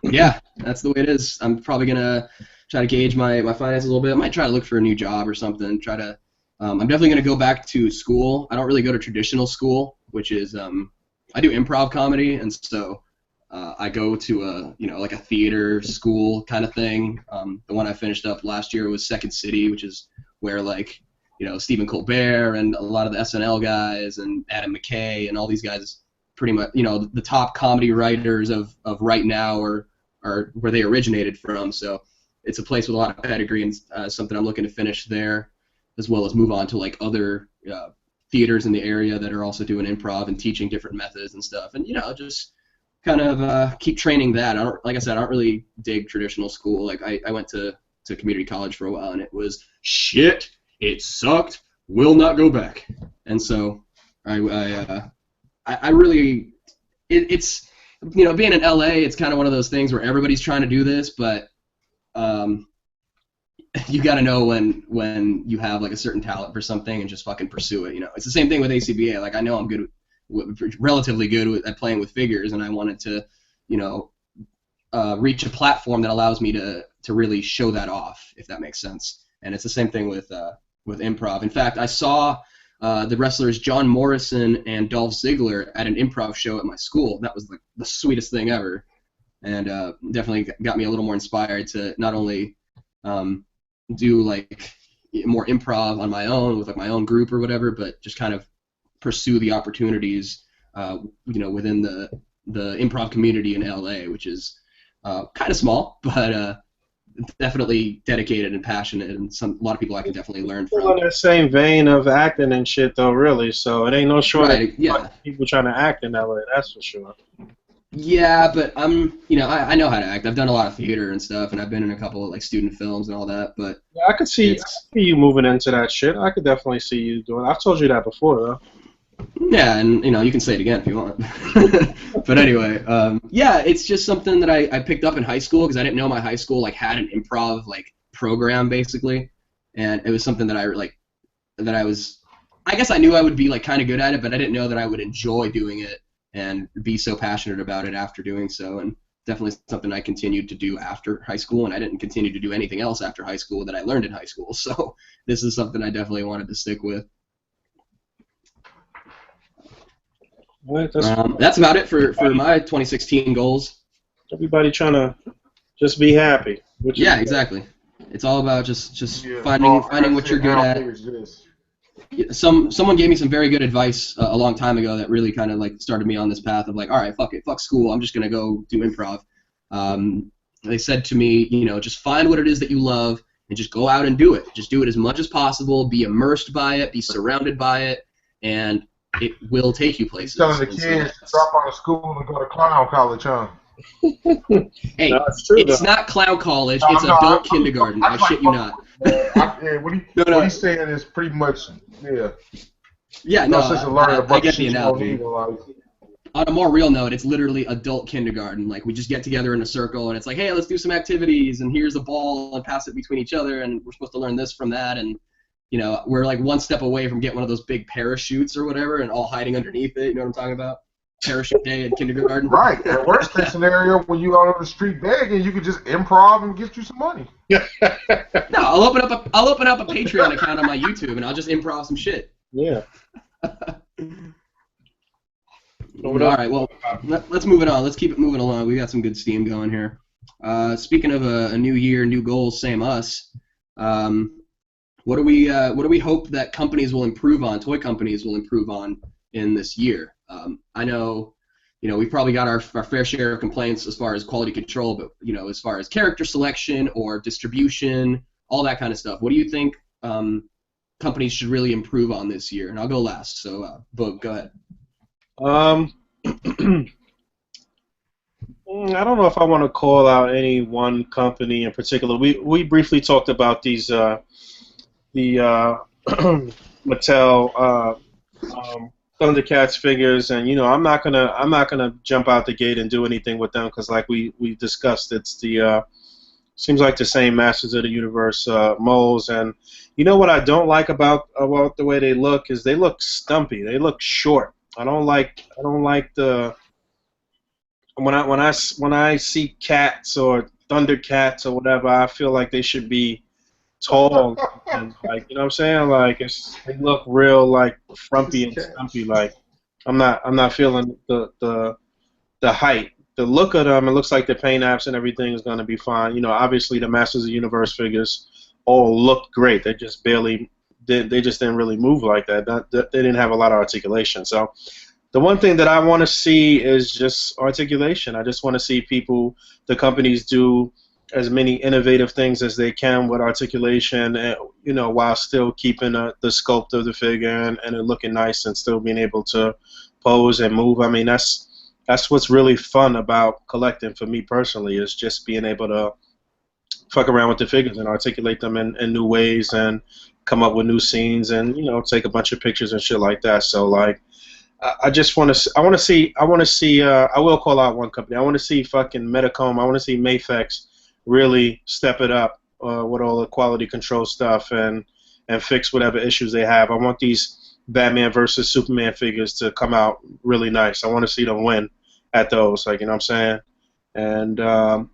yeah, that's the way it is. I'm probably gonna try to gauge my finances a little bit. I might try to look for a new job or something. Try to. I'm definitely gonna go back to school. I don't really go to traditional school, which is I do improv comedy, and so I go to a like a theater school kind of thing. The one I finished up last year was Second City, which is where like Stephen Colbert and a lot of the SNL guys and Adam McKay and all these guys, pretty much the top comedy writers of right now are where they originated from. So it's a place with a lot of pedigree and something I'm looking to finish there, as well as move on to like other theaters in the area that are also doing improv and teaching different methods and stuff, and just kind of keep training that. Like I said, I don't really dig traditional school. Like I went to community college for a while, and it was shit. It sucked. Will not go back. And so I really it's being in LA, it's kind of one of those things where everybody's trying to do this, but you got to know when you have like a certain talent for something and just fucking pursue it. It's the same thing with A.C.B.A. Like I know I'm relatively good at playing with figures, and I wanted to reach a platform that allows me to really show that off, if that makes sense. And it's the same thing with improv. In fact, I saw the wrestlers John Morrison and Dolph Ziggler at an improv show at my school. That was like the sweetest thing ever, and definitely got me a little more inspired to not only do like more improv on my own with like my own group or whatever, but just kind of pursue the opportunities within the improv community in LA, which is kind of small, but definitely dedicated and passionate, and a lot of people I can definitely learn from. In the same vein of acting and shit, though, really. So it ain't no shortage of people trying to act in LA. That's for sure. Yeah, but I know how to act. I've done a lot of theater and stuff, and I've been in a couple of like student films and all that. But yeah, I could see you moving into that shit. I could definitely see you doing. I've told you that before, though. Yeah, and you can say it again if you want. But anyway, yeah, it's just something that I picked up in high school because I didn't know my high school like had an improv like program basically, and it was something that I guess I knew I would be like kind of good at it, but I didn't know that I would enjoy doing it and be so passionate about it after doing so. And definitely something I continued to do after high school, and I didn't continue to do anything else after high school that I learned in high school. So this is something I definitely wanted to stick with. That's about it for my 2016 goals. Everybody trying to just be happy. Yeah, exactly. It's all about just finding what you're good at. Someone gave me some very good advice a long time ago that really kind of like started me on this path of like, all right, fuck it, fuck school, I'm just gonna go do improv. They said to me, just find what it is that you love and just go out and do it. Just do it as much as possible. Be immersed by it. Be surrounded by it, and it will take you places. Telling the kids to drop out of school and go to clown college, huh? Hey, no, it's not clown college. It's adult kindergarten. I shit you not. What he's saying is pretty much, yeah. Yeah, no, I get the analogy. On a more real note, it's literally adult kindergarten. Like, we just get together in a circle, and it's like, hey, let's do some activities, and here's a ball, and pass it between each other, and we're supposed to learn this from that, and we're like one step away from getting one of those big parachutes or whatever, and all hiding underneath it. You know what I'm talking about? Parachute day in kindergarten. Right. And worst case scenario, when you out on the street begging, you could just improv and get you some money. No, I'll open up a Patreon account on my YouTube, and I'll just improv some shit. Yeah. All right. Well, let's move it on. Let's keep it moving along. We got some good steam going here. Speaking of a new year, new goals, same us. What do we hope that companies will improve on? Toy companies will improve on in this year. I know, we've probably got our fair share of complaints as far as quality control, but as far as character selection or distribution, all that kind of stuff. What do you think companies should really improve on this year? And I'll go last. So, Boog, go ahead. I don't know if I want to call out any one company in particular. We briefly talked about these the Mattel Thundercats figures, and I'm not gonna jump out the gate and do anything with them because, like we discussed, it's the seems like the same Masters of the Universe molds. And you know what I don't like about the way they look is they look stumpy. They look short. I don't like the when I see cats or Thundercats or whatever. I feel like they should be tall and like what I'm saying. Like they look real like frumpy This and cat. stumpy. Like I'm not feeling the height. The look of them, it looks like the paint apps and everything is going to be fine. Obviously the Masters of the Universe figures all looked great. They just barely, they just didn't really move like that. They didn't have a lot of articulation. So the one thing that I want to see is just articulation. I just want to see the companies do as many innovative things as they can with articulation, and, while still keeping the sculpt of the figure and it looking nice and still being able to pose and move. I mean, that's what's really fun about collecting for me personally is just being able to fuck around with the figures and articulate them in new ways and come up with new scenes and take a bunch of pictures and shit like that. So like I just want to. I want to see. I will call out one company. I want to see fucking Metacom. I want to see Mafex really step it up with all the quality control stuff and fix whatever issues they have. I want these Batman versus Superman figures to come out really nice. I want to see them win at those. Like what I'm saying. And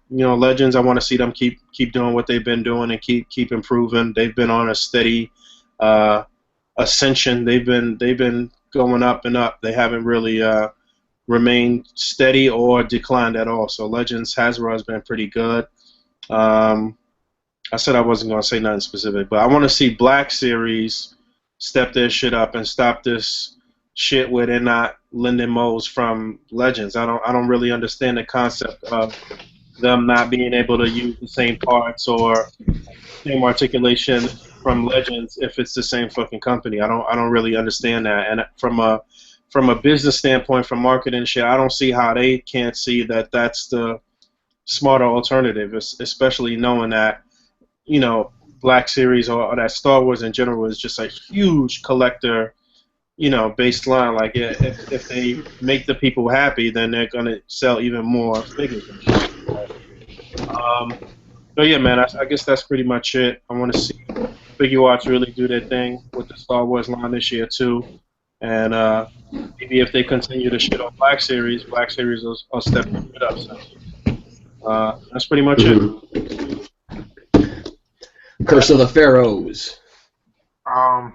Legends. I want to see them keep doing what they've been doing and keep improving. They've been on a steady ascension. They've been going up and up. They haven't really remained steady or declined at all. So Legends Hasbro has been pretty good. I said I wasn't going to say nothing specific, but I want to see Black Series step their shit up and stop this shit where they're not lending molds from Legends. I don't really understand the concept of them not being able to use the same parts or same articulation from Legends if it's the same fucking company. I don't really understand that. And from a business standpoint, from marketing shit, I don't see how they can't see that that's the smarter alternative, especially knowing that Black Series or that Star Wars in general is just a huge collector based line. Like if they make the people happy, then they're gonna sell even more figures and shit. So yeah, man, I guess that's pretty much it. I want to see Figure Arts really do their thing with the Star Wars line this year too, and maybe if they continue to shit on Black Series will step it up. So that's pretty much it. Curse of the Pharaohs. I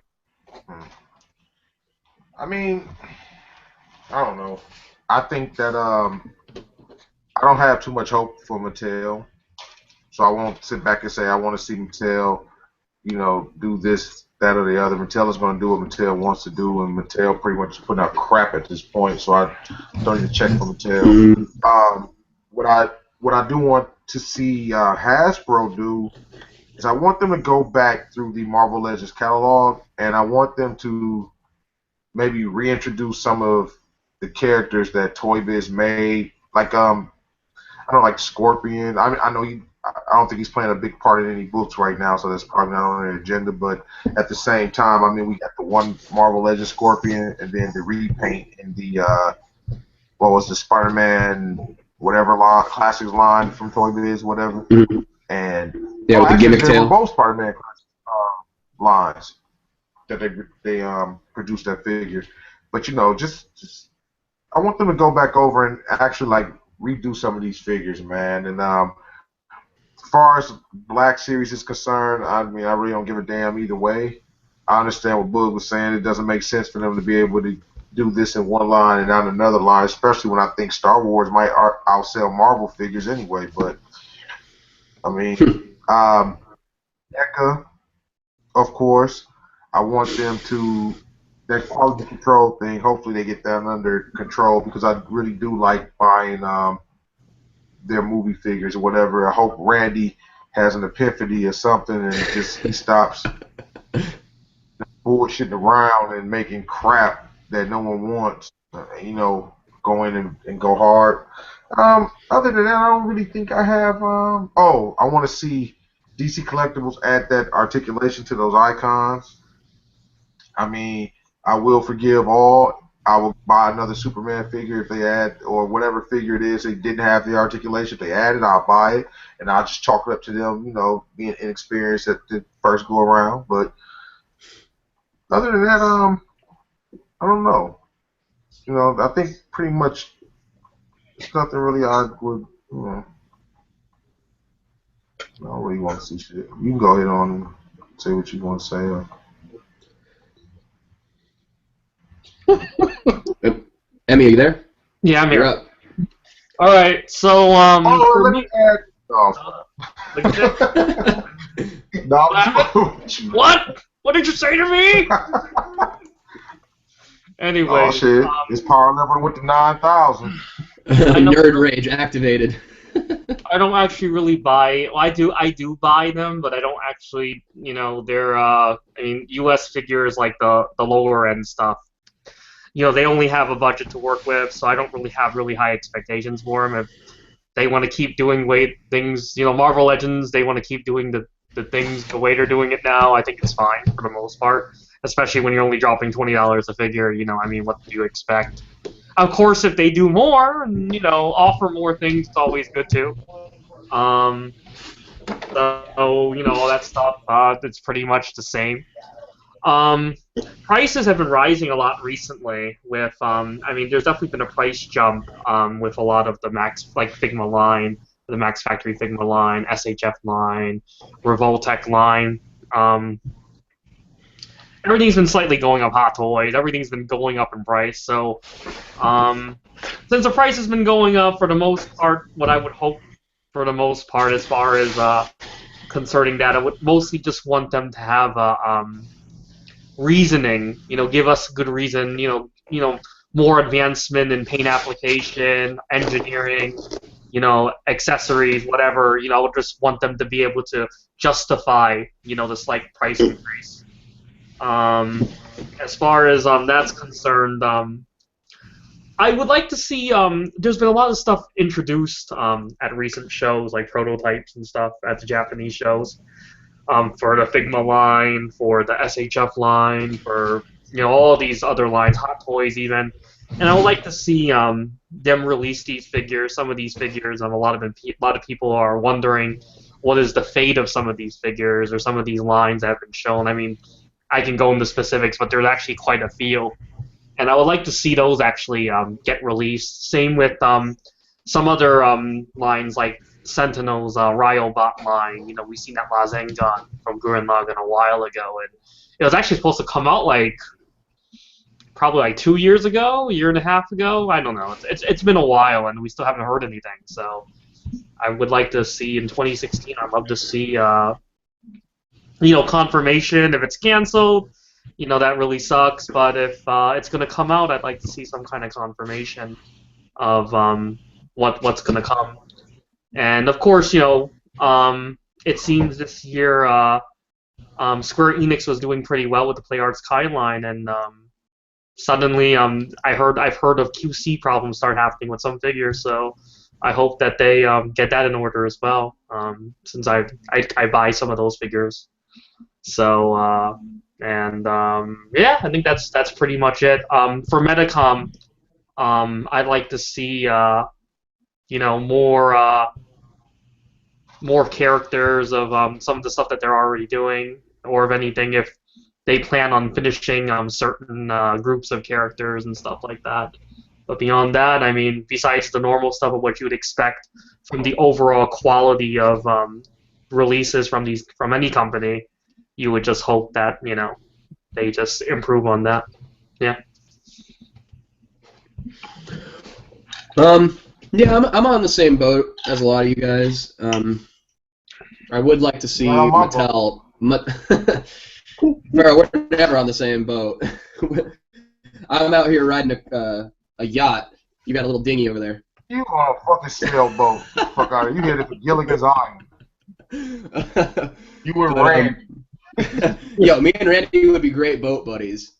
mean, I don't know. I think that I don't have too much hope for Mattel, so I won't sit back and say I want to see Mattel, do this, that, or the other. Mattel is going to do what Mattel wants to do, and Mattel pretty much is putting out crap at this point. So I don't need to check for Mattel. What I do want to see Hasbro do is I want them to go back through the Marvel Legends catalog, and I want them to maybe reintroduce some of the characters that Toy Biz made, like I don't know, like Scorpion. I know I don't think he's playing a big part in any books right now, so that's probably not on their agenda. But at the same time, I mean, we got the one Marvel Legends Scorpion, and then the repaint in the what was the Spider-Man whatever line, classics line from Toy Biz, whatever. And yeah, with the gimmick they tail. were both Spider-Man lines that they produced that figure. But just I want them to go back over and actually like redo some of these figures, man. And as far as Black Series is concerned, I mean, I really don't give a damn either way. I understand what Boog was saying. It doesn't make sense for them to be able to do this in one line and not in another line, especially when I think Star Wars might outsell Marvel figures anyway. But I mean, NECA, of course, I want them to that quality control thing. Hopefully, they get that under control because I really do like buying their movie figures or whatever. I hope Randy has an epiphany or something and just he stops bullshitting around and making crap that no one wants. Go in and go hard. Other than that, I don't really think I have. I want to see DC Collectibles add that articulation to those icons. I mean, I will forgive all I will buy another Superman figure if they add, or whatever figure it is they didn't have the articulation. If they add it, I'll buy it, and I'll just chalk it up to them, being inexperienced at the first go around. But other than that, I don't know. I think pretty much there's nothing really I would, I don't really want to see shit. You can go ahead on and say what you want to say. Emmy, are you there? Yeah, I'm You're here. up. All right, so for let me, me add. look at that. No, What? What did you say to me? Anyway, oh shit! It's power level with the 9,000. Nerd rage activated. I don't actually really buy. Well, I do buy them, but I don't actually. They're. I mean, U.S. figures like the lower end stuff. They only have a budget to work with, so I don't really have really high expectations for them. If they want to keep doing things, Marvel Legends, they want to keep doing the things the way they're doing it now, I think it's fine for the most part. Especially when you're only dropping $20 a figure, I mean, what do you expect? Of course, if they do more and, offer more things, it's always good too. So, all that stuff, it's pretty much the same. Prices have been rising a lot recently with, I mean, there's definitely been a price jump with a lot of the Max, like Figma line, the Max Factory Figma line, SHF line, Revoltech line. Everything's been slightly going up, Hot Toys. Everything's been going up in price. So, since the price has been going up for the most part, what I would hope for the most part, as far as concerning that, I would mostly just want them to have reasoning, give us good reason, more advancement in paint application, engineering, accessories, whatever, I would just want them to be able to justify, the slight price increase. As far as that's concerned, I would like to see, there's been a lot of stuff introduced at recent shows, like prototypes and stuff at the Japanese shows. For the Figma line, for the SHF line, for all these other lines, Hot Toys even, and I would like to see them release these figures. Some of these figures, a lot of people are wondering what is the fate of some of these figures or some of these lines that have been shown. I mean, I can go into specifics, but there's actually quite a few, and I would like to see those actually get released. Same with some other lines like Sentinel's Ryobot line. We seen that Rasengan from Gurren Lagann a while ago, and it was actually supposed to come out probably 2 years ago, a year and a half ago. I don't know. It's been a while, and we still haven't heard anything. So I would like to see in 2016. I'd love to see confirmation if it's canceled. That really sucks. But if it's gonna come out, I'd like to see some kind of confirmation of what's gonna come. And of course, it seems this year Square Enix was doing pretty well with the PlayArts Kai line, and suddenly I've heard of QC problems start happening with some figures. So I hope that they get that in order as well, since I buy some of those figures. So yeah, I think that's pretty much it. For Medicom, I'd like to see more characters of some of the stuff that they're already doing, or if anything, if they plan on finishing certain groups of characters and stuff like that. But beyond that, I mean, besides the normal stuff of what you would expect from the overall quality of releases from any company, you would just hope that they just improve on that. Yeah. Yeah, I'm on the same boat as a lot of you guys. I would like to see Mattel. Pharaoh, we're never on the same boat. I'm out here riding a yacht. You got a little dinghy over there. You on a fucking sailboat. Fuck out of here. You headed for Gilligan's Island. You would Randy. Yo, me and Randy would be great boat buddies.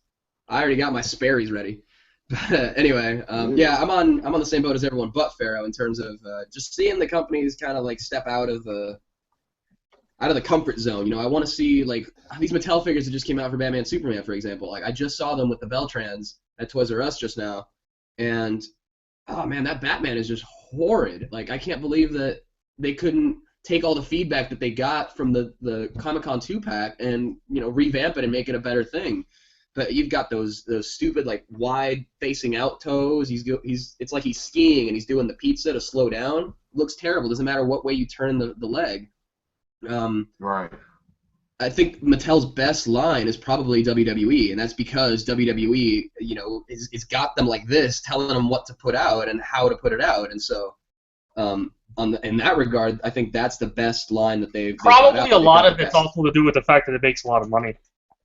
I already got my Sperry's ready. But anyway, yeah, I'm on the same boat as everyone but Pharaoh in terms of just seeing the companies kind of like step out of the comfort zone. I want to see like these Mattel figures that just came out for Batman Superman, for example. Like I just saw them with the Veltrans, at Toys R Us just now, and oh man, that Batman is just horrid. Like, I can't believe that they couldn't take all the feedback that they got from the Comic-Con 2-pack and, you know, revamp it and make it a better thing. But you've got those stupid, like, wide facing out toes. It's like he's skiing and he's doing the pizza to slow down. Looks terrible. Doesn't matter what way you turn the leg. Right. I think Mattel's best line is probably WWE, and that's because WWE, you know, is got them like this, telling them what to put out and how to put it out. And so, in that regard, I think that's the best line that they've probably a lot of it's also to do with the fact that it makes a lot of money.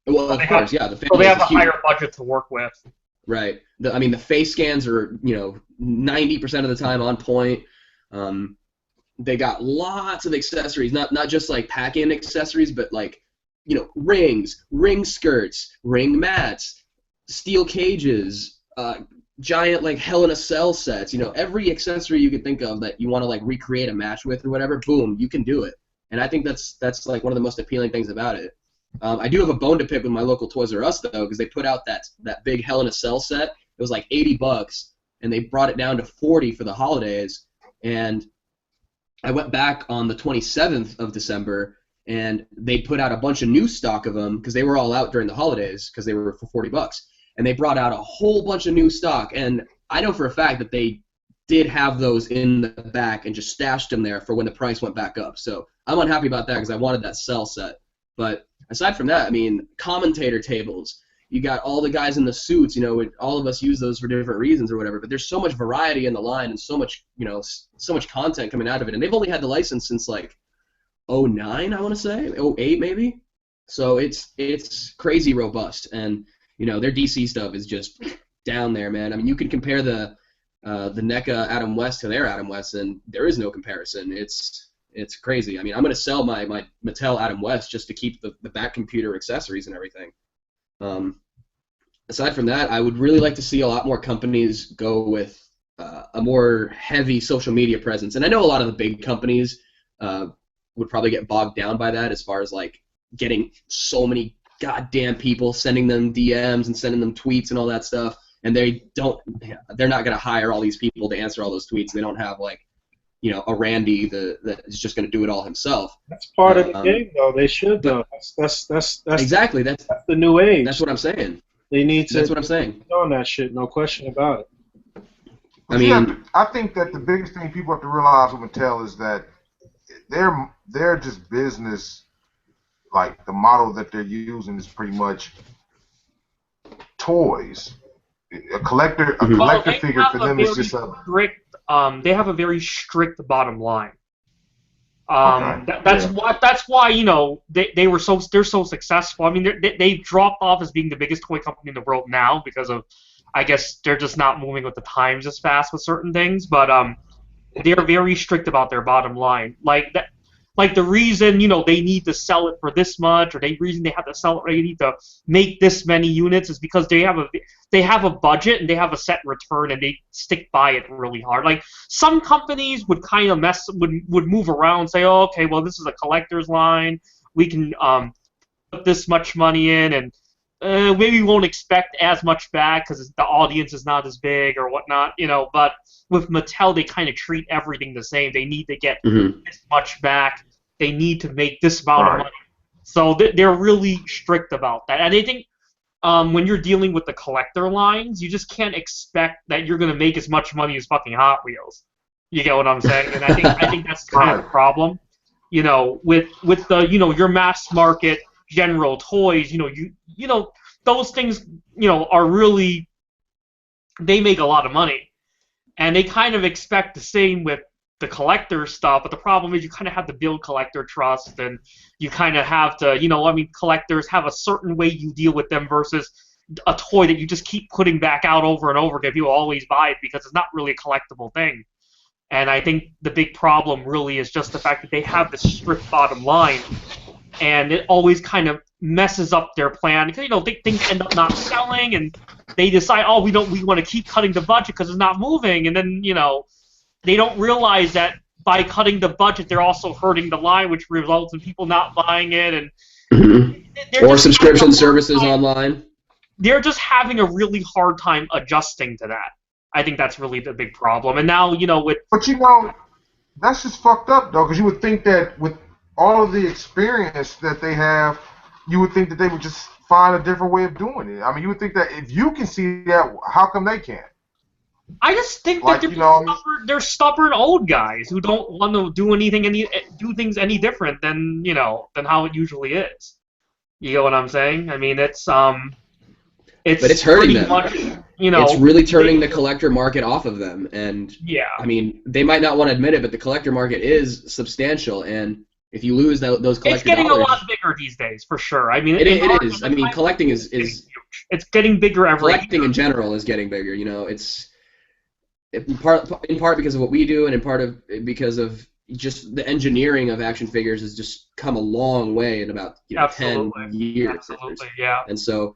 Well, of course, yeah. So they have a higher budget to work with. Right. I mean, the face scans are, you know, 90% of the time on point. They got lots of accessories, not just like pack-in accessories, but like, you know, rings, ring skirts, ring mats, steel cages, giant like Hell in a Cell sets. You know, every accessory you could think of that you want to like recreate a match with or whatever, boom, you can do it. And I think that's like one of the most appealing things about it. I do have a bone to pick with my local Toys R Us though, because they put out that big Hell in a Cell set. It was like $80, and they brought it down to $40 for the holidays. And I went back on the 27th of December, and they put out a bunch of new stock of them because they were all out during the holidays because they were for $40. And they brought out a whole bunch of new stock, and I know for a fact that they did have those in the back and just stashed them there for when the price went back up. So I'm unhappy about that because I wanted that Cell set. But aside from that, I mean, commentator tables. You got all the guys in the suits, you know, all of us use those for different reasons or whatever, but there's so much variety in the line and so much, you know, so much content coming out of it. And they've only had the license since like 09, I want to say, 08 maybe. So it's crazy robust. And, you know, their DC stuff is just down there, man. I mean, you could compare the NECA Adam West to their Adam West, and there is no comparison. It's crazy. I mean, I'm going to sell my Mattel Adam West just to keep the back computer accessories and everything. Aside from that, I would really like to see a lot more companies go with a more heavy social media presence. And I know a lot of the big companies would probably get bogged down by that as far as like getting so many goddamn people sending them DMs and sending them tweets and all that stuff. And they're not going to hire all these people to answer all those tweets. They don't have like, you know, a Randy that is just going to do it all himself. That's part of the game, though. They should, though. That's exactly. That's the new age. That's what I'm saying. They need to. That's what I'm saying. On that shit, no question about it. I mean, I think that the biggest thing people have to realize with Mattel is that they're just business. Like the model that they're using is pretty much toys. A collector figure for them is just a strict. They have a very strict bottom line. That's why you know they're so successful. I mean, they've dropped off as being the biggest toy company in the world now because of, I guess they're just not moving with the times as fast with certain things. But they're very strict about their bottom line. Like that. Like the reason, you know, they need to sell it for this much, or the reason they have to sell it, or they need to make this many units, is because they have a budget and they have a set return and they stick by it really hard. Like some companies would kind of would move around and say, oh, okay, well this is a collector's line, we can put this much money in, and maybe we won't expect as much back because the audience is not as big or whatnot, you know. But with Mattel, they kind of treat everything the same. They need to get this much back. They need to make this amount of money. So they're really strict about that. And I think when you're dealing with the collector lines, you just can't expect that you're going to make as much money as fucking Hot Wheels. You get what I'm saying? And I think that's kind of the problem. You know, with the, you know, your mass market general toys, you know those things, you know, are really, they make a lot of money. And they kind of expect the same with the collector stuff, but the problem is you kind of have to build collector trust, and you kind of have to, you know, I mean, collectors have a certain way you deal with them versus a toy that you just keep putting back out over and over again. People always buy it because it's not really a collectible thing. And I think the big problem really is just the fact that they have this strict bottom line, and it always kind of messes up their plan because, you know, things end up not selling, and they decide, oh, we want to keep cutting the budget because it's not moving, and then, you know, they don't realize that by cutting the budget, they're also hurting the line, which results in people not buying it, and or subscription services online. they're just having a really hard time adjusting to that. I think that's really the big problem. And now, with But that's just fucked up though, because you would think that with all of the experience that they have, you would think that they would just find a different way of doing it. I mean, you would think that if you can see that, how come they can't? I just think Like, that they're stubborn old guys who don't want to do things any different than how it usually is. You know what I'm saying? I mean, but it's hurting them. Much, it's really turning the collector market off of them, and yeah. I mean, they might not want to admit it, but the collector market is substantial, and if you lose those collector it's getting dollars, a lot bigger these days, for sure. I mean, it is. I mean, collecting is it's getting bigger every collecting year. In general is getting bigger. It's in part because of what we do, and in part because of just the engineering of action figures has just come a long way in about 10 years. Absolutely, yeah. And so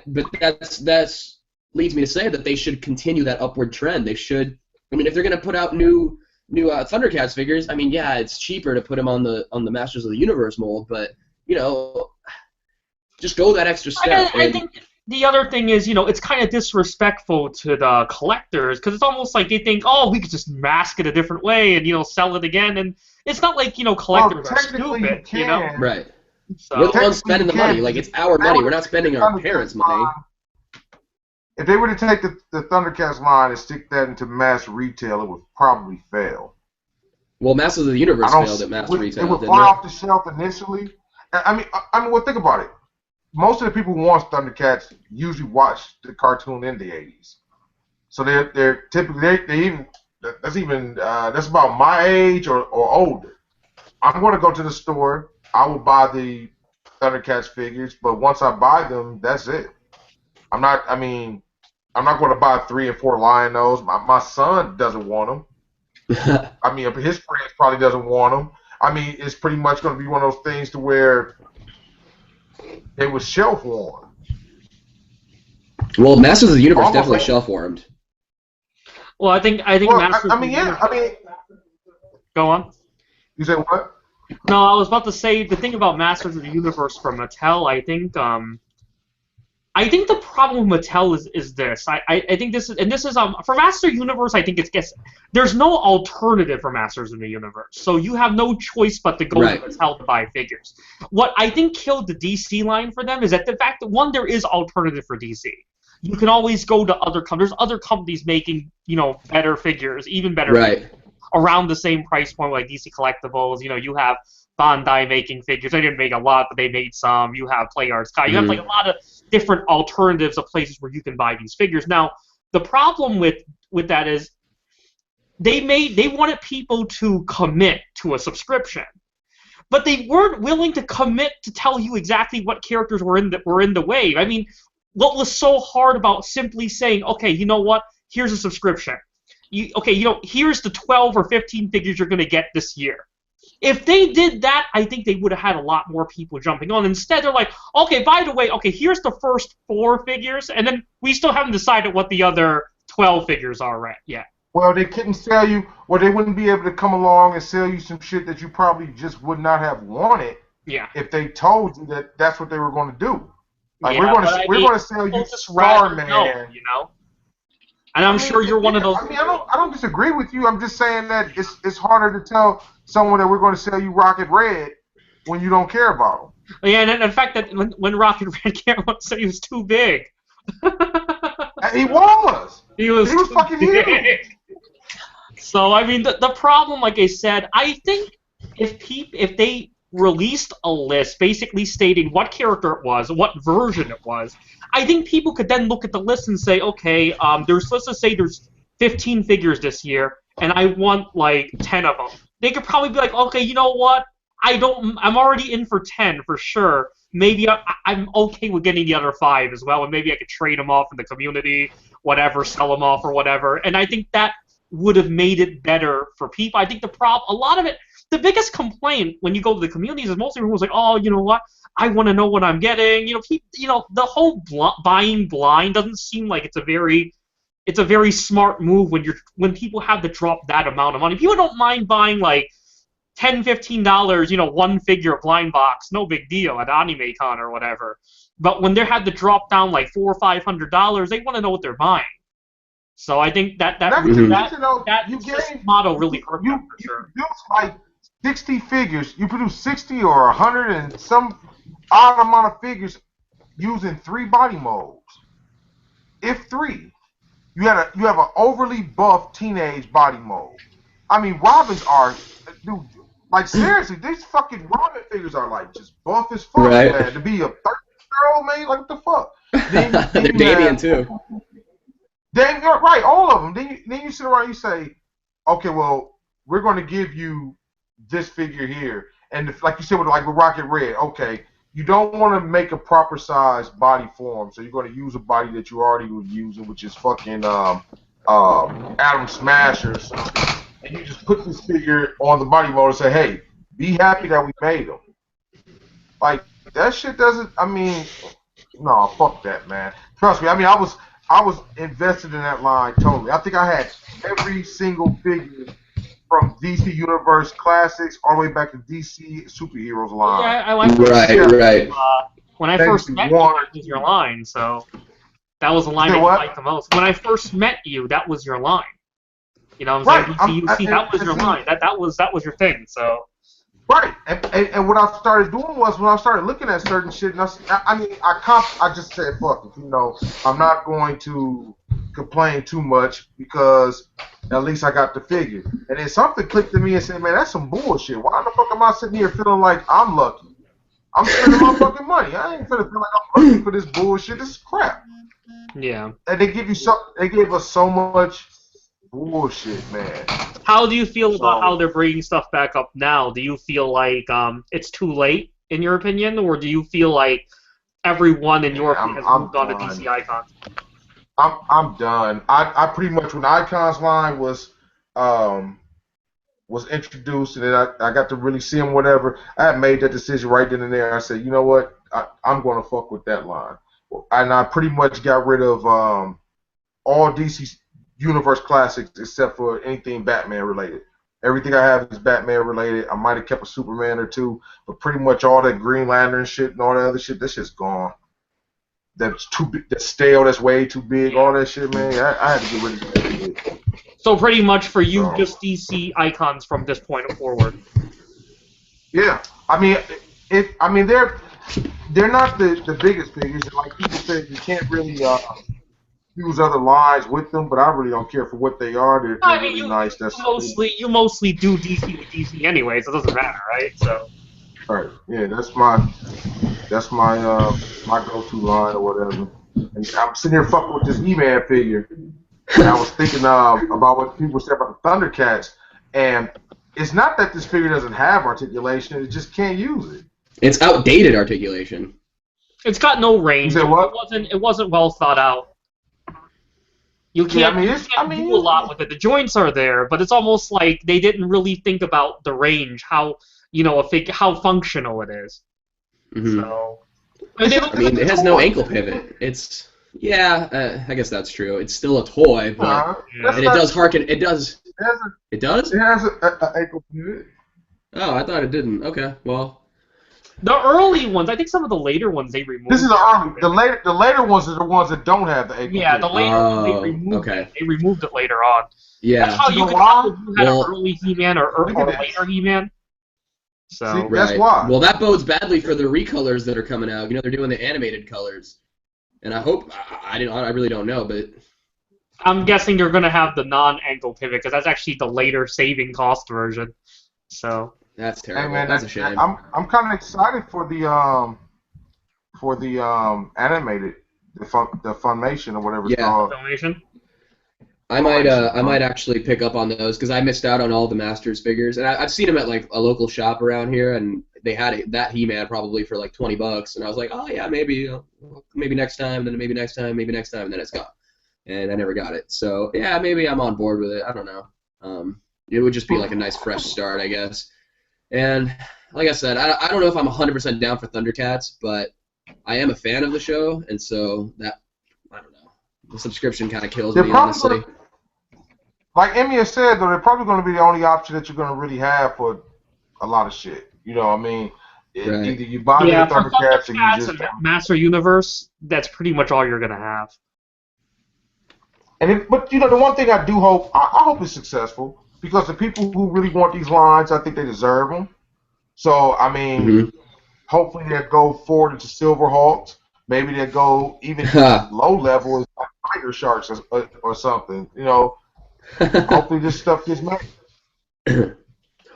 but that's leads me to say that they should continue that upward trend. They should. I mean, if they're going to put out new Thundercats figures, I mean, yeah, it's cheaper to put them on the Masters of the Universe mold, but just go that extra step. I think the other thing is, it's kind of disrespectful to the collectors because it's almost like they think, oh, we could just mask it a different way and sell it again, and it's not like collectors are stupid, Right. So, we're the ones spending the money. Like, it's our money. We're not spending our parents' money. If they were to take the Thundercats line and stick that into mass retail, it would probably fail. Well, Masters of the Universe failed at mass retail. It would fly off the shelf initially. I mean, well, think about it. Most of the people who watch Thundercats usually watch the cartoon in the 80s. So they're typically that's about my age or older. I'm going to go to the store. I will buy the Thundercats figures, but once I buy them, that's it. I'm not going to buy 3 and 4 Lion-O's. My son doesn't want them. I mean, his friends probably doesn't want them. I mean, it's pretty much going to be one of those things to where it was shelf warmed. Well, Masters of the Universe definitely shelf warmed. Well, I think Masters. I mean, go on. You said what? No, I was about to say the thing about Masters of the Universe from Mattel. I think the problem with Mattel is this. I think this is for Master Universe. I think there's no alternative for Masters of the Universe, so you have no choice but to go to Mattel to buy figures. What I think killed the DC line for them is that the fact that there is alternative for DC. You can always go to other companies. There's other companies making better figures, even better figures, around the same price point like DC Collectibles. You have Bandai making figures. They didn't make a lot, but they made some. You have Play Arts Sky. You have like a lot of different alternatives of places where you can buy these figures. Now, the problem with that is they wanted people to commit to a subscription, but they weren't willing to commit to tell you exactly what characters were in the wave. I mean, what was so hard about simply saying, okay, you know what? Here's a subscription. Here's the 12 or 15 figures you're going to get this year. If they did that, I think they would have had a lot more people jumping on. Instead, they're like, okay, by the way, here's the first 4 figures, and then we still haven't decided what the other 12 figures are yet. Well, they couldn't sell you, they wouldn't be able to come along and sell you some shit that you probably just would not have wanted if they told you that that's what they were going to do. Like, we're going to sell you Starman, And I'm sure you're one of those. I mean, I don't disagree with you. I'm just saying that it's harder to tell someone that we're going to sell you Rocket Red when you don't care about them. Yeah, and the fact that when Rocket Red came out, said he was too big. He was. He was fucking huge. So I mean, the problem, like I said, I think if they released a list basically stating what character it was, what version it was, I think people could then look at the list and say, okay, let's just say there's 15 figures this year, and I want like 10 of them. They could probably be like, okay, you know what? I'm already in for 10 for sure. Maybe I'm okay with getting the other 5 as well, and maybe I could trade them off in the community, whatever, sell them off or whatever. And I think that would have made it better for people. I think a lot of it, the biggest complaint when you go to the communities is mostly everyone's like, oh, you know what? I want to know what I'm getting. The whole buying blind doesn't seem like it's a very smart move when people have to drop that amount of money. People don't mind buying like $10, $15, one figure blind box, no big deal at AnimeCon or whatever. But when they had to drop down like $400 or $500, they want to know what they're buying. So I think that motto really hurt them for sure. You produce like 60 figures. You produce 60 or 100 and some odd amount of figures using 3 body molds. If 3, you have an overly buff teenage body mold. I mean, Robins are, dude. Like seriously, these fucking Robin figures are like just buff as fuck, man. To be a 30-year-old man, like what the fuck? They're Damien too. Then right, all of them. Then you sit around and you say, okay, well, we're going to give you this figure here, and like you said with Rocket Red, okay, you don't want to make a proper size body form, so you're going to use a body that you already were using, which is fucking Atom Smasher or something. And you just put this figure on the body mold and say, hey, be happy that we made them. Like, that shit doesn't, I mean, no, fuck that, man. Trust me, I mean, I was invested in that line totally. I think I had every single figure from DC Universe Classics all the way back to DC Superheroes line. Yeah, I like that. Right. When I first met you, that was your line, so that was the line that you liked the most. When I first met you, that was your line. You know what I'm saying? That was your line. That was your thing. So. Right, and what I started doing was when I started looking at certain shit, and I just said, fuck it, I'm not going to complain too much because at least I got the figure. And then something clicked to me and said, man, that's some bullshit. Why the fuck am I sitting here feeling like I'm lucky? I'm spending my fucking money. I ain't finna feel like I'm lucky for this bullshit. This is crap. Yeah. And they gave us so much bullshit, man. How do you feel about how they're bringing stuff back up now? Do you feel like it's too late, in your opinion, or do you feel like everyone in your opinion has moved on to DC Icons? I'm done. I pretty much when Icons line was introduced and then I got to really see them, whatever, I had made that decision right then and there. I said, you know what, I'm going to fuck with that line. And I pretty much got rid of all DC Universe Classics except for anything Batman related. Everything I have is Batman related. I might have kept a Superman or two, but pretty much all that Green Lantern shit and all that other shit, that shit's gone. That's too big, that's stale, that's way too big, all that shit, man. I had to get rid of that shit. So pretty much for you, just DC Icons from this point forward. Yeah, I mean, they're not the biggest figures. Like people said, you can't really use other lines with them, but I really don't care for what they are. They're really nice. You mostly do DC with DC anyway, so it doesn't matter, right? So. Right. Yeah, that's my go-to line or whatever. And I'm sitting here fucking with this E-Man figure, and I was thinking about what people said about the Thundercats, and it's not that this figure doesn't have articulation; it just can't use it. It's outdated articulation. It's got no range. You said what? It wasn't well thought out. You can't, do a lot with it. The joints are there, but it's almost like they didn't really think about the range, how how functional it is. Mm-hmm. So, it has no ankle pivot. It's I guess that's true. It's still a toy, but and it does harken. It does. It does. It has an ankle pivot. Oh, I thought it didn't. Okay, well. The early ones, I think some of the later ones they removed. This is the early. The later ones are the ones that don't have the ankle. Yeah, the later ones they removed it. They removed it later on. Yeah. That's how you could tell if you had an early He-Man or later He-Man. So see, that's why. Well, that bodes badly for the recolors that are coming out. They're doing the animated colors, and I hope I really don't know, but I'm guessing you're gonna have the non-ankle pivot because that's actually the later saving cost version. So. That's terrible. Hey man, that's a shame. I'm kind of excited for the animated, the Funimation or whatever it's called. Funimation. I might actually pick up on those because I missed out on all the Masters figures, and I've seen them at like a local shop around here, and they had that He-Man probably for like $20, and I was like, oh yeah, maybe next time, then maybe next time, and then it's gone, and I never got it. So yeah, maybe I'm on board with it. I don't know. It would just be like a nice fresh start, I guess. And like I said, I don't know if I'm 100% down for Thundercats, but I am a fan of the show, and so that, I don't know, the subscription kind of kills me, honestly. Like Emiya said, though, they're probably going to be the only option that you're going to really have for a lot of shit. You know what I mean? Right. Either you buy the Yeah, for Thundercats or you Thundercats just and Master Universe, that's pretty much all you're gonna have. but you know, the one thing I do hope, I hope it's successful because the people who really want these lines, I think they deserve them. So I mean, Mm-hmm. hopefully they'll go forward into Silver Hawks. Maybe they'll go even low level as like Tiger Sharks or something. You know, hopefully this stuff gets made.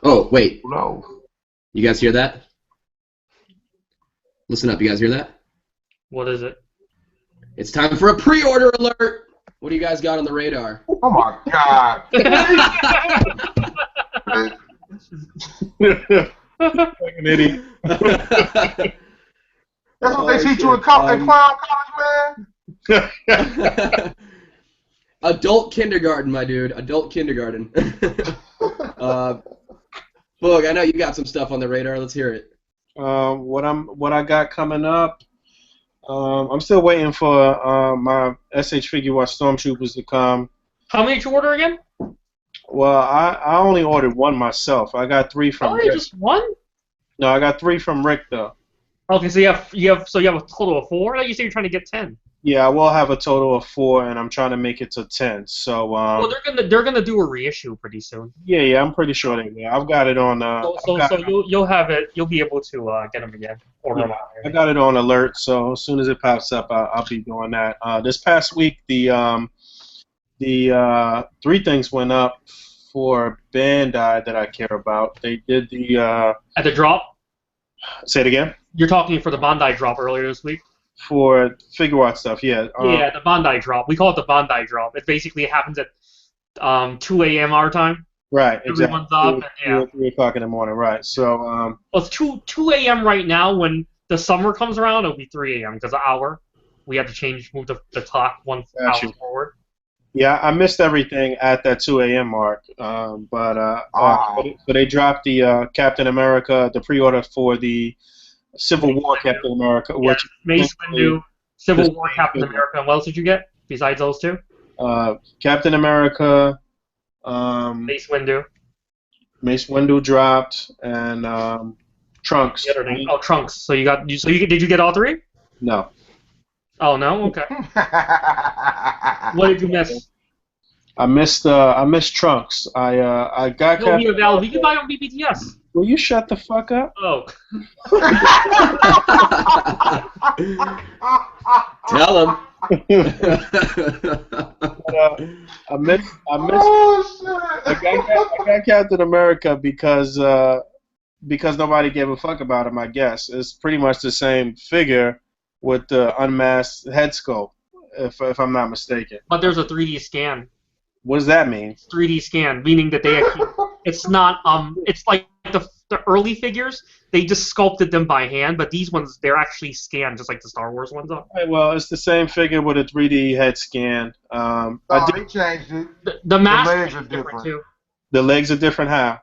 Oh, wait. Who knows? You guys hear that? Listen up. You guys hear that? What is it? It's time for a pre-order alert. What do you guys got on the radar? Oh my God! Like an idiot. That's what they teach you in clown college, man. Adult kindergarten, my dude. Adult kindergarten. Boog, I know you got some stuff on the radar. Let's hear it. What I got coming up. I'm still waiting for my SH Figure Watch Stormtroopers to come. How many did you order again? Well, I only ordered one myself. I got 3 from Only Rick. just one? No, I got 3 from Rick though. Okay, so you have a total of 4? I thought you said you're trying to get 10. Yeah, I will have a total of 4, and I'm trying to make it to 10. So Well, they're gonna do a reissue pretty soon. yeah, I'm pretty sure they will. I've got it on. So you'll have it. You'll be able to get them again. Order them I got it on alert. So as soon as it pops up, I'll be doing that. This past week, the 3 things went up for Bandai that I care about. They did the at the drop. say it again. You're talking for the Bandai drop earlier this week. For figure art stuff, yeah. Yeah, the Bandai drop. We call it the Bandai drop. It basically happens at 2 a.m. our time. Right, Everyone's exactly. up, and 3 o'clock in the morning, right. So, well, it's 2 a.m. right now. When the summer comes around, it'll be 3 a.m. because an hour. We have to move the clock 1 hour forward. Yeah, I missed everything at that 2 a.m. mark. But they dropped the Captain America, the pre-order for the Civil War Captain America, Yeah, which Mace Windu, Civil War Captain America. And what else did you get besides those 2? Captain America, Mace Windu. Mace Windu dropped, and Trunks. The other thing. Oh, Trunks. So did you get all 3? No. Oh no. Okay. What did you miss? I missed Trunks. I got. No, you can buy it on BBTS. Will you shut the fuck up? Oh. Tell him. I missed. I got Captain America because nobody gave a fuck about him. I guess it's pretty much the same figure with the unmasked head sculpt, if I'm not mistaken. But there's a 3D scan. What does that mean? 3D scan, meaning that they actually, it's not it's like the early figures, they just sculpted them by hand, but these ones, they're actually scanned just like the Star Wars ones are. Right, well, it's the same figure with a 3D head scan. They changed it. The mask legs is are different too. The legs are different. How?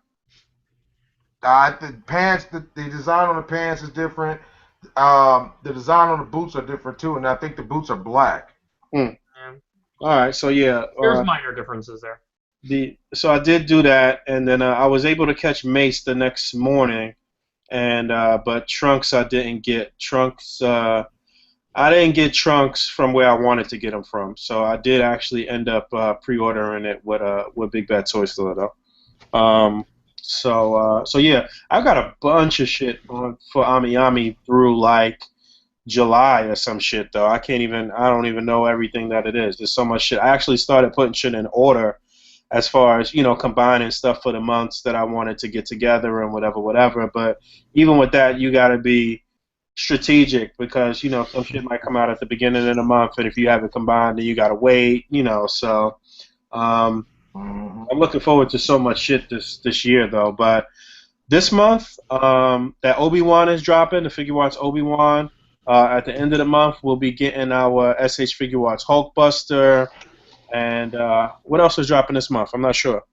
The pants, the design on the pants is different. The design on the boots are different too, and I think the boots are black. All right, so yeah. There's minor differences there. So I did do that, and then I was able to catch Mace the next morning, and but Trunks I didn't get. Trunks I didn't get Trunks from where I wanted to get him from, so I did actually end up pre-ordering it with Big Bad Toy Store though. So yeah, I've got a bunch of shit for Emiya through like July or some shit though. I don't even know everything that it is. There's so much shit. I actually started putting shit in order as far as, combining stuff for the months that I wanted to get together and whatever. But even with that, you got to be strategic because, some shit might come out at the beginning of the month, and if you have it combined, then you got to wait, So I'm looking forward to so much shit this year though. But this month, that Obi-Wan is dropping, the Figure Watch Obi-Wan. At the end of the month, we'll be getting our SH Figure Watch Hulkbuster, and what else is dropping this month? I'm not sure.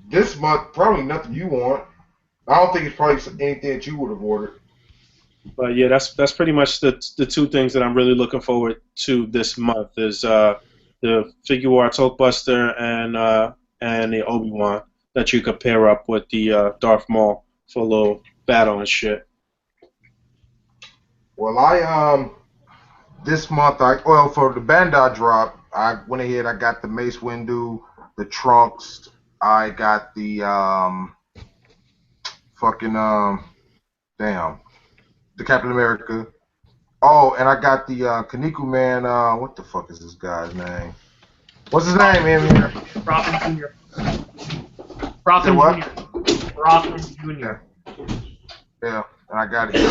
This month, probably nothing you want. I don't think it's probably anything that you would have ordered. But yeah, that's pretty much the 2 things that I'm really looking forward to this month is the Figure Watch Hulkbuster and the Obi-Wan. that you could pair up with the Darth Maul for a little battle and shit. Well, I this month for the Bandai drop, I went ahead. I got the Mace Windu, the Trunks. I got the fucking the Captain America. Oh, and I got the Kaneko man. What the fuck is this guy's name? What's his name, Emiya? Robin Jr. Robin what? Jr. Robin Jr. Yeah, and I got it.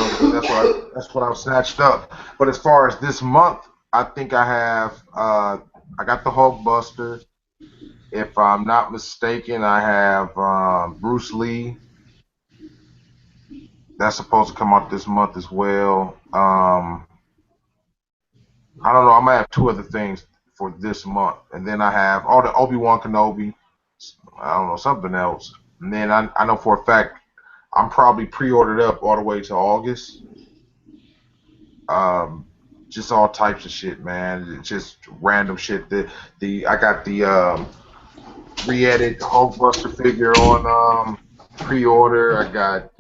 That's what I snatched up. But as far as this month, I think I have I got the Hulkbuster. If I'm not mistaken, I have Bruce Lee. That's supposed to come out this month as well. I don't know. I might have 2 other things for this month, and then I have all the Obi-Wan Kenobi. I don't know, something else. And then I know for a fact I'm probably pre-ordered up all the way to August. Just all types of shit, man. Just random shit. I got the re-edit Hulkbuster figure on pre-order. I got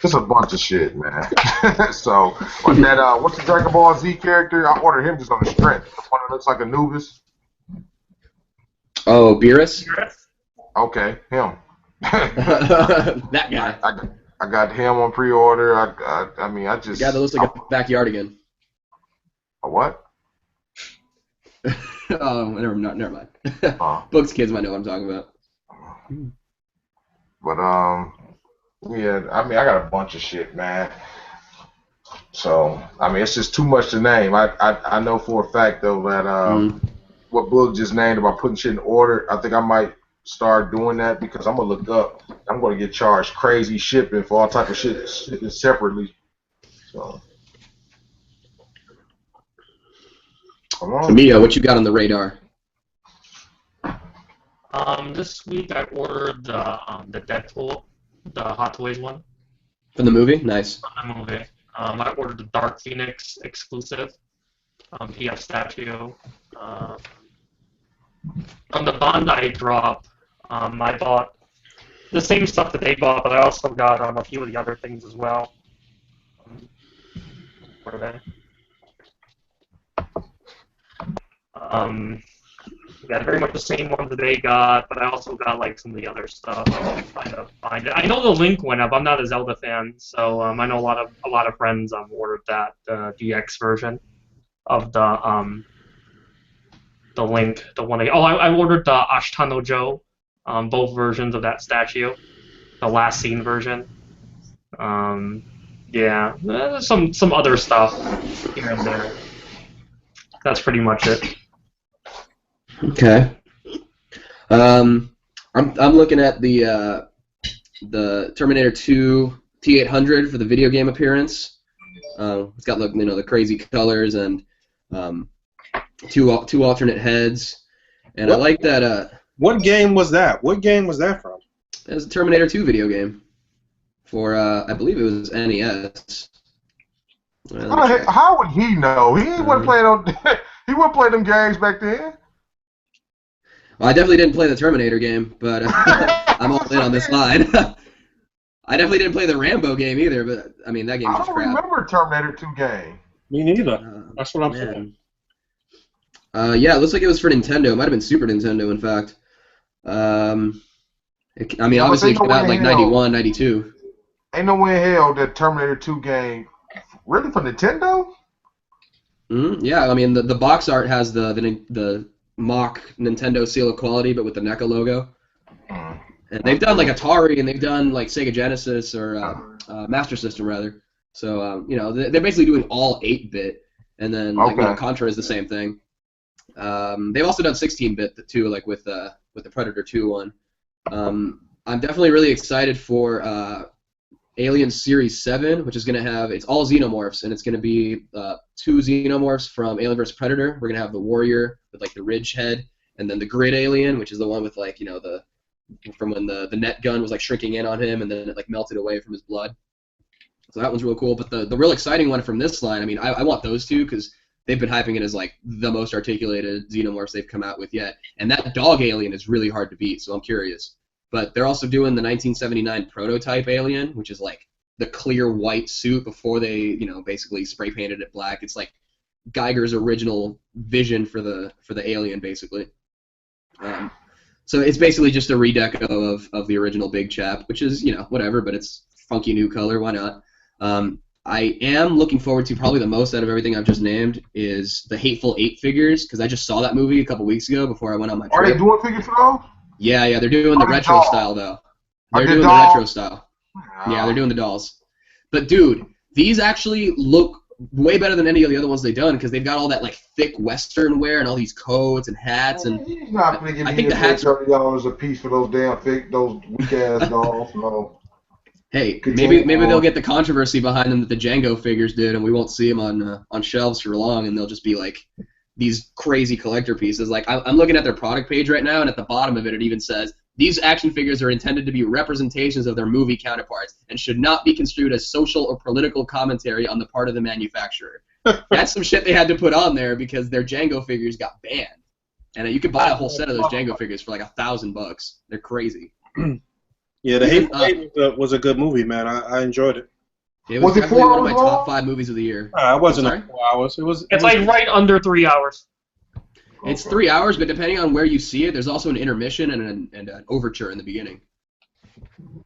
just a bunch of shit, man. So on that, what's the Dragon Ball Z character? I ordered him just on the strength. The one that looks like Anubis. Oh, Beerus? Okay, him. That guy. I got him on pre-order. I mean, I just. The guy that looks like a backyard again. A what? Oh, never mind. Boog's kids might know what I'm talking about. But yeah. I mean, I got a bunch of shit, man. So I mean, it's just too much to name. I know for a fact though that what Boog just named about putting shit in order. I think I might start doing that because I'm gonna look up. I'm gonna get charged crazy shipping for all type of shit separately. So, Emiya, what you got on the radar? This week I ordered the Deadpool, the Hot Toys one. From the movie? Nice. From the movie. I ordered the Dark Phoenix exclusive PF statue. On the Bandai drop, I bought the same stuff that they bought, but I also got a few of the other things as well. What are they? Yeah, very much the same ones that they got, but I also got like some of the other stuff. I'm trying to find it. I know the link went up. I'm not a Zelda fan, so I know a lot of friends ordered that DX version of the Link, the one. I ordered the Ashtano Joe, both versions of that statue, the last scene version. Yeah, some other stuff here and there. That's pretty much it. Okay. I'm looking at the Terminator 2 T800 for the video game appearance. It's got the crazy colors and two alternate heads, and I like that. What game was that? What game was that from? It was a Terminator 2 video game for I believe it was NES. How would he know? He wasn't playing on. He wasn't playing them games back then. Well, I definitely didn't play the Terminator game, but I'm all in on this line. I definitely didn't play the Rambo game either, but I mean that game was just crap. I don't remember Terminator 2 game. Me neither. That's what I'm saying. Yeah, it looks like it was for Nintendo. It might have been Super Nintendo, in fact. I mean, obviously it came out in like 91, 92. Ain't no way in hell that Terminator 2 game really for Nintendo? Yeah, I mean the box art has the mock Nintendo seal of quality, but with the NECA logo. And they've done like Atari, and they've done like Sega Genesis or Master System rather. So they're basically doing all 8-bit, and then Contra is the same thing. They've also done 16-bit too, like with the Predator 2 one. I'm definitely really excited for Alien Series 7, which is going to have, it's all xenomorphs, and it's going to be 2 xenomorphs from Alien vs. Predator. We're going to have the Warrior with like the ridge head, and then the Grid Alien, which is the one with like, from when the net gun was like shrinking in on him and then it like melted away from his blood. So that one's real cool. But the real exciting one from this line, I mean, I want those two because they've been hyping it as like the most articulated xenomorphs they've come out with yet. And that dog alien is really hard to beat, so I'm curious. But they're also doing the 1979 prototype alien, which is like the clear white suit before they, you know, basically spray painted it black. It's like Geiger's original vision for the alien, basically. So it's basically just a redeco of the original Big Chap, which is, you know, whatever, but it's funky new color. Why not? I am looking forward to probably the most out of everything I've just named is the Hateful Eight figures, because I just saw that movie a couple weeks ago before I went on my trip. Are they doing figures for those? Yeah, they're doing the retro dolls? style, though. They're Are they doing the dolls? retro style. Yeah, they're doing the dolls. But, dude, these actually look way better than any of the other ones they've done, because they've got all that, like, thick Western wear and all these coats and hats. And He's not going to give I me think the hats $30 a piece for those damn fake, those weak-ass dolls. No. Hey, maybe they'll get the controversy behind them that the Django figures did, and we won't see them on shelves for long, and they'll just be like these crazy collector pieces. Like I'm looking at their product page right now, and at the bottom of it, it even says these action figures are intended to be representations of their movie counterparts and should not be construed as social or political commentary on the part of the manufacturer. That's some shit they had to put on there because their Django figures got banned, and you could buy a whole set of those Django figures for like $1,000. They're crazy. Yeah, The Hateful Eight was a good movie, man. I enjoyed it. It was Was it definitely 4 one of my hours top long? 5 movies of the year. It wasn't Sorry? 4 hours. It was like right under 3 hours. It's 3 hours, but depending on where you see it, there's also an intermission and an overture in the beginning.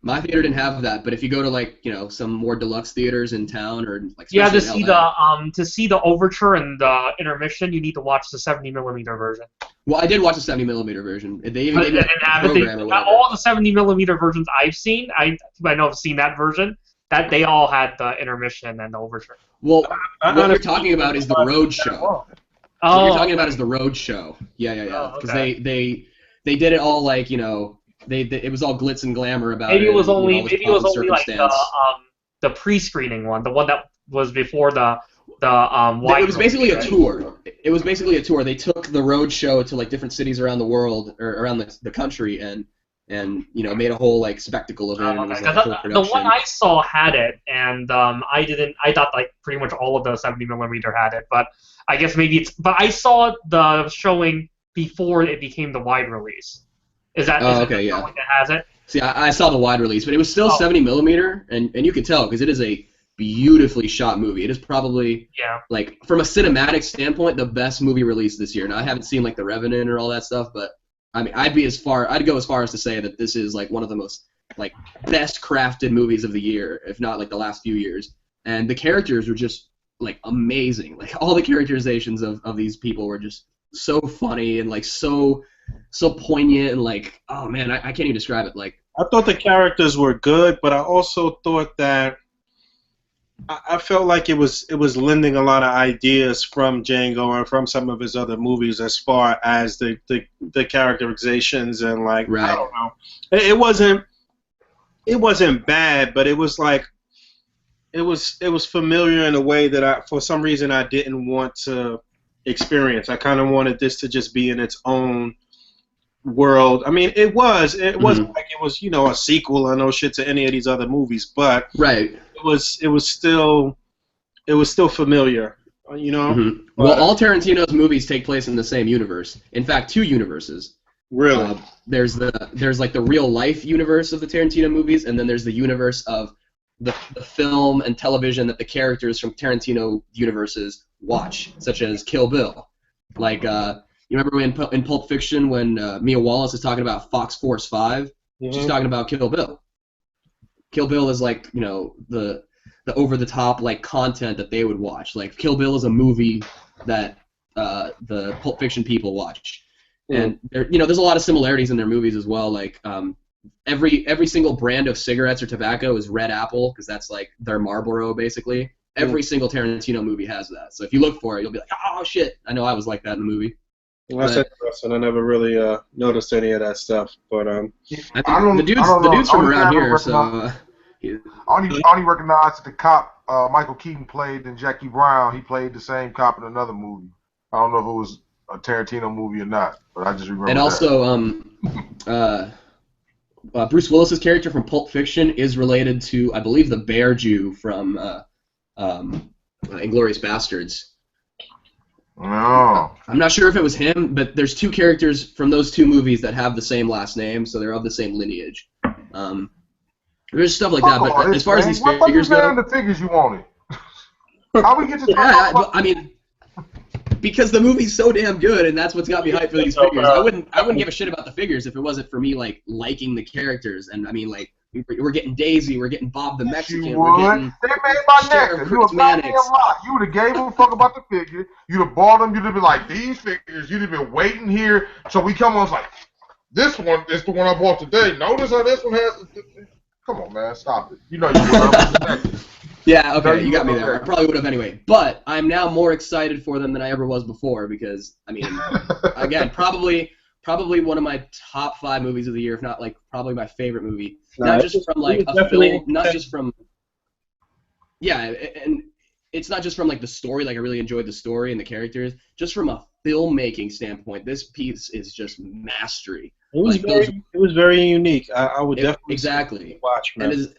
My theater didn't have that, but if you go to like some more deluxe theaters in town or like Yeah, to especially see in LA, the overture and the intermission, you need to watch the 70mm version. well, I did watch the 70mm version. They even gave me a program or whatever. All the 70mm versions I've seen, I know I've seen that version. That they all had the intermission and the overture. Well, what you're talking about is the road show. Oh, What you're talking about is the road show. Yeah. Because they did it all like it was all glitz and glamour about maybe it. it was and, only all this maybe it pomp was and only like circumstance. the pre-screening one, the one that was before the wide. It was basically a tour. It was basically a tour. They took the road show to like different cities around the world or around the country and made a whole like spectacle of it. And it was, like, a whole the production. one I saw had it, and I thought like pretty much all of the 70mm had it, but I guess maybe it's. But I saw the showing before it became the wide release. Is that okay, the yeah. showing that has it? See, I saw the wide release, but it was still 70mm, and you could tell because it is a beautifully shot movie. It is probably like from a cinematic standpoint the best movie released this year. Now I haven't seen like The Revenant or all that stuff, but I mean I'd go as far as to say that this is like one of the most like best crafted movies of the year, if not like the last few years. And the characters were just like amazing. Like all the characterizations of these people were just so funny and like so poignant and like, oh man, I can't even describe it. Like I thought the characters were good, but I also thought that I felt like it was lending a lot of ideas from Django and from some of his other movies as far as the characterizations and like right. I don't know. It wasn't bad, but it was like it was familiar in a way that for some reason I didn't want to experience. I kind of wanted this to just be in its own world. I mean, it wasn't like it was a sequel or no shit to any of these other movies, but right. It was still familiar, Mm-hmm. Well, all Tarantino's movies take place in the same universe. In fact, 2 universes. Really? There's like the real life universe of the Tarantino movies, and then there's the universe of the film and television that the characters from Tarantino universes watch, such as Kill Bill. Like you remember in Pulp Fiction when Mia Wallace is talking about Fox Force 5? Mm-hmm. She's talking about Kill Bill. Kill Bill is like, the over-the-top like content that they would watch. Like Kill Bill is a movie that the Pulp Fiction people watch. And there's a lot of similarities in their movies as well. Like every single brand of cigarettes or tobacco is Red Apple because that's like their Marlboro basically. Every single Tarantino movie has that. So if you look for it, you'll be like, oh shit, I know I was like that in the movie. Well, that's interesting. I never really noticed any of that stuff, but I think the dude's from around here, so I only recognize the cop Michael Keaton played in Jackie Brown. He played the same cop in another movie. I don't know if it was a Tarantino movie or not, but I just remember. And also, Bruce Willis's character from Pulp Fiction is related to, I believe, the Bear Jew from Inglourious Bastards. No. I'm not sure if it was him, but there's two characters from those two movies that have the same last name, so they're of the same lineage. There's stuff like that, Fuck all but as this, far as man. these Why fuck you figures saying go, the figures you wanted? How we get to start yeah, talking about I mean, because the movie's so damn good, and that's what's got me hyped for these figures. I wouldn't give a shit about the figures if it wasn't for me like liking the characters. And I mean, like we're getting Daisy, we're getting Bob the Yes, you Mexican, we're would. getting They made my Sheriff nectar. You Chris a goddamn Mannix. lie. You would have gave them a fuck about the figure. You'd have bought them. You'd have been like, these figures. You'd have been waiting here. So we come on, it's like, this one is the one I bought today. Notice how this one has. Come on, man. Stop it. You know you would. Yeah, okay, No, you got me there. I probably would have anyway. But I'm now more excited for them than I ever was before because, I mean, again, probably one of my top 5 movies of the year, if not like probably my favorite movie. Not just from like a film, not just from, yeah, and it's not just from like the story. Like I really enjoyed the story and the characters. Just from a filmmaking standpoint, this piece is just mastery. It was very unique. I would definitely exactly watch, man. And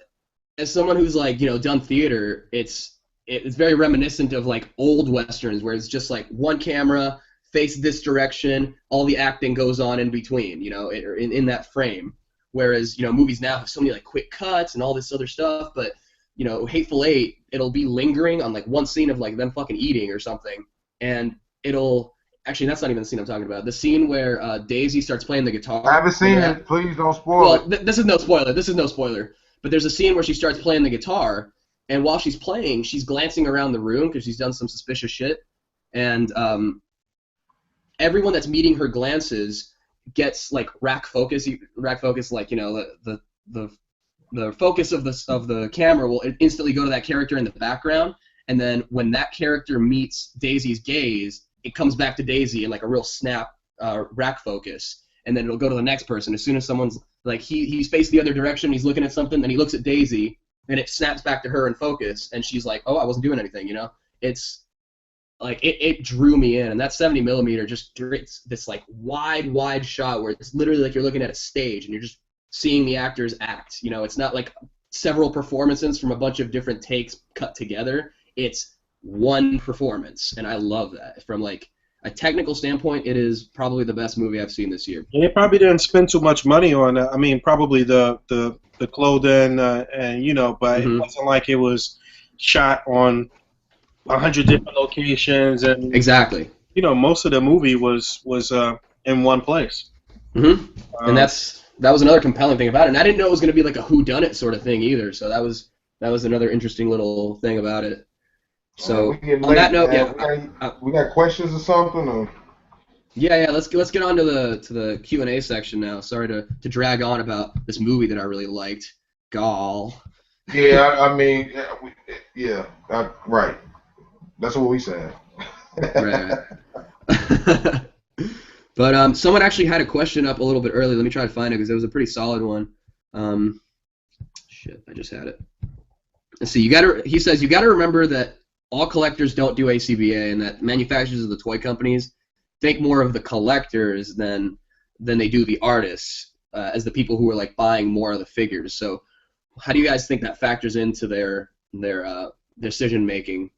as someone who's like done theater, it's very reminiscent of like old westerns where it's just like one camera, face this direction, all the acting goes on in between, in that frame. Whereas movies now have so many like quick cuts and all this other stuff, but Hateful Eight, it'll be lingering on like one scene of like them fucking eating or something, and actually that's not even the scene I'm talking about. The scene where Daisy starts playing the guitar. I haven't seen it. Please don't spoil it. This is no spoiler. But there's a scene where she starts playing the guitar, and while she's playing, she's glancing around the room because she's done some suspicious shit, and everyone that's meeting her glances gets like rack focus, like the focus of the camera will instantly go to that character in the background, and then when that character meets Daisy's gaze, it comes back to Daisy in like a real snap rack focus, and then it'll go to the next person as soon as someone's like he's faced the other direction, he's looking at something, then he looks at Daisy, and it snaps back to her in focus, and she's like, oh, I wasn't doing anything, It's like it drew me in, and that 70mm just creates this like wide shot where it's literally like you're looking at a stage and you're just seeing the actors act. It's not like several performances from a bunch of different takes cut together. It's one performance, and I love that. From like a technical standpoint, it is probably the best movie I've seen this year. And they probably didn't spend too much money on it. I mean, probably the clothing and but it wasn't like it was shot on 100 different locations and exactly. Most of the movie was in one place. Mm-hmm. And that was another compelling thing about it. And I didn't know it was going to be like a whoddunit sort of thing either. So that was another interesting little thing about it. So on that note, we got questions or something, or? Yeah. Let's get on to the Q&A section now. Sorry to drag on about this movie that I really liked, Gall. Yeah, I mean, right. That's what we said. Right. But someone actually had a question up a little bit early. Let me try to find it because it was a pretty solid one. Shit, I just had it. Let's see. He says you gotta remember that all collectors don't do A.C.B.A. and that manufacturers of the toy companies think more of the collectors than they do the artists as the people who are like buying more of the figures. So how do you guys think that factors into their decision making?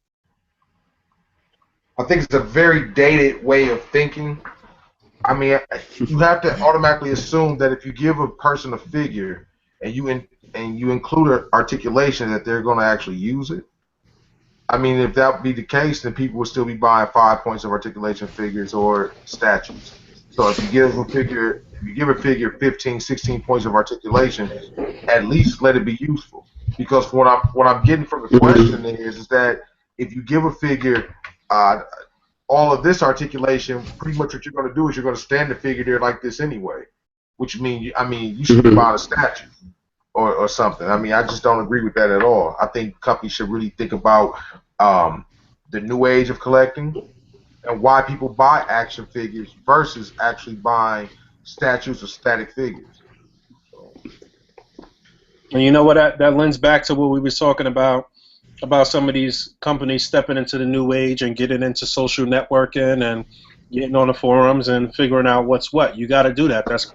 I think it's a very dated way of thinking. I mean, you have to automatically assume that if you give a person a figure and you include an articulation, that they're going to actually use it. I mean, if that would be the case, then people would still be buying 5 points of articulation figures or statues. So if you give a figure 15, 16 points of articulation, at least let it be useful. Because what I'm getting from the question is that if you give a figure all of this articulation, pretty much what you're going to do is you're going to stand the figure there like this anyway, which means you should be buying a statue or something. I mean, I just don't agree with that at all. I think companies should really think about the new age of collecting and why people buy action figures versus actually buying statues or static figures. And you know what? That lends back to what we were talking about some of these companies stepping into the new age and getting into social networking and getting on the forums and figuring out what's what. You got to do that. That's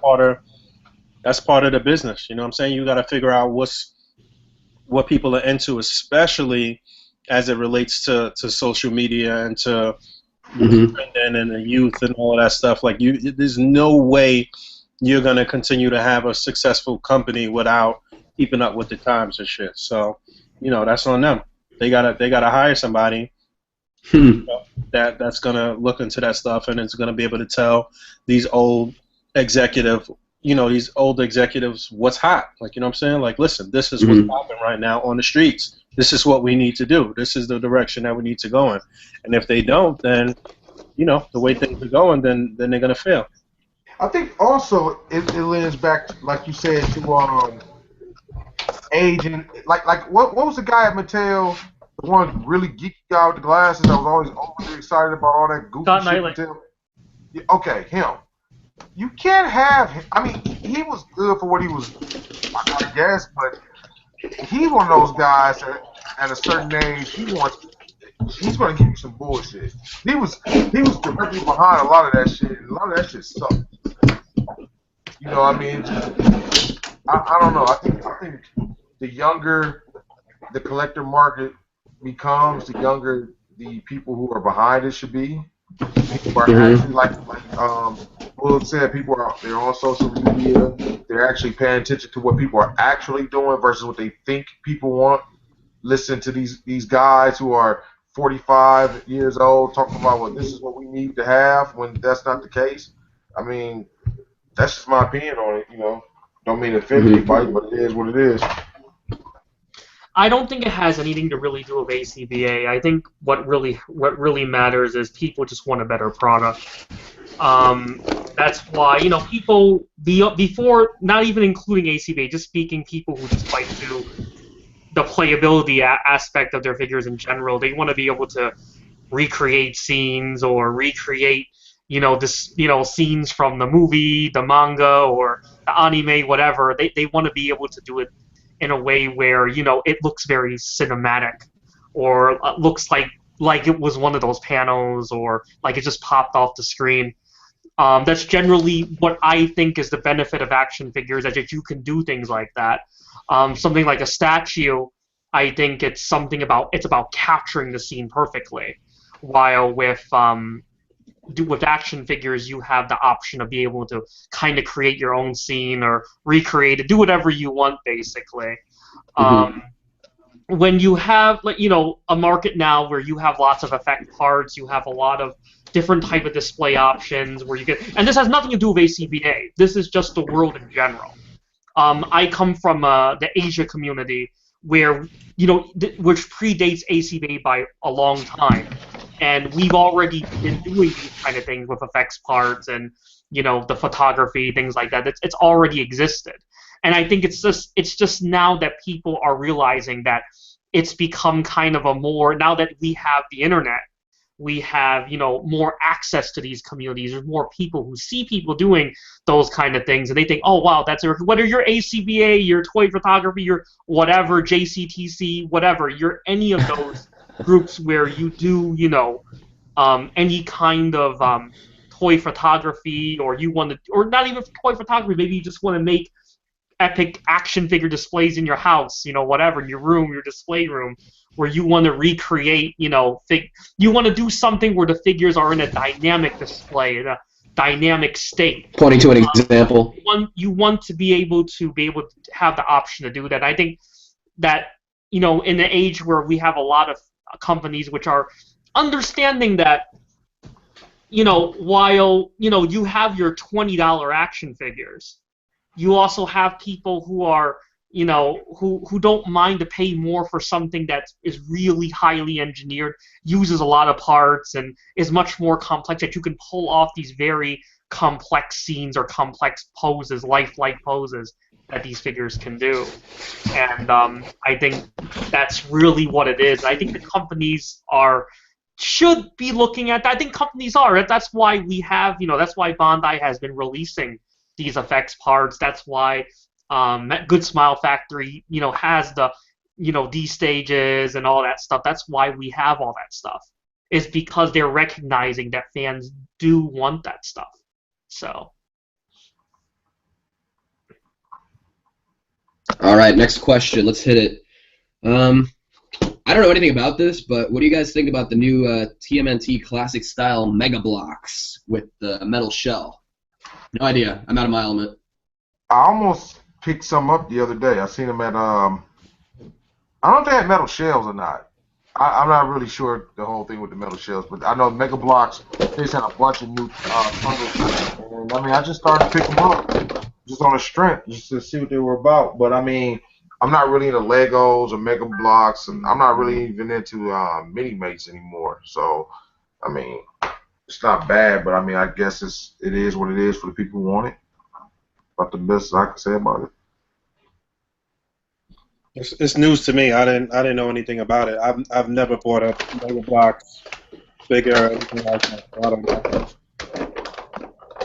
part of the business. You know what I'm saying? You got to figure out what people are into, especially as it relates to social media and to Mm-hmm. and the youth and all of that stuff. Like there's no way you're gonna continue to have a successful company without keeping up with the times and shit. So, that's on them. They gotta hire somebody Hmm. that's gonna look into that stuff and it's gonna be able to tell these these old executives what's hot. Like, what I'm saying? Like, listen, this is what's Mm-hmm. popping right now on the streets. This is what we need to do. This is the direction that we need to go in. And if they don't, then the way things are going, then they're gonna fail. I think also it lends back, like you said, to age and like what was the guy at Mattel, the one really geeky guy with the glasses that was always overly excited about all that goofy Scott shit Knightley. Mattel? Yeah, okay, him. You can't have him. I mean, he was good for what he was, I guess, but he's one of those guys that at a certain age he's going to give you some bullshit. He was directly behind a lot of that shit, and a lot of that shit sucked. I mean, I don't know. I think the younger the collector market becomes, the younger the people who are behind it should be. People are actually like Boog said, they're on social media. They're actually paying attention to what people are actually doing versus what they think people want. Listen to these guys who are 45 years old talking about, well, this is what we need to have, when that's not the case. I mean, that's just my opinion on it. Don't mean to offend anybody, but it is what it is. I don't think it has anything to really do with A.C.B.A. I think what really matters is people just want a better product. That's why people before, not even including A.C.B.A., just speaking, people who just like to the playability aspect of their figures in general. They want to be able to recreate scenes or recreate scenes from the movie, the manga, or the anime, whatever. They want to be able to do it in a way where it looks very cinematic, or looks like it was one of those panels, or like it just popped off the screen. That's generally what I think is the benefit of action figures, that you can do things like that. Something like a statue, I think it's about capturing the scene perfectly. While with action figures, you have the option of being able to kind of create your own scene or recreate it, do whatever you want, basically. When you have a market now where you have lots of effect parts, you have a lot of different type of display options where you get, and this has nothing to do with A.C.B.A. This is just the world in general. I come from the Asia community where which predates A.C.B.A. by a long time, and we've already been doing these kind of things with effects parts and the photography, things like that. It's already existed, and I think it's just now that people are realizing that it's become kind of a more, now that we have the internet, we have more access to these communities. There's more people who see people doing those kind of things, and they think, oh wow, whether you're A.C.B.A., your toy photography, your whatever, JCTC, whatever, you're any of those groups where you do any kind of toy photography, or you want to, or not even toy photography, maybe you just want to make epic action figure displays in your house, whatever, in your room, your display room, where you want to recreate, you want to do something where the figures are in a dynamic display, in a dynamic state. Pointing to an example. You want to be able to have the option to do that. I think that in the age where we have a lot of companies which are understanding that while you have your $20 action figures, you also have people who are who don't mind to pay more for something that is really highly engineered, uses a lot of parts, and is much more complex, that you can pull off these very complex scenes or complex poses, lifelike poses that these figures can do. And I think that's really what it is. I think the companies should be looking at that. I think companies are. That's why we have, that's why Bandai has been releasing these effects parts. That's why Good Smile Factory, has the, these stages and all that stuff. That's why we have all that stuff. Is because they're recognizing that fans do want that stuff. So. All right, next question. Let's hit it. I I don't know anything about this, but what do you guys think about the new TMNT classic style Mega Blocks with the metal shell? No idea. I'm out of my element. I almost picked some up the other day. I seen them at I don't know if they had metal shells or not. I'm not really sure the whole thing with the metal shells, but I know Mega Blocks, they just had a bunch of new bundles. And I mean, I just started to pick them up just on the strength, just to see what they were about. But I mean, I'm not really into Legos or Mega Blocks, and I'm not really even into mini mates anymore. So, I mean, it's not bad, but I mean, I guess it is what it is for the people who want it. About the best I can say about it. It's news to me. I didn't know anything about it. I've never bought a Mega Bloks figure or anything like that. So I don't know.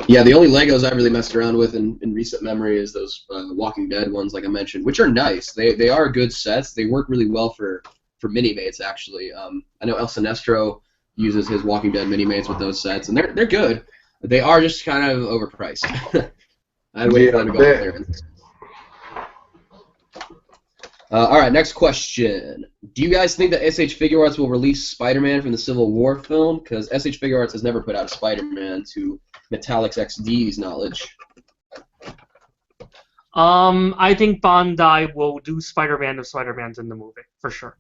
Yeah, the only Legos I really messed around with in recent memory is those Walking Dead ones, like I mentioned, which are nice. They are good sets. They work really well for mini-mates, actually. I know El Sinestro uses his Walking Dead mini-mates with those sets, and they're good. They are just kind of overpriced. I'd wait for them to go on clearance. All right, next question. Do you guys think that SH Figure Arts will release Spider-Man from the Civil War film? Because SH Figure Arts has never put out a Spider-Man to Metallics XD's knowledge. I think Bandai will do Spider-Man if Spider-Man's in the movie, for sure.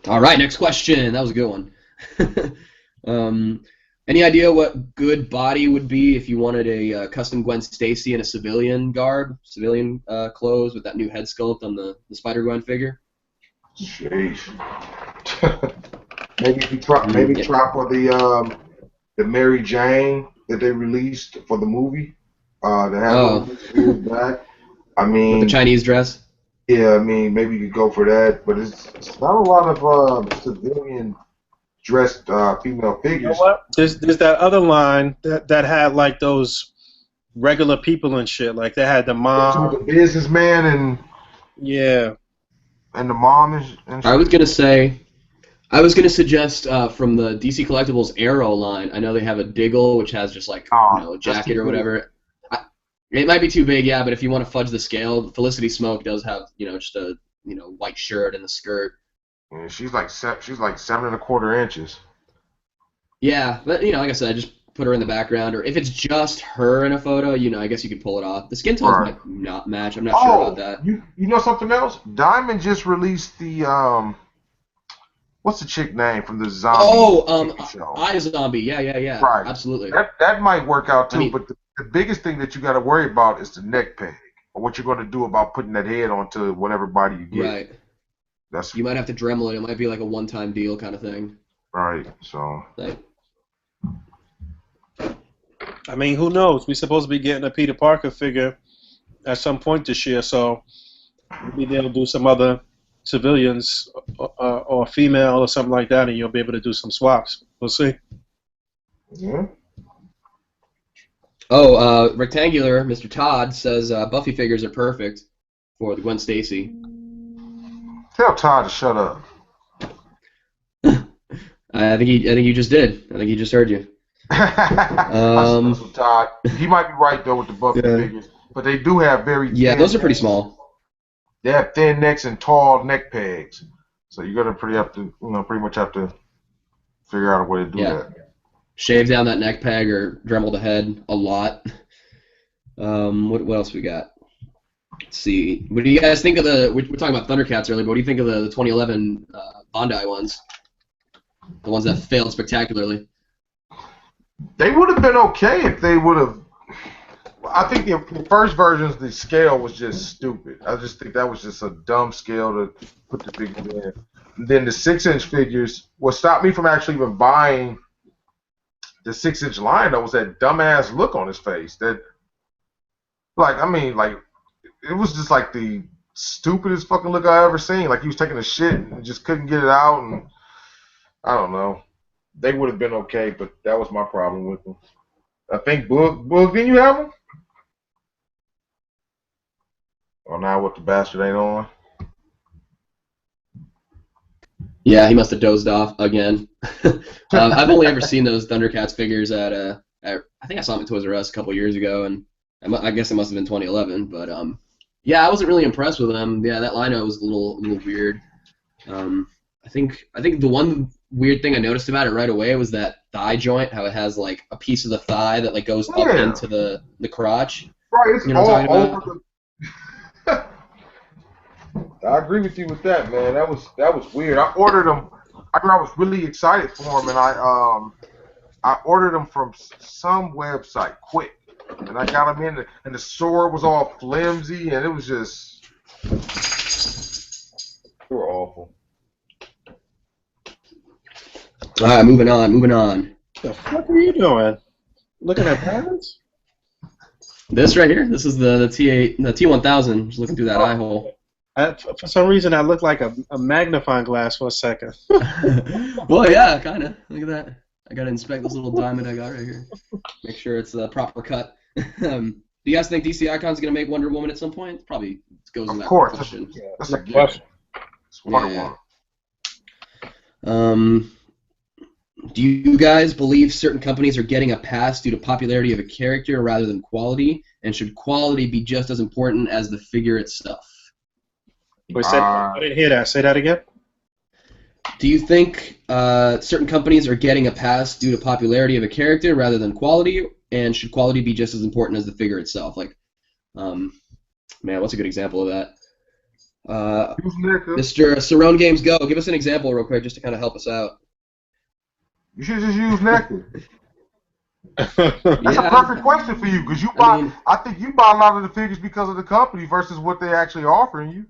All right, next question. That was a good one. Any idea what good body would be if you wanted a custom Gwen Stacy in a civilian garb, civilian clothes with that new head sculpt on the Spider-Gwen figure? Sheesh. maybe try for the Mary Jane that they released for the movie. That had years back. I mean, with the Chinese dress. Yeah, I mean, maybe you could go for that, but it's not a lot of civilian dressed female figures. You know what? There's that other line that had like those regular people and shit. Like they had the mom, the businessman, and yeah, and the mom and shit. I was gonna suggest from the DC Collectibles Arrow line. I know they have a Diggle, which has just like a jacket or whatever. It might be too big, yeah, but if you want to fudge the scale, Felicity Smoke does have just a white shirt and the skirt. Yeah, she's like 7¼ inches. Yeah, but like I said, just put her in the background, or if it's just her in a photo, I guess you could pull it off. The skin tones might not match. I'm not sure about that. You know something else? Diamond just released the what's the chick name from the zombie show? iZombie. Yeah. Right. Absolutely. That might work out too, but the biggest thing that you got to worry about is the neck peg, or what you're going to do about putting that head onto whatever body you get. Right. You might have to Dremel it. It might be like a one-time deal kind of thing. Right. So. I mean, who knows? We're supposed to be getting a Peter Parker figure at some point this year, so maybe they'll do some other civilians or female or something like that, and you'll be able to do some swaps. We'll see. Yeah. Oh, Rectangular, Mr. Todd says Buffy figures are perfect for the Gwen Stacy. Tell Todd to shut up. I think you just did. I think he just heard you. Todd. He might be right though with the Buffy figures, but they do have very thin those are pretty small. They have thin necks and tall neck pegs, so you're gonna pretty much have to figure out a way to do that. Shave down that neck peg or Dremel the head a lot. What else we got? Let's see. What do you guys think of we're talking about Thundercats earlier, but what do you think of the 2011 Bandai ones? The ones that failed spectacularly. They would have been okay if they would have. I think the first versions, the scale was just stupid. I just think that was just a dumb scale to put the figure in. And then the 6-inch figures, what stopped me from actually even buying the 6-inch line, though, was that dumbass look on his face. That, it was just like the stupidest fucking look I ever seen. Like he was taking a shit and just couldn't get it out, and I don't know. They would have been okay, but that was my problem with them. I think Boog, didn't you have them? Oh, now what, the bastard ain't on? Yeah, he must have dozed off again. I've only ever seen those Thundercats figures at I think I saw them at Toys R Us a couple years ago, and I guess it must have been 2011. But Yeah, I wasn't really impressed with them. Yeah, that lineup was a little weird. I think the one weird thing I noticed about it right away was that thigh joint, how it has like a piece of the thigh that like goes up Yeah, into the crotch. right. It's You know what all I'm talking about? over the. I agree with you with that, man. That was weird. I ordered them. I was really excited for them, and I ordered them from some website quick, and I got them in, and the sword was all flimsy, and it was just they were awful. All right, moving on, moving on. The fuck are you doing? Looking at patterns? This right here, this is the T8, the T1000. Just looking through that eye hole. For some reason, I looked like a magnifying glass for a second. Well, yeah, kind of. Look at that. I gotta inspect this little diamond I got right here. Make sure it's the proper cut. Do you guys think DC Icon's gonna make Wonder Woman at some point? Probably goes in Of that course, question. that's a given. It's Wonder Yeah. Woman. Do you guys believe certain companies are getting a pass due to popularity of a character rather than quality? And should quality be just as important as the figure itself? Wait, I didn't hear that. Say that again. Do you think certain companies are getting a pass due to popularity of a character rather than quality? And should quality be just as important as the figure itself? Like, man, what's a good example of that? Mr. Cerrone Games Go, give us an example real quick just to kind of help us out. You should just use Nectar. That's Yeah. a perfect question for you because I think you buy a lot of the figures because of the company versus what they're actually offering you.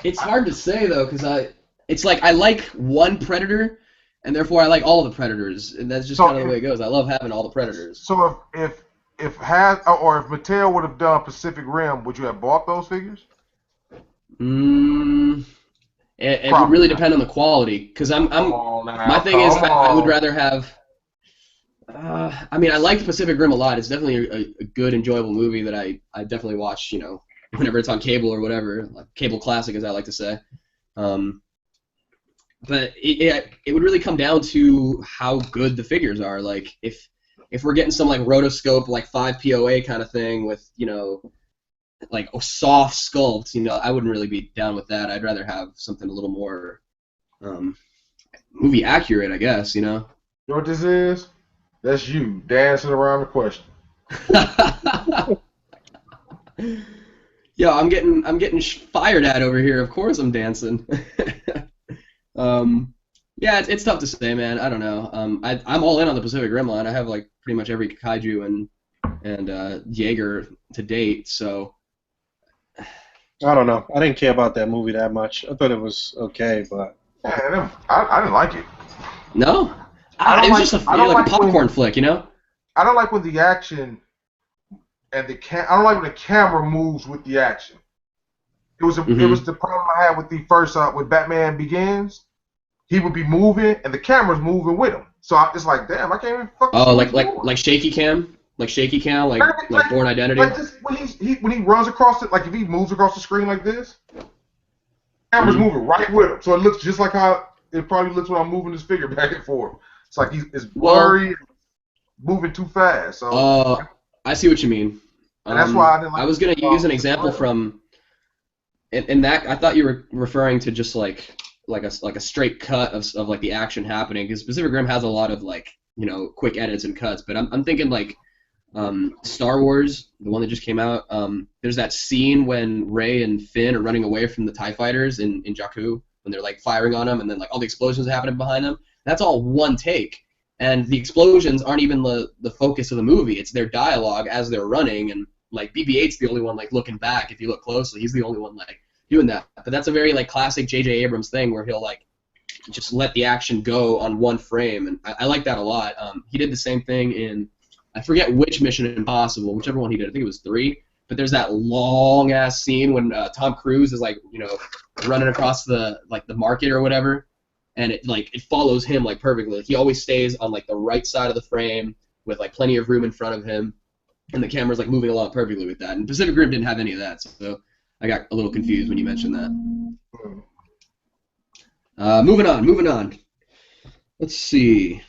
It's hard to say though, because it's like I like one Predator, and therefore I like all of the Predators, and that's just kind of the way it goes. I love having all the Predators. So if Mattel would have done Pacific Rim, would you have bought those figures? It would really depend on the quality, because my thing is I would rather have. I mean, I like Pacific Rim a lot. It's definitely a good, enjoyable movie that I definitely watch, you know, whenever it's on cable or whatever, like cable classic, as I like to say. But it would really come down to how good the figures are. Like if we're getting some like rotoscope, like 5 POA kind of thing with, you know, like a soft sculpt, you know, I wouldn't really be down with that. I'd rather have something a little more movie accurate, I guess, you know. You know what this is? That's you dancing around the question. Yo, I'm getting fired at over here. Of course I'm dancing. Yeah, it's tough to say, man. I don't know. I'm all in on the Pacific Rim line. I have like pretty much every kaiju and Jaeger to date. So I don't know. I didn't care about that movie that much. I thought it was okay, but Yeah, I didn't like it. no, it was just a popcorn flick, you know. I don't like when the action and I don't like when the camera moves with the action. It was the problem I had with the first with Batman Begins. He would be moving and the camera's moving with him. So it's like, damn, I can't even fucking. Oh, like shaky cam, like Bourne Identity. Like just when he runs across it, like if he moves across the screen like this, the camera's moving right with him. So it looks just like how it probably looks when I'm moving this figure back and forth. It's like it's blurry, moving too fast. So I see what you mean. And that's why I didn't like. I was gonna use an example from. In that, I thought you were referring to just like a straight cut of like the action happening, because Pacific Rim has a lot of like, you know, quick edits and cuts. But I'm thinking like Star Wars, the one that just came out. There's that scene when Rey and Finn are running away from the TIE fighters in Jakku, when they're like firing on them, and then like all the explosions happening behind them. That's all one take, and the explosions aren't even the focus of the movie. It's their dialogue as they're running, and like BB-8's the only one like looking back. If you look closely, he's the only one like doing that. But that's a very like classic J.J. Abrams thing, where he'll like just let the action go on one frame, and I like that a lot. He did the same thing in, I forget which Mission Impossible, whichever one he did. I think it was 3. But there's that long ass scene when Tom Cruise is like, you know, running across the market or whatever, and it follows him like perfectly. He always stays on like the right side of the frame with like plenty of room in front of him, and the camera's like moving along perfectly with that. And Pacific Rim didn't have any of that, so I got a little confused when you mentioned that. Moving on. Let's see.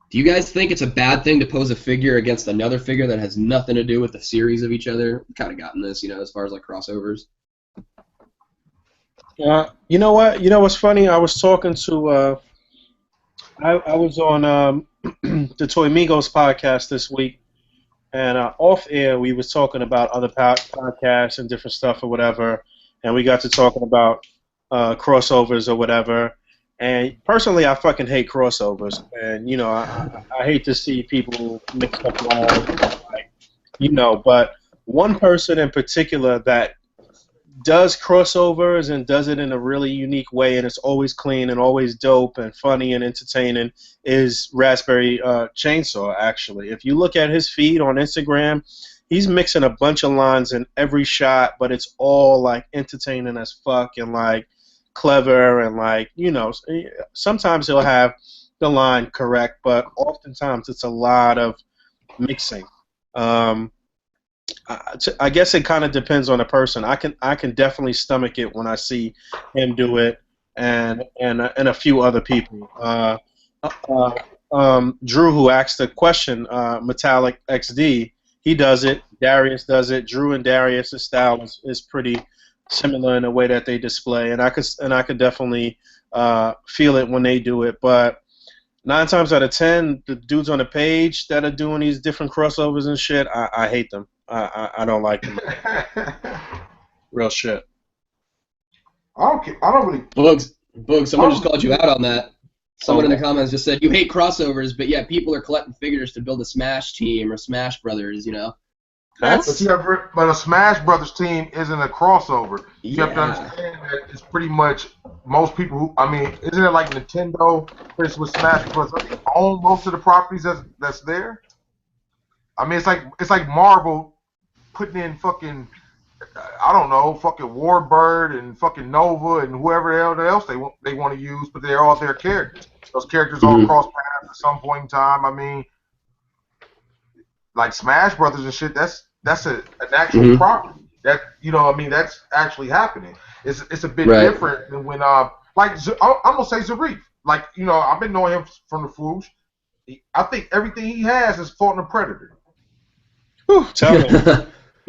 Do you guys think it's a bad thing to pose a figure against another figure that has nothing to do with the series of each other? Kind of gotten this, as far as like crossovers. You know what? You know what's funny? I was talking to I was on the Toy Migos podcast this week, and off air we was talking about other podcasts and different stuff or whatever, and we got to talking about crossovers or whatever. And personally, I fucking hate crossovers, and I hate to see people mix up lines, like, But one person in particular that does crossovers and does it in a really unique way, and it's always clean and always dope and funny and entertaining, is Raspberry Chainsaw. Actually, if you look at his feed on Instagram, he's mixing a bunch of lines in every shot, but it's all like entertaining as fuck and like clever and like sometimes he'll have the line correct, but oftentimes it's a lot of mixing. I guess it kind of depends on the person. I can definitely stomach it when I see him do it, and a few other people. Drew, who asked the question, Metallic XD, he does it. Darius does it. Drew and Darius' style is pretty similar in the way that they display, and I could definitely feel it when they do it. But 9 times out of 10, the dudes on the page that are doing these different crossovers and shit, I hate them. I don't like them. Real shit. I don't really. Boog, someone just called you out on that. Someone in the comments just said you hate crossovers, but yet people are collecting figures to build a Smash team or Smash Brothers. But a Smash Brothers team isn't a crossover. You have to Yeah. understand that it's pretty much most people who. I mean, isn't it like Nintendo, Chris, with Smash Brothers, they own most of the properties that's there? I mean, it's like Marvel putting in fucking, I don't know, fucking Warbird and fucking Nova and whoever else they want to use, but they're all their characters. Those characters all cross paths at some point in time. I mean, like Smash Brothers and shit. That's an actual property. That I mean, that's actually happening. It's a bit different than when I'm gonna say Zarif. Like I've been knowing him from the Foosh. I think everything he has is fought in a Predator. Whew, tell me.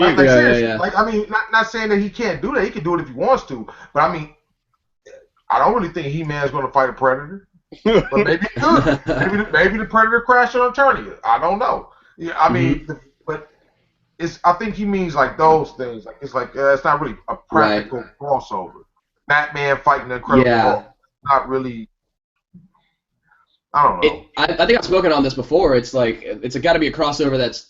Yeah. Like, I mean, not saying that he can't do that. He can do it if he wants to. But I mean, I don't really think He-Man's going to fight a Predator. But maybe he could. maybe the Predator crashed on Eternia. I don't know. Yeah, I mean, but I think he means like those things. Like it's not really a practical crossover. Batman fighting the Incredible Hulk. Not really. I don't know. I think I've spoken on this before. It's like it's got to be a crossover that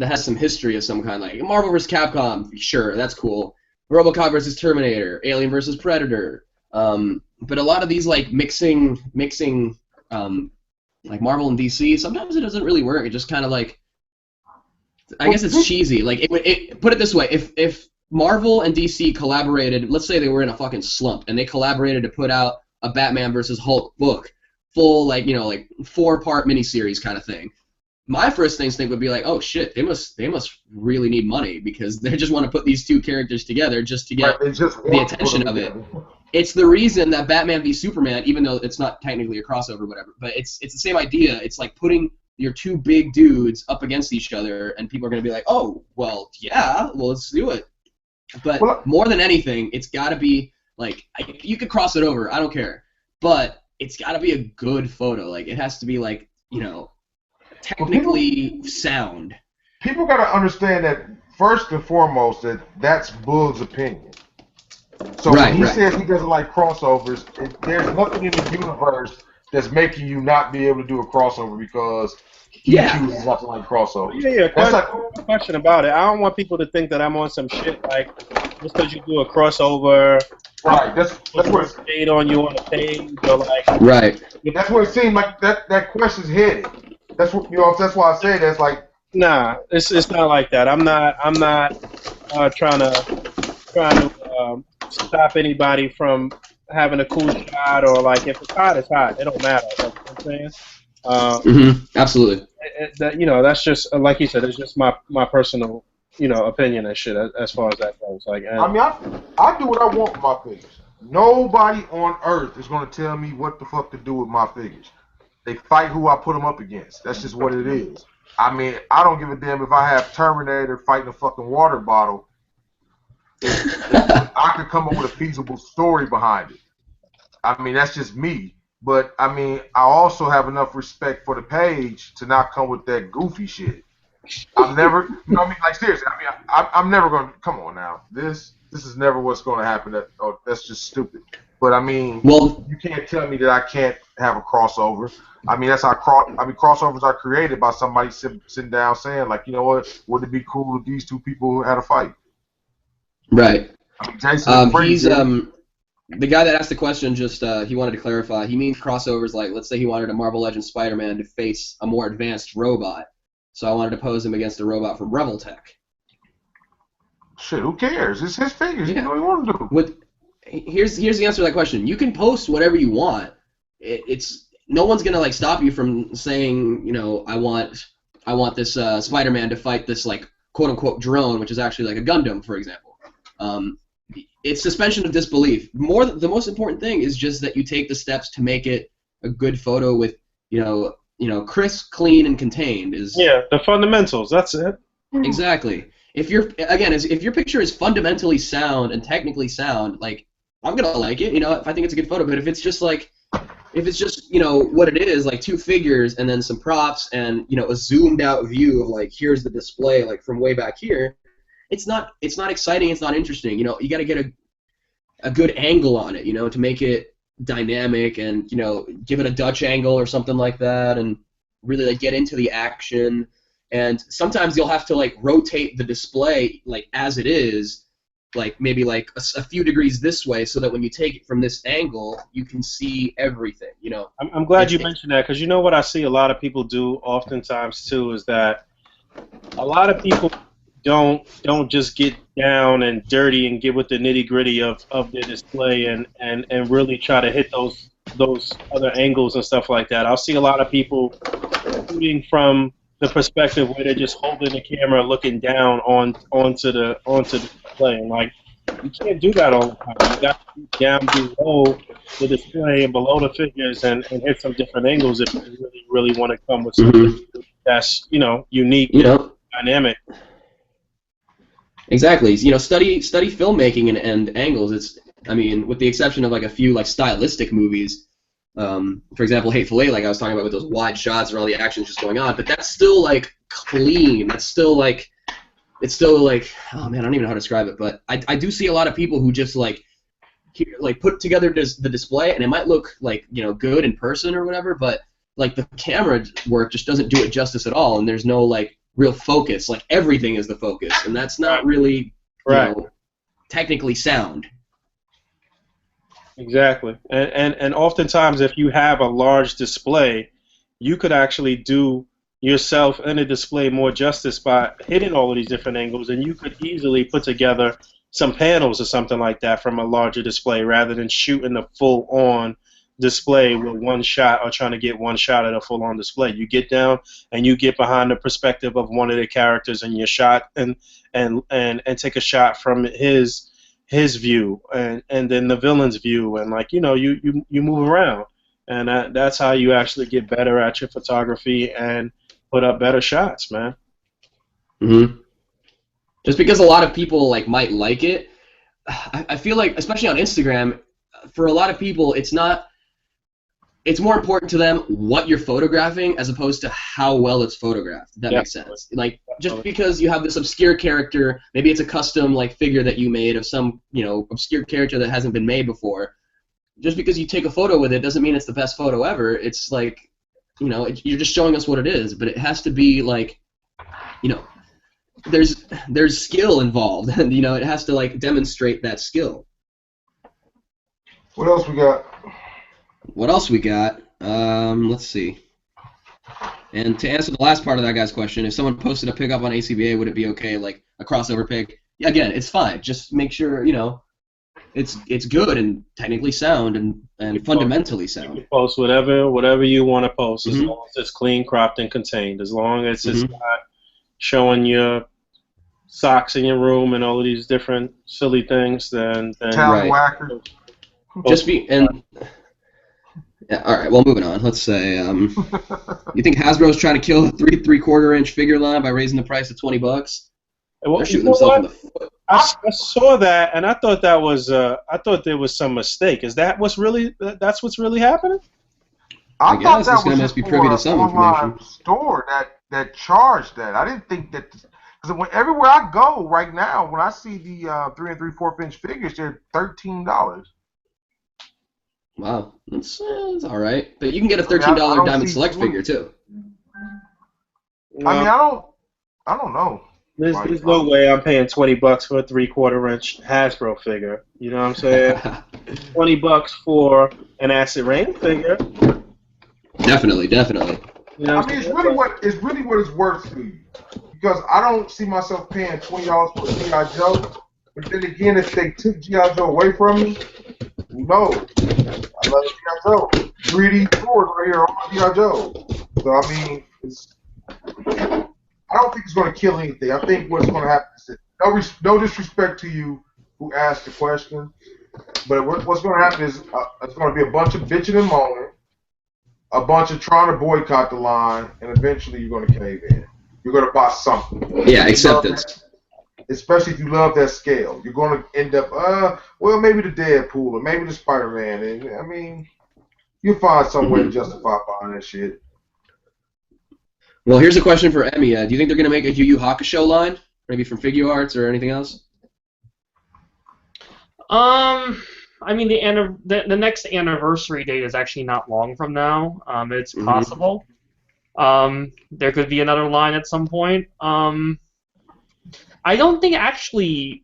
has some history of some kind, like Marvel vs. Capcom. Sure, that's cool. RoboCop versus Terminator, Alien versus Predator. But a lot of these like mixing like Marvel and DC, sometimes it doesn't really work. It just kind of like I guess it's cheesy. Like put it this way: if Marvel and DC collaborated, let's say they were in a fucking slump and they collaborated to put out a Batman versus Hulk book. Full like 4-part miniseries kind of thing. My first instinct would be like, oh shit, they must really need money because they just want to put these two characters together just to get the attention of it. It's the reason that Batman v Superman, even though it's not technically a crossover or whatever, but it's the same idea. It's like putting your two big dudes up against each other, and people are gonna be like, oh well, yeah, well let's do it. But more than anything, it's got to be like you could cross it over, I don't care, but it's got to be a good photo. Like it has to be like technically sound. People got to understand that first and foremost that's Boog's opinion. So when he says he doesn't like crossovers, there's nothing in the universe that's making you not be able to do a crossover because he chooses not to like crossovers. Yeah. Question about it. I don't want people to think that I'm on some shit like just because you do a crossover. Right, that's what it's stayed on you on the page, or like. Right. That's what it seemed like. That question's headed. That's what That's why I say that's like. Nah, it's not like that. I'm not trying to stop anybody from having a cool shot or like if it's hot, it's hot. It don't matter. You know what I'm saying? Absolutely. That's just like you said. It's just my personal. Opinion and shit as far as that goes. Like, I mean, I do what I want with my figures. Nobody on earth is going to tell me what the fuck to do with my figures. They fight who I put them up against. That's just what it is. I mean, I don't give a damn if I have Terminator fighting a fucking water bottle. I could come up with a feasible story behind it. I mean, that's just me. But I mean, I also have enough respect for the page to not come with that goofy shit. I'm never, you know what I mean? Like seriously, I mean, I'm never gonna. Come on now, this is never what's gonna happen. That's just stupid. But I mean, Well, you can't tell me that I can't have a crossover. I mean, that's how crossovers are created by somebody sitting down saying, like, you know what, would it be cool if these two people had a fight? right. I mean, Jason and Freddy He's did it. the guy that asked the question. Just he wanted to clarify. He means crossovers like, let's say he wanted a Marvel Legends Spider-Man to face a more advanced robot. So I wanted to pose him against a robot from Reveltech. Shit, who cares? It's his figures. Yeah. You know what he want to do. Here's the answer to that question. You can post whatever you want. It's no one's gonna like stop you from saying, you know, I want this Spider-Man to fight this like quote unquote drone, which is actually like a Gundam, for example. It's suspension of disbelief. The most important thing is just that you take the steps to make it a good photo with, you know, crisp, clean, and contained. Yeah, the fundamentals. That's it. Exactly. If your picture is fundamentally sound and technically sound, like I'm gonna like it, you know, if I think it's a good photo. But if it's just you know what it is, like two figures and then some props and you know a zoomed out view of like here's the display like from way back here, it's not exciting, it's not interesting. You know, you got to get a good angle on it, you know, to make it dynamic and you know give it a Dutch angle or something like that and really like get into the action. And sometimes you'll have to like rotate the display like as it is, like maybe like a few degrees this way, so that when you take it from this angle, you can see everything. You know. I'm glad you mentioned that because you know what I see a lot of people do oftentimes too is that a lot of people don't just get down and dirty and get with the nitty gritty of their display and really try to hit those other angles and stuff like that. I'll see a lot of people shooting from the perspective where they're just holding the camera, looking down onto the display. And like you can't do that all the time. You got to be down below the display and below the figures and hit some different angles if you really want to come with something that's unique, You know. dynamic. Exactly. You know, study filmmaking and angles. I mean, with the exception of like a few like stylistic movies. For example, Hateful Eight, like I was talking about with those wide shots and all the action's just going on, but that's still like clean. That's still like, it's still like, oh man, I don't even know how to describe it, but I do see a lot of people who just like put together the display and it might look like, you know, good in person or whatever, but like the camera work just doesn't do it justice at all, and there's no like real focus. Like everything is the focus, and that's not really, you know, technically sound. Exactly, and oftentimes if you have a large display, you could actually do yourself and the display more justice by hitting all of these different angles, and you could easily put together some panels or something like that from a larger display rather than shooting the full-on display with one shot or trying to get one shot at a full-on display. You get down and you get behind the perspective of one of the characters in your shot and take a shot from his view and then the villain's view, and like you move around, and that's how you actually get better at your photography and put up better shots, man. Just because a lot of people might like it, I feel like, especially on Instagram, for a lot of people it's more important to them what you're photographing as opposed to how well it's photographed. If that makes sense. Like, just because you have this obscure character, maybe it's a custom figure that you made of some obscure character that hasn't been made before. Just because you take a photo with it doesn't mean it's the best photo ever. It's like, you're just showing us what it is, but it has to be like, there's skill involved, and it has to demonstrate that skill. What else we got? Let's see. And to answer the last part of that guy's question, if someone posted a pickup on A.C.B.A, would it be okay, like a crossover pick? Yeah, again, it's fine. Just make sure, it's good and technically sound and fundamentally sound. You can post whatever you want to post, as long as it's clean, cropped, and contained. As long as it's not showing your socks in your room and all of these different silly things, then Tallywhacker. Just be Yeah, all right, well, moving on. Let's say, you think Hasbro's trying to kill the three-quarter inch figure line by raising the price to $20? Well, They're you shooting know themselves in what? the foot. I saw that, and I thought that was I thought there was some mistake. Is that that's what's really happening? I I thought guess this that guy was must just be privy for to an some online information. store that charged that. I didn't think that because everywhere I go right now, when I see the 3 and 3/4 inch figures, they're $13. Wow, that's all right. But you can get a I mean, I $13 don't Diamond see Select 20. figure too. I mean, No, I don't know. there's no way I'm paying $20 for a 3/4 inch Hasbro figure. You know what I'm saying? $20 for an Acid Rain figure. Definitely, definitely. You know I what mean, I'm it's saying? really what it's worth to you, because I don't see myself paying $20 for a GI Joe. But then again, if they took GI Joe away from me, who knows? I love GI Joe. 3D stores right here, all GI Joe. So I mean, I don't think it's going to kill anything. I think what's going to happen is that no disrespect to you who asked the question, but what's going to happen is it's going to be a bunch of bitching and moaning, a bunch of trying to boycott the line, and eventually you're going to cave in. You're going to buy something. Yeah, acceptance. Especially if you love that scale. You're going to end up, well, maybe the Deadpool or maybe the Spider-Man. And I mean, you'll find some way to justify buying that shit. Well, here's a question for Emiya. Do you think they're going to make a Yu Yu Hakusho line? Maybe from Figure Arts or anything else? I mean, the next anniversary date is actually not long from now. It's possible. There could be another line at some point. I don't think actually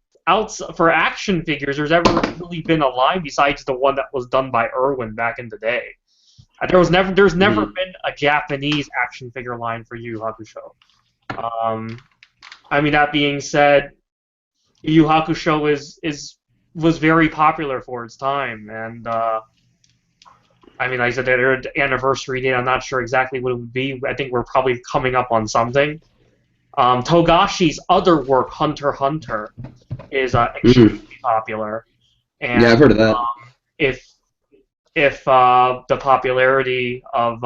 for action figures there's ever really been a line besides the one that was done by Irwin back in the day. There's never been a Japanese action figure line for Yu Yu Hakusho. I mean, that being said, Yu Yu Hakusho was very popular for its time, and I mean, like I said, their anniversary date, I'm not sure exactly what it would be. I think we're probably coming up on something. Togashi's other work, Hunter x Hunter, is extremely popular, and Yeah, I've heard of that. If the popularity of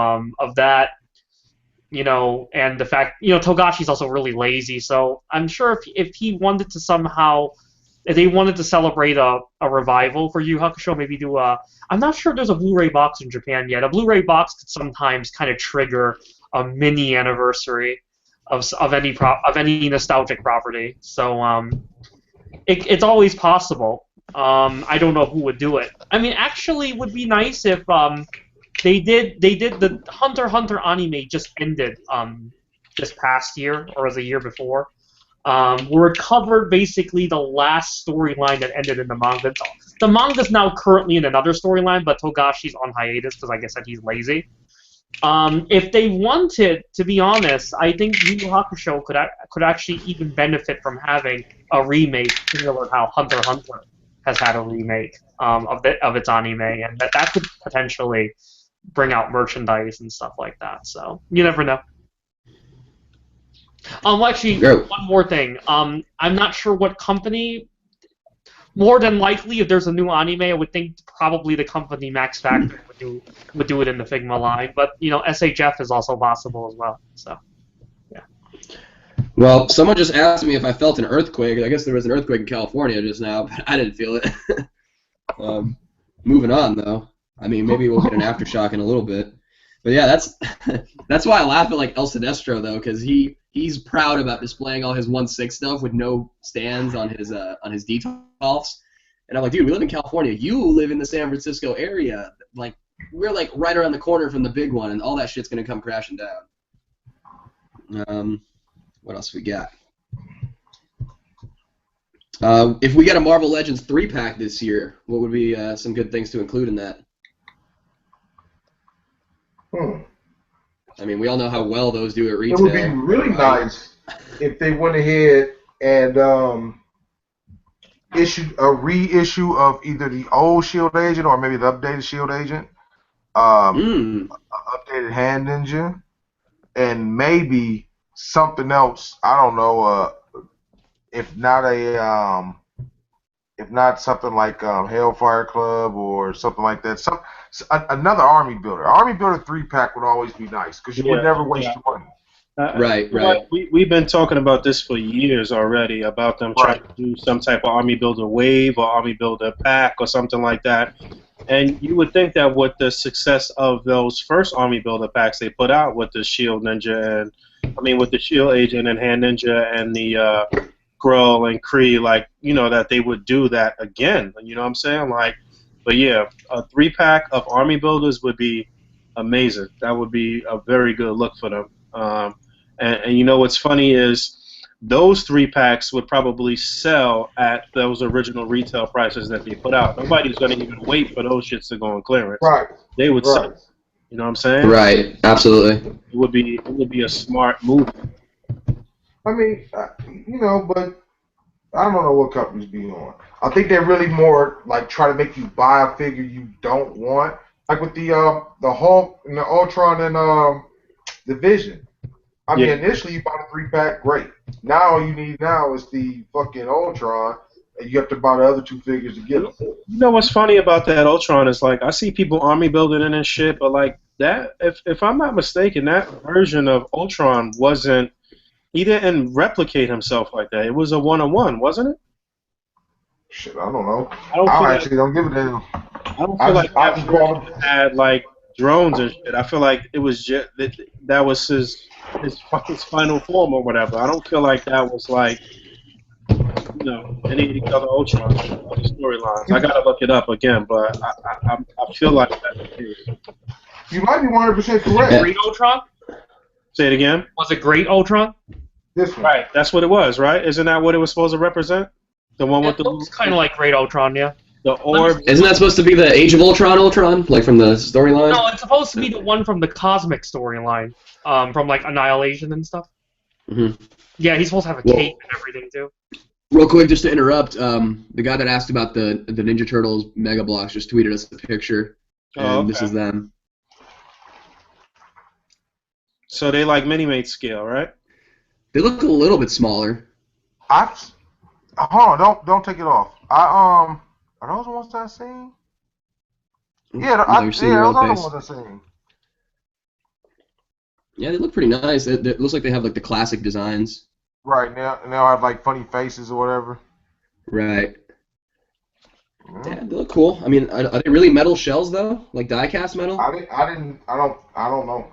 that, and the fact, Togashi's also really lazy, so I'm sure if he wanted to somehow, if they wanted to celebrate a revival for Yu Yu Hakusho, maybe do I'm not sure if there's a Blu-ray box in Japan yet. A Blu-ray box could sometimes kind of trigger a mini anniversary of any nostalgic property. So it's always possible. I don't know who would do it. I mean, actually, it would be nice if they did the Hunter x Hunter anime just ended this past year or was a year before. We recovered basically the last storyline that ended in the manga. The manga's now currently in another storyline, but Togashi's on hiatus because, like I said, he's lazy. If they wanted, to be honest, I think Yu Yu Hakusho could actually even benefit from having a remake, similar to how Hunter x Hunter has had a remake of its anime, and that could potentially bring out merchandise and stuff like that. So you never know. Actually, one more thing. I'm not sure what company. More than likely, if there's a new anime, I would think probably the company Max Factor would do it in the Figma line. But SHF is also possible as well. So, yeah. Well, someone just asked me if I felt an earthquake. I guess there was an earthquake in California just now, but I didn't feel it. Moving on, though. I mean, maybe we'll get an aftershock in a little bit. But yeah, that's why I laugh at like El Sinestro though, because he's proud about displaying all his 1/6 stuff with no stands on his detolfs. And I'm like, dude, we live in California. You live in the San Francisco area. Like, we're like right around the corner from the big one, and all that shit's gonna come crashing down. What else we got? If we get a Marvel Legends 3-pack this year, what would be some good things to include in that? I mean, we all know how well those do at retail. It would be really nice if they went ahead and issued a reissue of either the old Shield Agent or maybe the updated Shield Agent, updated Hand Ninja, and maybe something else. I don't know. If if not something like Hellfire Club or something like that. Another Army Builder. Army Builder 3-pack would always be nice because you would Yeah, never waste yeah. your money. Right, You know what? right. We've been talking about this for years already, about them trying Right. to do some type of Army Builder wave or Army Builder pack or something like that. And you would think that with the success of those first Army Builder packs they put out with the Shield Ninja and, I mean, with the Shield Agent and Hand Ninja and the Skrull and Kree, like, you know, that they would do that again. You know what I'm saying? Like, but yeah, a 3-pack of Army Builders would be amazing. That would be a very good look for them. And you know what's funny is those 3-packs would probably sell at those original retail prices that they put out. Nobody's going to even wait for those shits to go on clearance. Right. They would sell. Right. You know what I'm saying? Right, absolutely. It would be a smart move. I mean, you know, but I don't know what companies be on. I think they're really more like try to make you buy a figure you don't want. Like with the Hulk and the Ultron and the Vision. I mean, Yeah. initially you bought a 3-pack, great. Now all you need now is the fucking Ultron, and you have to buy the other 2 figures to get them. You know what's funny about that Ultron is, like, I see people army building it and shit, but like that, if I'm not mistaken, that version of Ultron wasn't. He didn't replicate himself like that. It was a 1-on-1, wasn't it? Shit, I don't know. I don't feel I like actually don't give a damn. I don't feel like I that just call version had like drones and shit. I feel like it was just that was his final form or whatever. I don't feel like that was like, you know, any of these other Ultron storylines. I gotta look it up again, but I feel like that's the case. You might be 100% Was it correct. Great Ultron? Say it again. Was it Great Ultron? This one. Right, that's what it was, right? Isn't that what it was supposed to represent? The one with It looks kind of like Great Ultron, yeah. the orb. Isn't that supposed to be the Age of Ultron, like from the storyline? No, it's supposed to be the one from the Cosmic storyline, from like Annihilation and stuff. Mm-hmm. Yeah, he's supposed to have a cape and everything too. Real quick, just to interrupt, the guy that asked about the Ninja Turtles Mega Blocks just tweeted us a picture, and Oh, okay. this is them. So they like Mini-Mate scale, right? They look a little bit smaller. Hold on, don't take it off. Are those the ones that I seen? Yeah, You're seeing your those own are the face. ones I seen. Yeah, they look pretty nice. It looks like they have like the classic designs. Right now, I have like funny faces or whatever. Right. Yeah, they look cool. I mean, are they really metal shells though? Like die-cast metal? I don't know.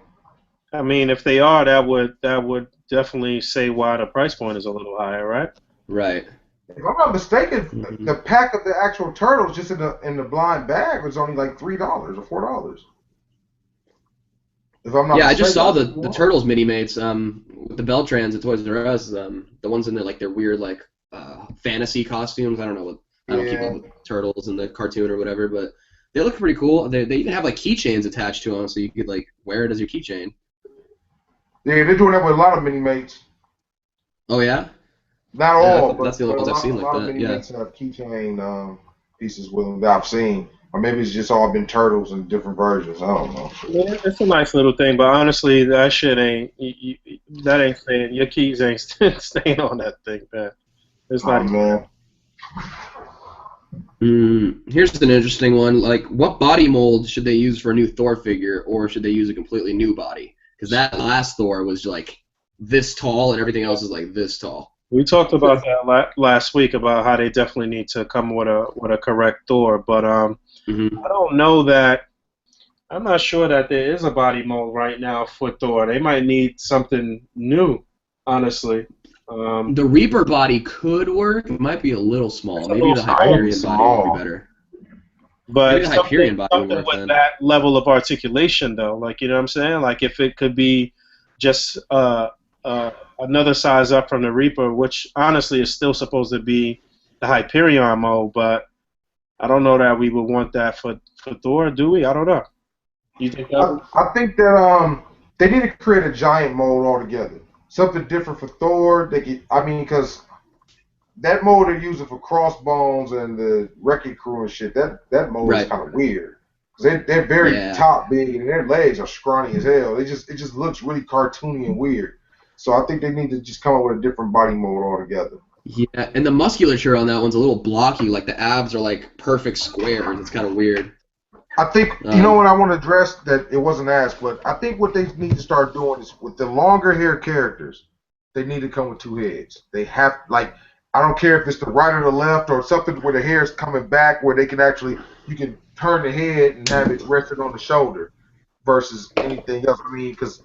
I mean, if they are, that would definitely say why the price point is a little higher, right? Right. If I'm not mistaken, Mhm. the pack of the actual turtles just in the blind bag was only like $3 or $4. If I'm not Yeah, I mistaken, just saw the Turtles mini-mates with the Beltrans at Toys R Us. The ones in their weird like fantasy costumes. I don't know what. I don't keep Yeah. up with Turtles in the cartoon or whatever, but they look pretty cool. They even have like keychains attached to them, so you could like wear it as your keychain. Yeah, they're doing that with a lot of mini mates. Oh yeah. Not Yeah, all, that's the but only ones a I've lot, seen a like lot of that. mini Yeah. mates have keychain pieces with them that I've seen. Or maybe it's just all been turtles in different versions. I don't know. Yeah, it's a nice little thing, but honestly, that shit ain't. That ain't staying. Your keys ain't staying on that thing, man. It's not. Oh, man. Here's an interesting one. Like, what body mold should they use for a new Thor figure, or should they use a completely new body? Because that last Thor was like this tall, and everything else is like this tall. We talked about that last week about how they definitely need to come with a correct Thor, but Mm-hmm. I don't know that. I'm not sure that there is a body mold right now for Thor. They might need something new, honestly. The Reaper body could work. It might be a little small. It's a Maybe little the small. Hyperion body would Small. be better. But Maybe the Hyperion body would something work with then. that level of articulation, though. Like, you know what I'm saying? Like, if it could be just another size up from the Reaper, which honestly is still supposed to be the Hyperion mode, but I don't know that we would want that for Thor, do we? I don't know. You think that? I think that they need to create a giant mold altogether. Something different for Thor. Because that mold they're using for Crossbones and the Wrecking Crew and shit, that mold is Right. kind of weird. They're very Yeah. top big and their legs are scrawny as hell. It just looks really cartoony and weird. So I think they need to just come up with a different body mold altogether. Yeah, and the musculature on that one's a little blocky. Like the abs are like perfect squares. It's kind of weird. I think you know what I want to address that it wasn't asked, but I think what they need to start doing is with the longer hair characters, they need to come with two heads. They have like I don't care if it's the right or the left or something where the hair is coming back where they can actually you can turn the head and have it rested on the shoulder versus anything else. I mean, because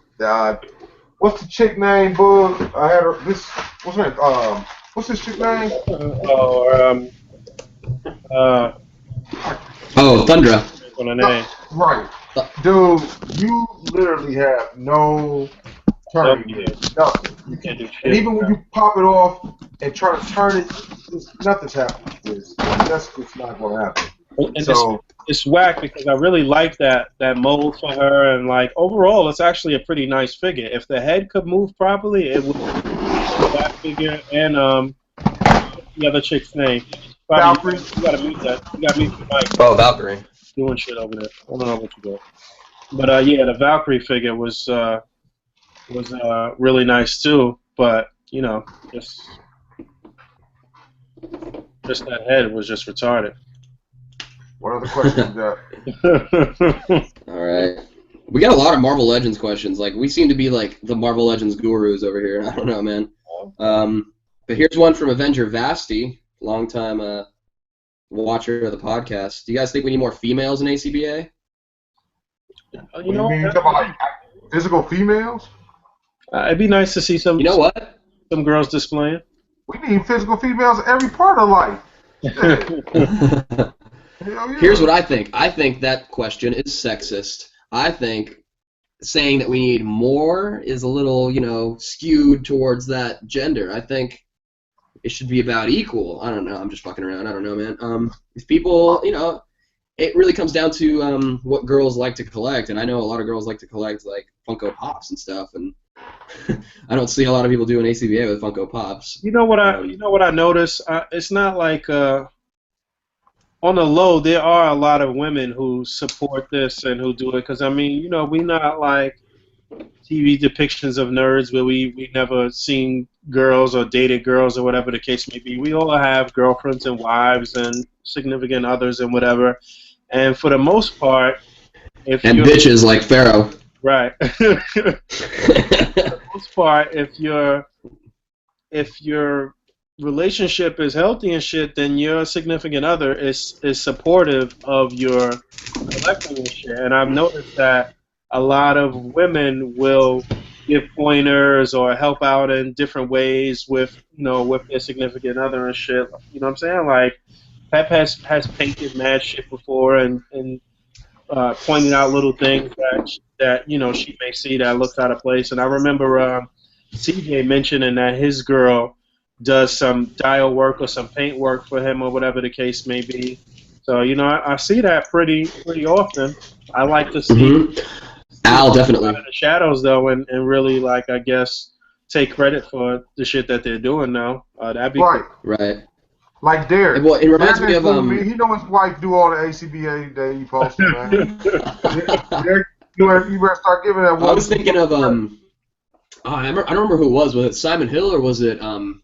what's the chick name, Boog? I had her this what's her name? What's this chick name? Uh, Oh, Thundra. on the name. Right. Dude, you literally have no turning here. Nothing. You can't do shit. And even when you pop it off and try to turn it, nothing's happening with this. That's just not going to happen. And So it's whack because I really like that mold for her, and like overall, it's actually a pretty nice figure. If the head could move properly, it would be that figure. And the other chick's name. Fabio, Valkyrie. you gotta mute that. You gotta mute your mic. Oh, Valkyrie. Doing shit over there. I don't know what you got. But yeah, the Valkyrie figure was really nice too. But you know, just that head was just retarded. What other questions you got? All right. We got a lot of Marvel Legends questions. Like we seem to be like the Marvel Legends gurus over here. I don't know, man. But here's one from Avenger Vasti, longtime watcher of the podcast. Do you guys think we need more females in A.C.B.A? You know, you talking about like physical females? It'd be nice to see some. You know what? Some girls displaying. We need physical females in every part of life. Hell yeah. Here's what I think. I think that question is sexist. I think saying that we need more is a little, you know, skewed towards that gender. I think it should be about equal. I don't know. I'm just fucking around. I don't know, man. If people, you know, it really comes down to what girls like to collect, and I know a lot of girls like to collect like Funko Pops and stuff, and I don't see a lot of people doing A.C.B.A with Funko Pops. You know what I noticed? It's not like on the low, there are a lot of women who support this and who do it. Because, I mean, you know, we're not like TV depictions of nerds where we never seen girls or dated girls or whatever the case may be. We all have girlfriends and wives and significant others and whatever. And for the most part, if and you're... bitches like Pharaoh. Right. For the most part, if your relationship is healthy and shit, then your significant other is supportive of your collecting and shit. And I've noticed that a lot of women will give pointers or help out in different ways with with their significant other and shit. You know what I'm saying? Like Pep has painted mad shit before and pointing out little things that she may see that looks out of place. And I remember CJ mentioning that his girl does some dial work or some paint work for him or whatever the case may be. So I see that pretty often. I like to see Al definitely out of the shadows though, and really like I guess take credit for the shit that they're doing now. That'd be right. cool. Right. Like Derek. Well, it reminds me of He know his wife do all the A.C.B.A that he posted, man. Derek, you better start giving that. I was thinking of I don't remember who it was. Was it Simon Hill or was it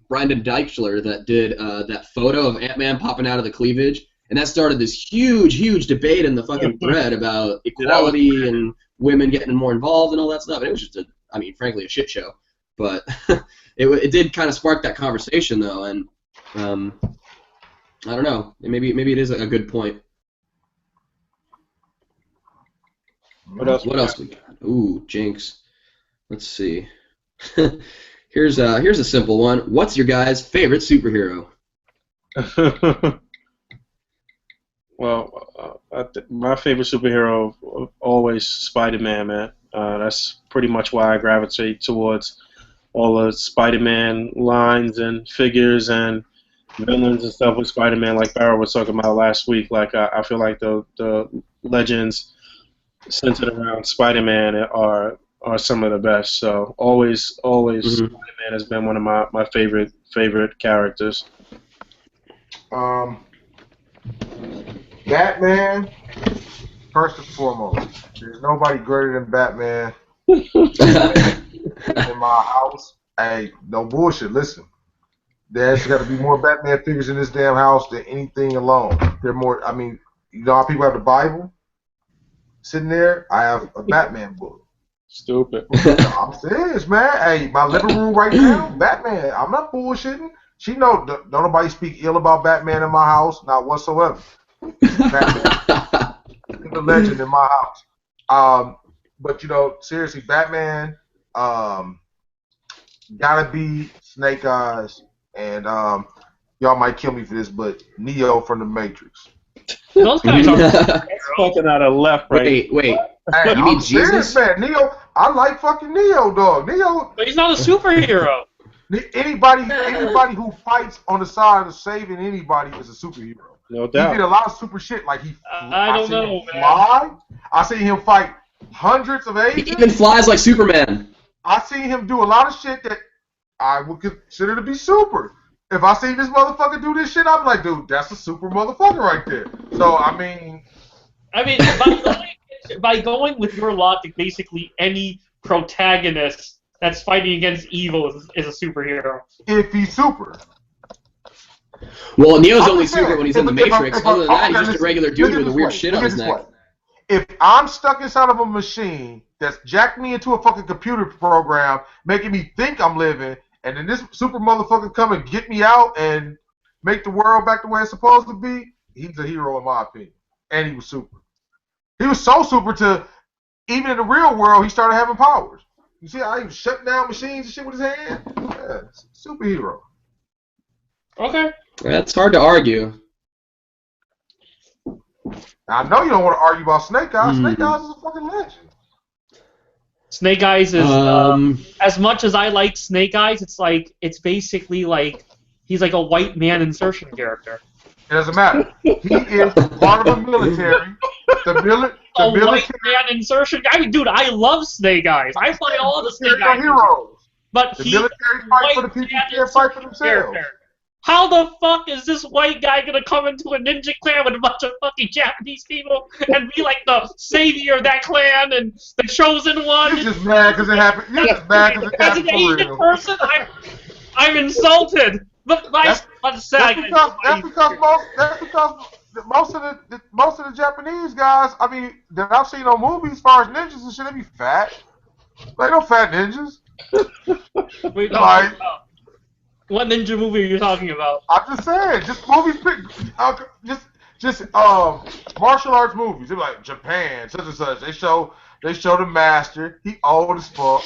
Brandon Deichler that did that photo of Ant-Man popping out of the cleavage? And that started this huge debate in the fucking thread about equality and women getting more involved and all that stuff. And it was just frankly, a shit show. But it did kind of spark that conversation though, and I don't know. Maybe it is a good point. What else we got? Ooh, Jinx. Let's see. Here's a simple one. What's your guys' favorite superhero? Well, my favorite superhero always Spider-Man, man. That's pretty much why I gravitate towards all the Spider-Man lines and figures and villains and stuff with Spider-Man, like Pharaoh was talking about last week. Like I feel like the legends centered around Spider-Man are some of the best. So always Spider-Man has been one of my favorite characters. Batman, first and foremost. There's nobody greater than Batman in my house. Hey, no bullshit. Listen, There's got to be more Batman figures in this damn house than anything alone. There are more. I mean, you know how people have the Bible sitting there? I have a Batman book. Stupid. I'm serious, man. Hey, my living room right now, Batman. I'm not bullshitting. She know don't nobody speak ill about Batman in my house, not whatsoever. Batman, the legend in my house. But you know, seriously, Batman, gotta be Snake Eyes, and y'all might kill me for this, but Neo from the Matrix. Those guys are That's fucking out of left, right? Wait. Hey, You mean I'm serious, Jesus? man. Neo, I like fucking Neo, dog. Neo. but he's not a superhero. Anybody who fights on the side of saving anybody is a superhero. No He did a doubt. lot of super shit. Like I don't seen know, him man. fly. I seen him fight hundreds of He agents. even flies like Superman. I seen him do a lot of shit that I would consider to be super. If I see this motherfucker do this shit, I'm like, dude, that's a super motherfucker right there. So I mean, by going with your logic, basically any protagonist that's fighting against evil is a superhero. if he's super. Well, Neo's I'm only just saying, super when he's in the Matrix. Other than that, he's just a regular dude with a weird shit on his neck. If I'm stuck inside of a machine that's jacked me into a fucking computer program, making me think I'm living, and then this super motherfucker come and get me out and make the world back the way it's supposed to be, he's a hero in my opinion. And he was super. He was so super to, even in the real world, he started having powers. You see how he was shutting down machines and shit with his hand? Yeah, superhero. Okay. That's hard to argue. Now, I know you don't want to argue about Snake Eyes. Snake Eyes is a fucking legend. Snake Eyes is as much as I like Snake Eyes, it's basically like he's like a white man insertion character. It doesn't matter. He is part of the military. The military. White man insertion. I mean, dude, I love Snake Eyes. I play all the Snake They're Eyes. heroes. But The he's military a fight for the white people man who can't fight for insertion themselves. character. How the fuck is this white guy gonna come into a ninja clan with a bunch of fucking Japanese people and be like the savior of that clan and the chosen one? You're just mad because it happened. You're just mad because it As an happened for Asian real. person, I'm insulted. But That's let's say because most of the Japanese guys, I mean, that I've seen on movies, as far as ninjas and shit, they be fat. They no fat ninjas. Wait, Like, what ninja movie are you talking about? I'm just saying, just movies, just martial arts movies. They're like Japan, such and such. They show the master. He old as fuck.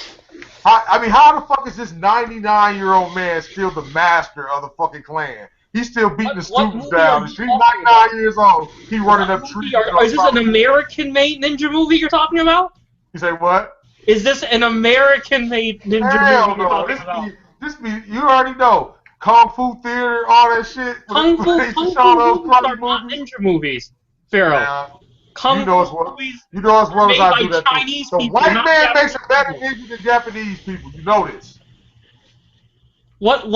I mean, how the fuck is this 99-year-old man still the master of the fucking clan? He's still beating the students down. He's 99 years old. He running up trees. Is this an American-made ninja movie you're talking about? You say what? Is this an American-made ninja Hell movie you're no. talking about? This be, you already know. Kung Fu Theater, all that shit. Kung Fu movies are not ninja movies, Pharaoh. Now, Kung you know as Fu well, movies you know as well as made I by do that. Chinese The people, white not man makes Japanese a better people. ninja than Japanese people. You know this. What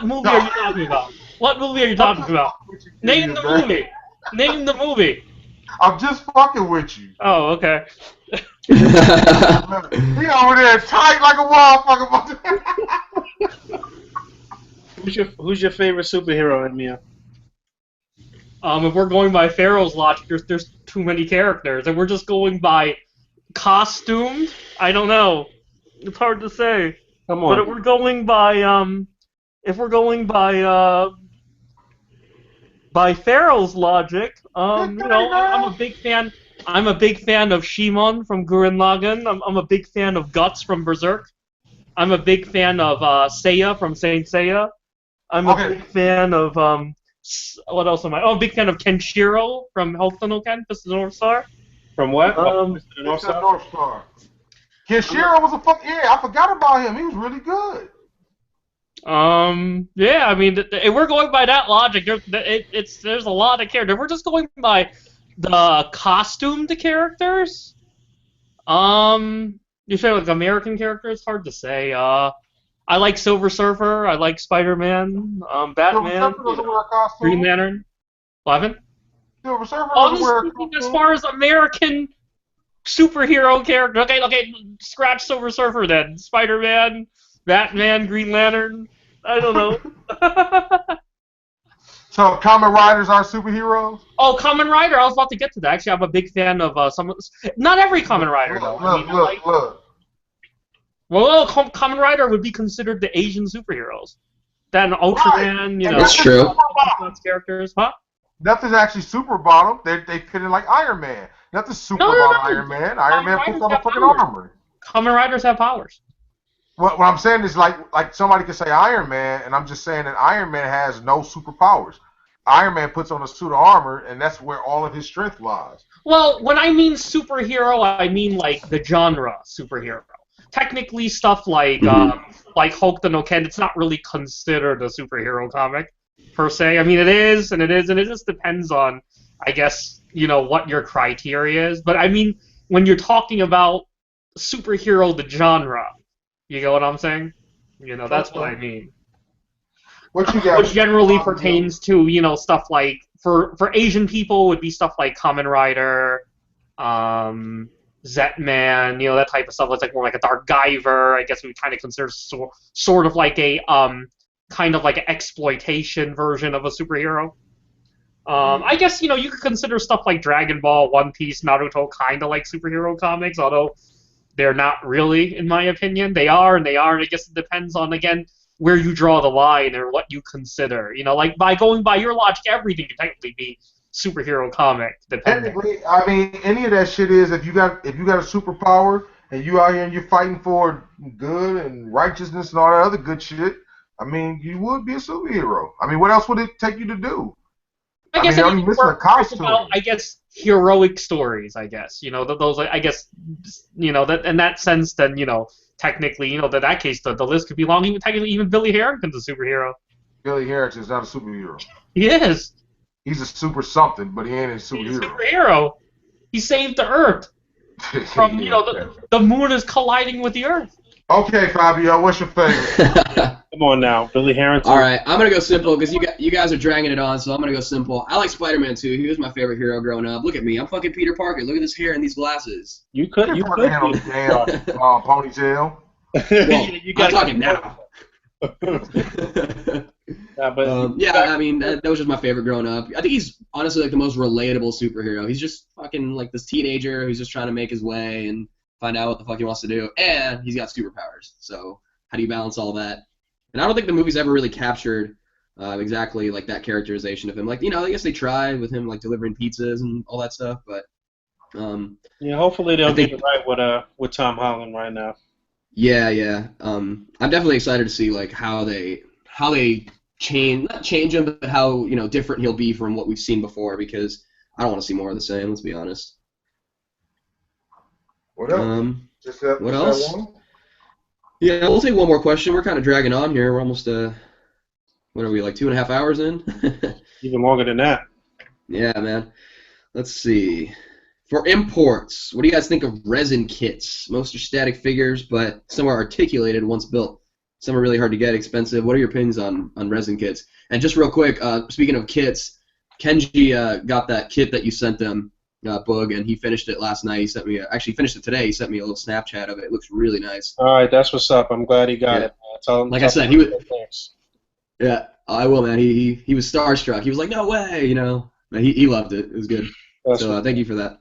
movie are you talking about? What movie are you talking about? Name the movie. Name the movie. I'm just fucking with you. Oh, okay. He over there tight like a motherfucker. Who's your favorite superhero, Emiya? If we're going by Pharaoh's logic, there's too many characters, and we're just going by costumed. I don't know. It's hard to say. Come But on. if we're going by Pharaoh's logic, I'm a big fan. I'm a big fan of Shimon from Gurren Lagann. I'm a big fan of Guts from Berserk. I'm a big fan of Seiya from Saint Seiya. I'm a big fan of what else am I? Oh, I'm a big fan of Kenshiro from Hokuto no Ken, Fist of the North Star. From what? North Star. Kenshiro was a fuck. Yeah, I forgot about him. He was really good. Yeah, I mean, if we're going by that logic, there's a lot of characters. If we're just going by the costumed characters, you say like American characters? Hard to say. I like Silver Surfer. I like Spider-Man. Batman. Green Lantern. What? Silver Surfer doesn't wear a Honestly, as costume. far as American superhero character, okay, scratch Silver Surfer then. Spider-Man, Batman, Green Lantern. I don't know. So Kamen Riders are superheroes? Oh, Kamen Rider. I was about to get to that. Actually, I'm a big fan of some. Not every Kamen Rider though. I mean, Look. well, Kamen Rider would be considered the Asian superheroes. Then Ultraman, you know, That's true. characters, huh? Nothing's actually super about them. They fit in like Iron Man. Nothing's super about Iron Man. Iron Man puts on a fucking armor. Kamen Riders have powers. What I'm saying is like somebody could say Iron Man, and I'm just saying that Iron Man has no superpowers. Iron Man puts on a suit of armor, and that's where all of his strength lies. Well, when I mean superhero, I mean like the genre superhero. Technically, stuff like Hulk the No Ken, it's not really considered a superhero comic per se. I mean, it is, and it just depends on, I guess, you know, what your criteria is. But I mean, when you're talking about superhero, the genre, you know what I'm saying? You know, that's what I mean. What you got? Which generally pertains to, you know, stuff like, for Asian people would be stuff like Kamen Rider, Zetman, you know, that type of stuff. It's like more like a Dark Guyver. I guess we kind of consider sort of like a kind of like an exploitation version of a superhero. I guess, you know, you could consider stuff like Dragon Ball, One Piece, Naruto kind of like superhero comics, although they're not really, in my opinion. They are and they aren't. I guess it depends on, again, where you draw the line or what you consider. You know, like by going by your logic, everything can technically be superhero comic. Depending. Technically, I mean, any of that shit is if you got a superpower and you out here and you're fighting for good and righteousness and all that other good shit. I mean, you would be a superhero. I mean, what else would it take you to do? I guess they're only missing a costume. About, I guess, heroic stories. I guess, you know, those. I guess, you know, that in that sense, then, you know, technically, you know, in that case, the list could be long. Even technically, even Billy Harrington's a superhero. Billy Harrington's not a superhero. He is. He's a super something, but he ain't a superhero. He's a superhero. He saved the Earth from, you know, the moon is colliding with the Earth. Okay, Fabio, what's your favorite? Come on now, Billy Harrington. All right, I'm gonna go simple because you guys are dragging it on, so I'm gonna go simple. I like Spider-Man too. He was my favorite hero growing up. Look at me, I'm fucking Peter Parker. Look at this hair and these glasses. You could handle the damn ponytail. Well, you I'm talking now. Yeah, but I mean that was just my favorite growing up. I think he's honestly like the most relatable superhero. He's just fucking like this teenager who's just trying to make his way and find out what the fuck he wants to do, and he's got superpowers. So how do you balance all that? And I don't think the movie's ever really captured exactly like that characterization of him. Like, you know, I guess they tried with him like delivering pizzas and all that stuff, but yeah, hopefully they'll get it right with Tom Holland right now. Yeah. I'm definitely excited to see like how they not change him, but how, you know, different he'll be from what we've seen before, because I don't want to see more of the same, let's be honest. What else? What else? Yeah, we'll take one more question. We're kind of dragging on here. We're almost, what are we, like 2.5 hours in? Even longer than that. Yeah, man. Let's see. For imports, what do you guys think of resin kits? Most are static figures, but some are articulated once built. Some are really hard to get, expensive. What are your opinions on resin kits? And just real quick, speaking of kits, Kenji got that kit that you sent them, Boog, and he finished it last night. He sent me actually finished it today. He sent me a little Snapchat of it. It looks really nice. All right, that's what's up. I'm glad he got it. Tell him. Like I said, he was. Yeah, I will, man. He was starstruck. He was like, "No way," you know. He loved it. It was good. So thank you for that.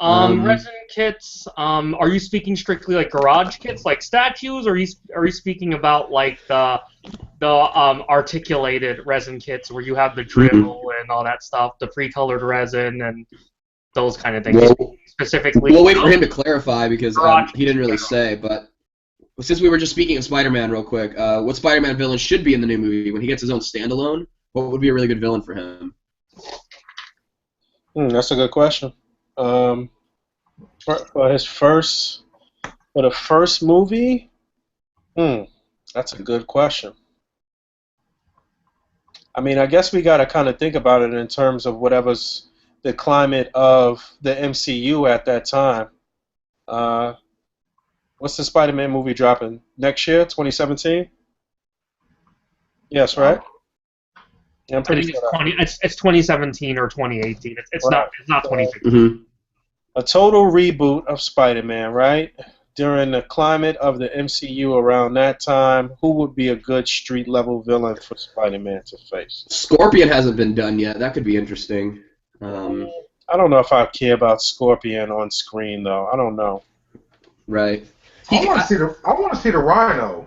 Resin kits. Are you speaking strictly like garage kits, like statues, or are you speaking about like the articulated resin kits where you have the drill and all that stuff, the pre-colored resin and those kind of things? Well, specifically, we'll wait for him to clarify because he didn't really say. But since we were just speaking of Spider-Man real quick, what Spider-Man villain should be in the new movie when he gets his own standalone? What would be a really good villain for him? That's a good question. For the first movie, that's a good question. I mean, I guess we got to kind of think about it in terms of whatever's the climate of the MCU at that time. What's the Spider-Man movie dropping next year, 2017? Yes, right? Yeah, I'm pretty sure. It's 2017 or 2018. It's not 2016. Mm-hmm. A total reboot of Spider-Man, right? during the climate of the MCU around that time, who would be a good street level villain for Spider-Man to face? Scorpion hasn't been done yet. That could be interesting. I don't know if I care about Scorpion on screen though. I don't know. Right. I want to see the Rhino.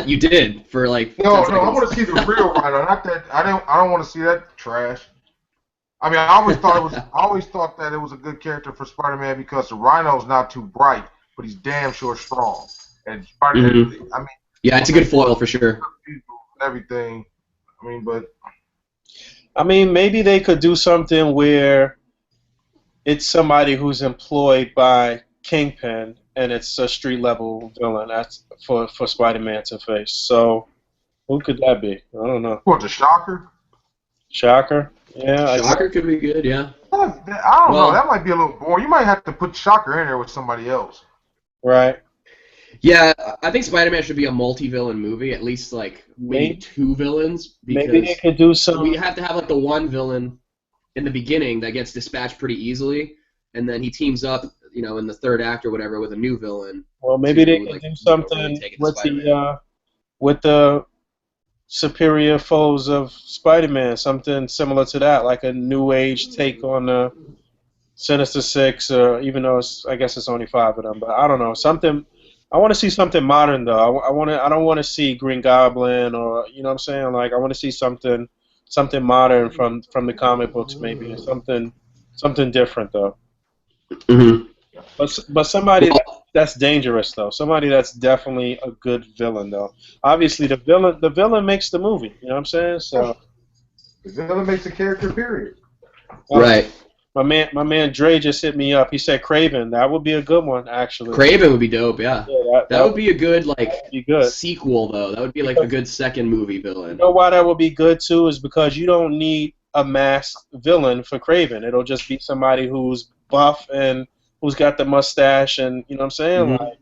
You did for like. No, 10 I seconds. want to see the real Rhino. Not that I don't want to see that trash. I mean, I always thought that it was a good character for Spider-Man because the Rhino's not too bright, but he's damn sure strong. And Spider-Man, I mean, yeah, it's a good foil for sure. Everything. I mean, maybe they could do something where it's somebody who's employed by Kingpin, and it's a street level villain. That's for Spider-Man to face. So, who could that be? I don't know. What, the Shocker? Shocker? Yeah. Shocker could be good. Yeah. I don't know. That might be a little boring. You might have to put Shocker in there with somebody else. Right. Yeah, I think Spider-Man should be a multi-villain movie, at least like maybe 2 villains. Because maybe they could do some. We have to have like the one villain in the beginning that gets dispatched pretty easily, and then he teams up, in the 3rd act or whatever with a new villain. Well, maybe they could do something with the superior foes of Spider-Man, something similar to that, like a new age take on the Sinister Six, or even though I guess it's only 5 of them, but I don't know, something. I want to see something modern though. I don't want to see Green Goblin or what I'm saying. Like I want to see something modern from the comic books, maybe, or something different though. Mm-hmm. But somebody that's dangerous though. Somebody that's definitely a good villain though. Obviously the villain makes the movie. You know what I'm saying? So the villain makes a character. Period. Right. My man Dre just hit me up. He said Kraven. That would be a good one, actually. Kraven would be dope. Yeah. That would be a good good sequel though. That would be like a good second movie villain. You know why that would be good too? Is because you don't need a masked villain for Kraven. It'll just be somebody who's buff and who's got the mustache, and you know what I'm saying? Mm-hmm. Like,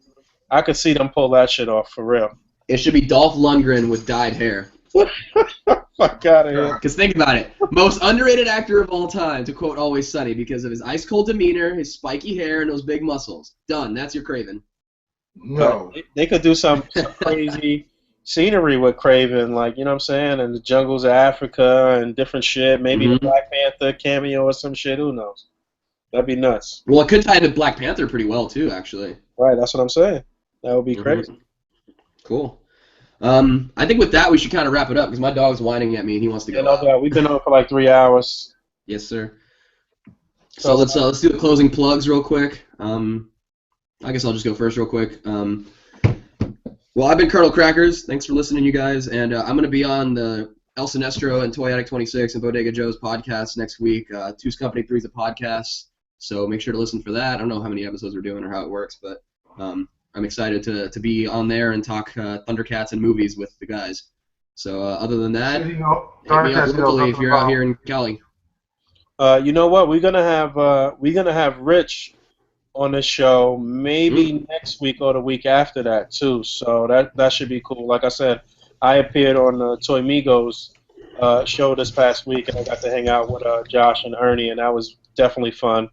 I could see them pull that shit off for real. It should be Dolph Lundgren with dyed hair. Fuck out of here. Because think about it. Most underrated actor of all time, to quote Always Sunny, because of his ice-cold demeanor, his spiky hair, and those big muscles. Done. That's your Kraven. No. They could do some crazy scenery with Kraven, like, you know what I'm saying? And the jungles of Africa and different shit. Maybe a Black Panther cameo or some shit. Who knows? That'd be nuts. Well, it could tie into Black Panther pretty well, too, actually. Right, that's what I'm saying. That would be crazy. Cool. I think with that, we should kind of wrap it up, because my dog's whining at me, and he wants to go out. We've been on for like 3 hours. Yes, sir. So let's do the closing plugs real quick. I guess I'll just go first real quick. Well, I've been Colonel Crackers. Thanks for listening, you guys. And I'm going to be on the El Sinestro and Toy Addict 26 and Bodega Joe's podcast next week. Two's Company, Three's a podcast. So make sure to listen for that. I don't know how many episodes we're doing or how it works, but I'm excited to be on there and talk Thundercats and movies with the guys. So other than that, hit me up locally if you're out here in Cali. You know what? We're gonna have Rich on the show maybe next week or the week after that too. So that should be cool. Like I said, I appeared on the Toy Migos show this past week, and I got to hang out with Josh and Ernie, and that was definitely fun.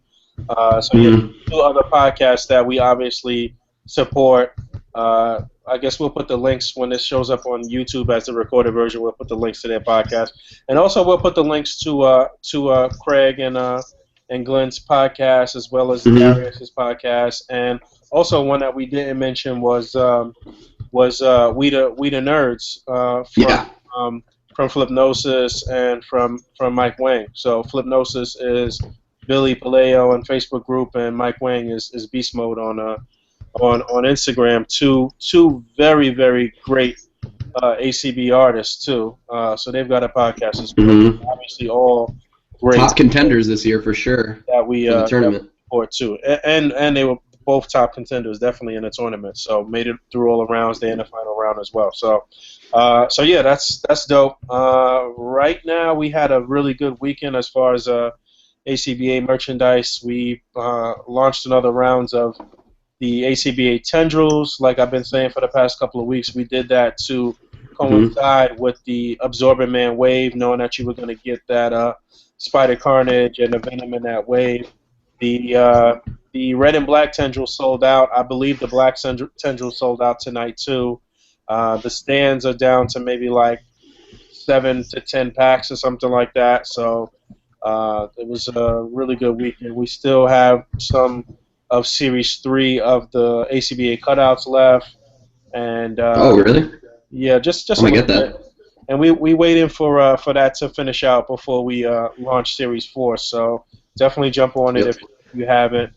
So yeah, 2 other podcasts that we obviously support. I guess we'll put the links when this shows up on YouTube as the recorded version. We'll put the links to their podcast, and also we'll put the links to Craig and Glenn's podcast, as well as Darius's podcast, and also one that we didn't mention was We the Nerds from Flipnosis and from Mike Wang. So Flipnosis is Billy Paleo on Facebook group, and Mike Wang is Beast Mode on Instagram. Two very, very great A.C.B.A artists too. So they've got a podcast as well. Obviously all great top contenders this year for sure. That we for the tournament support too, and they were both top contenders, definitely in the tournament. So made it through all the rounds. They're in the final round as well. So yeah, that's dope. Right now we had a really good weekend as far as A.C.B.A merchandise. We launched another rounds of the A.C.B.A tendrils, like I've been saying for the past couple of weeks. We did that to coincide with the Absorbent Man wave, knowing that you were going to get that Spider Carnage and the Venom in that wave. The the red and black tendril sold out. I believe the black tendril sold out tonight too. The stands are down to maybe like 7 to 10 packs or something like that. So it was a really good weekend. We still have some of Series 3 of the A.C.B.A. cutouts left, and Oh, really? yeah, just I'm a gonna little get that. bit. And we waiting for that to finish out before we launch Series 4. So definitely jump on it Yep. if you haven't.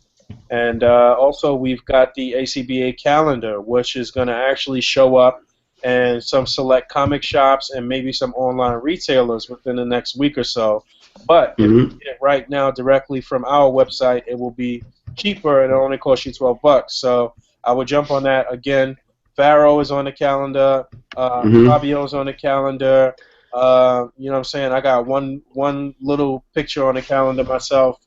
And also we've got the A.C.B.A. calendar, which is going to actually show up in some select comic shops and maybe some online retailers within the next week or so. But if you get it right now directly from our website, it will be cheaper and it'll only cost you $12. So I would jump on that again. Pharaoh is on the calendar. Fabio's on the calendar. You know what I'm saying? I got one little picture on the calendar myself.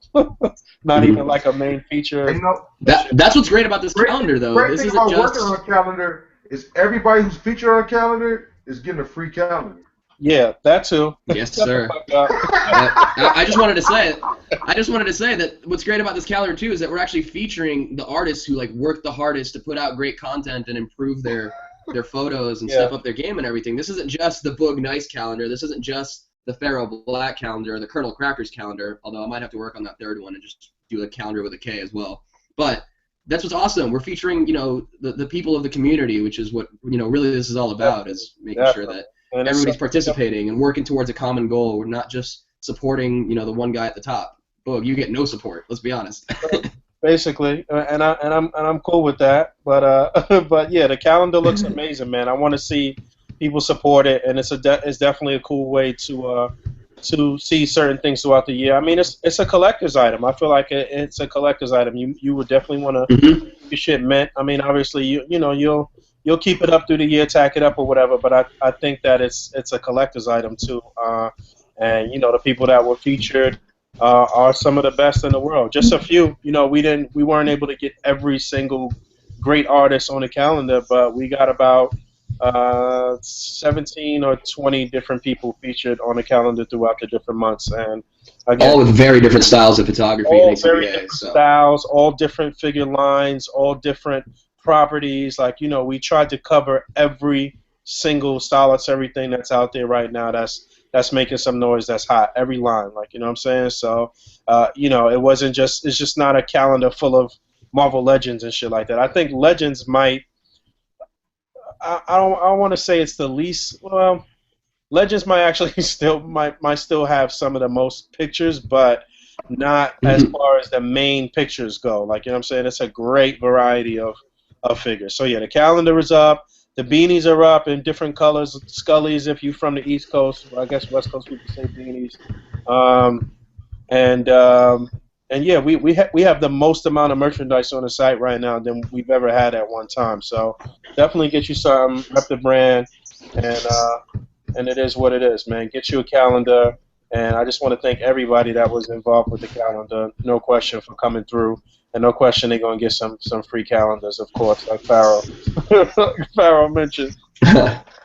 Not even like a main feature. And, you know, That's what's great about this calendar, though. great This thing isn't about just. working on a calendar is everybody who's featured on a calendar is getting a free calendar. Yeah, that too. Yes, sir. Shut the fuck up. I just wanted to say it. I just wanted to say that what's great about this calendar too is that we're actually featuring the artists who like work the hardest to put out great content and improve their photos and step up their game and everything. This isn't just the Boog Nice calendar. This isn't just the Pharaoh Black calendar or the Colonel Crackers calendar. Although I might have to work on that third one and just do a calendar with a K as well. But that's what's awesome. We're featuring the people of the community, which is what really this is all about, is making sure that everybody's participating and working towards a common goal. We're not just supporting the one guy at the top. Boog, you get no support. Let's be honest. Basically, and I'm cool with that. But but yeah, the calendar looks amazing, man. I want to see people support it, and it's definitely a cool way to see certain things throughout the year. I mean, it's a collector's item. I feel like it's a collector's item. You would definitely want to keep your shit mint. I mean, obviously you'll keep it up through the year, tack it up or whatever. But I think that it's a collector's item too. And the people that were featured are some of the best in the world. Just a few. We weren't able to get every single great artist on the calendar, but we got about 17 or 20 different people featured on the calendar throughout the different months, and again, all with very different styles of photography. All very different styles, all different figure lines, all different properties. Like we tried to cover every single style. It's everything that's out there right now. That's making some noise. That's hot. Every line, like what I'm saying. So, it wasn't just. It's just not a calendar full of Marvel Legends and shit like that. I think Legends might. I don't want to say it's the least. Well, Legends might actually might still have some of the most pictures, but not as far as the main pictures go. Like what I'm saying, it's a great variety of figures. So yeah, the calendar is up. The beanies are up in different colors. Scullies, if you're from the East Coast, I guess West Coast people say beanies. And yeah, we have the most amount of merchandise on the site right now than we've ever had at one time. So definitely get you some, rep the brand, and it is what it is, man. Get you a calendar, and I just want to thank everybody that was involved with the calendar. No question for coming through, and no question they're gonna get some free calendars, of course, like Pharaoh. Pharaoh mentioned.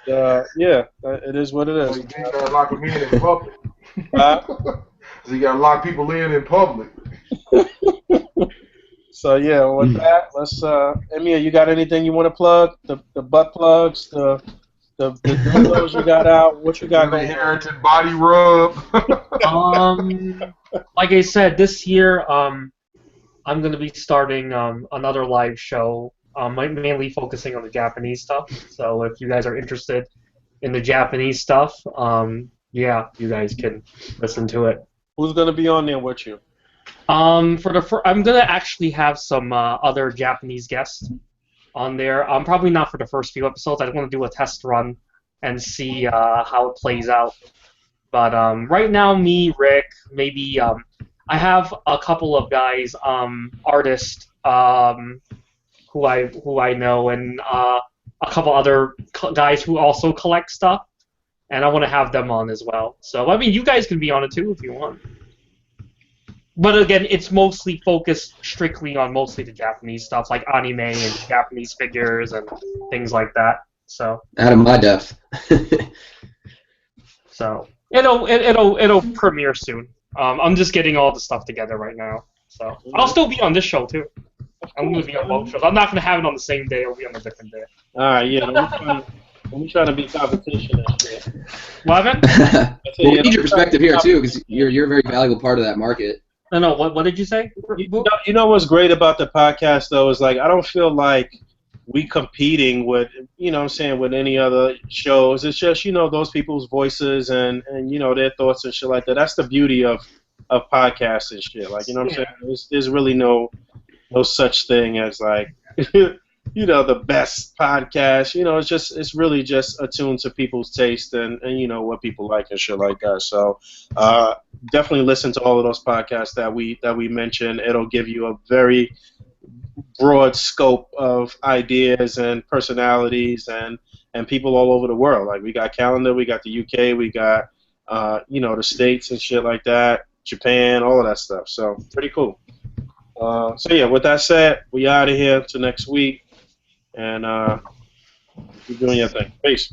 Yeah, it is what it is. So you gotta lock them in public. So you gotta lock people in public. So yeah, with that, let's Emiya, you got anything you want to plug? The butt plugs, the dildos you got out. What you got going? Inherited body rub. Like I said, this year I'm gonna be starting another live show. Mainly focusing on the Japanese stuff. So if you guys are interested in the Japanese stuff, yeah, you guys can listen to it. Who's gonna be on there with you? I'm gonna actually have some other Japanese guests on there. Probably not for the first few episodes. I want to do a test run and see how it plays out. But right now, me, Rick, maybe I have a couple of guys, artists, who I know, and a couple other guys who also collect stuff, and I want to have them on as well. So I mean, you guys can be on it too if you want. But again, it's mostly focused strictly on mostly the Japanese stuff, like anime and Japanese figures and things like that. So out of my depth. So it'll premiere soon. I'm just getting all the stuff together right now. So I'll still be on this show too. I'm going to be on both shows. I'm not going to have it on the same day. It'll be on a different day. All right, yeah. Don't be trying to be competition and shit. What happened? Well, we need your perspective here too, because you're a very valuable part of that market. No. What did you say? You know what's great about the podcast though is like I don't feel like we competing with what I'm saying, with any other shows. It's just those people's voices and their thoughts and shit like that. That's the beauty of podcasts and shit. Like what I'm saying. There's really no such thing as like the best podcast. It's really just attuned to people's taste and what people like and shit like that. So definitely listen to all of those podcasts that we mentioned. It'll give you a very broad scope of ideas and personalities and people all over the world. Like we got Calendar, we got the UK, we got the States and shit like that, Japan, all of that stuff. So pretty cool. So yeah, with that said, we out of here till next week, and keep doing your thing. Peace.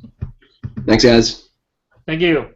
Thanks, guys. Thank you.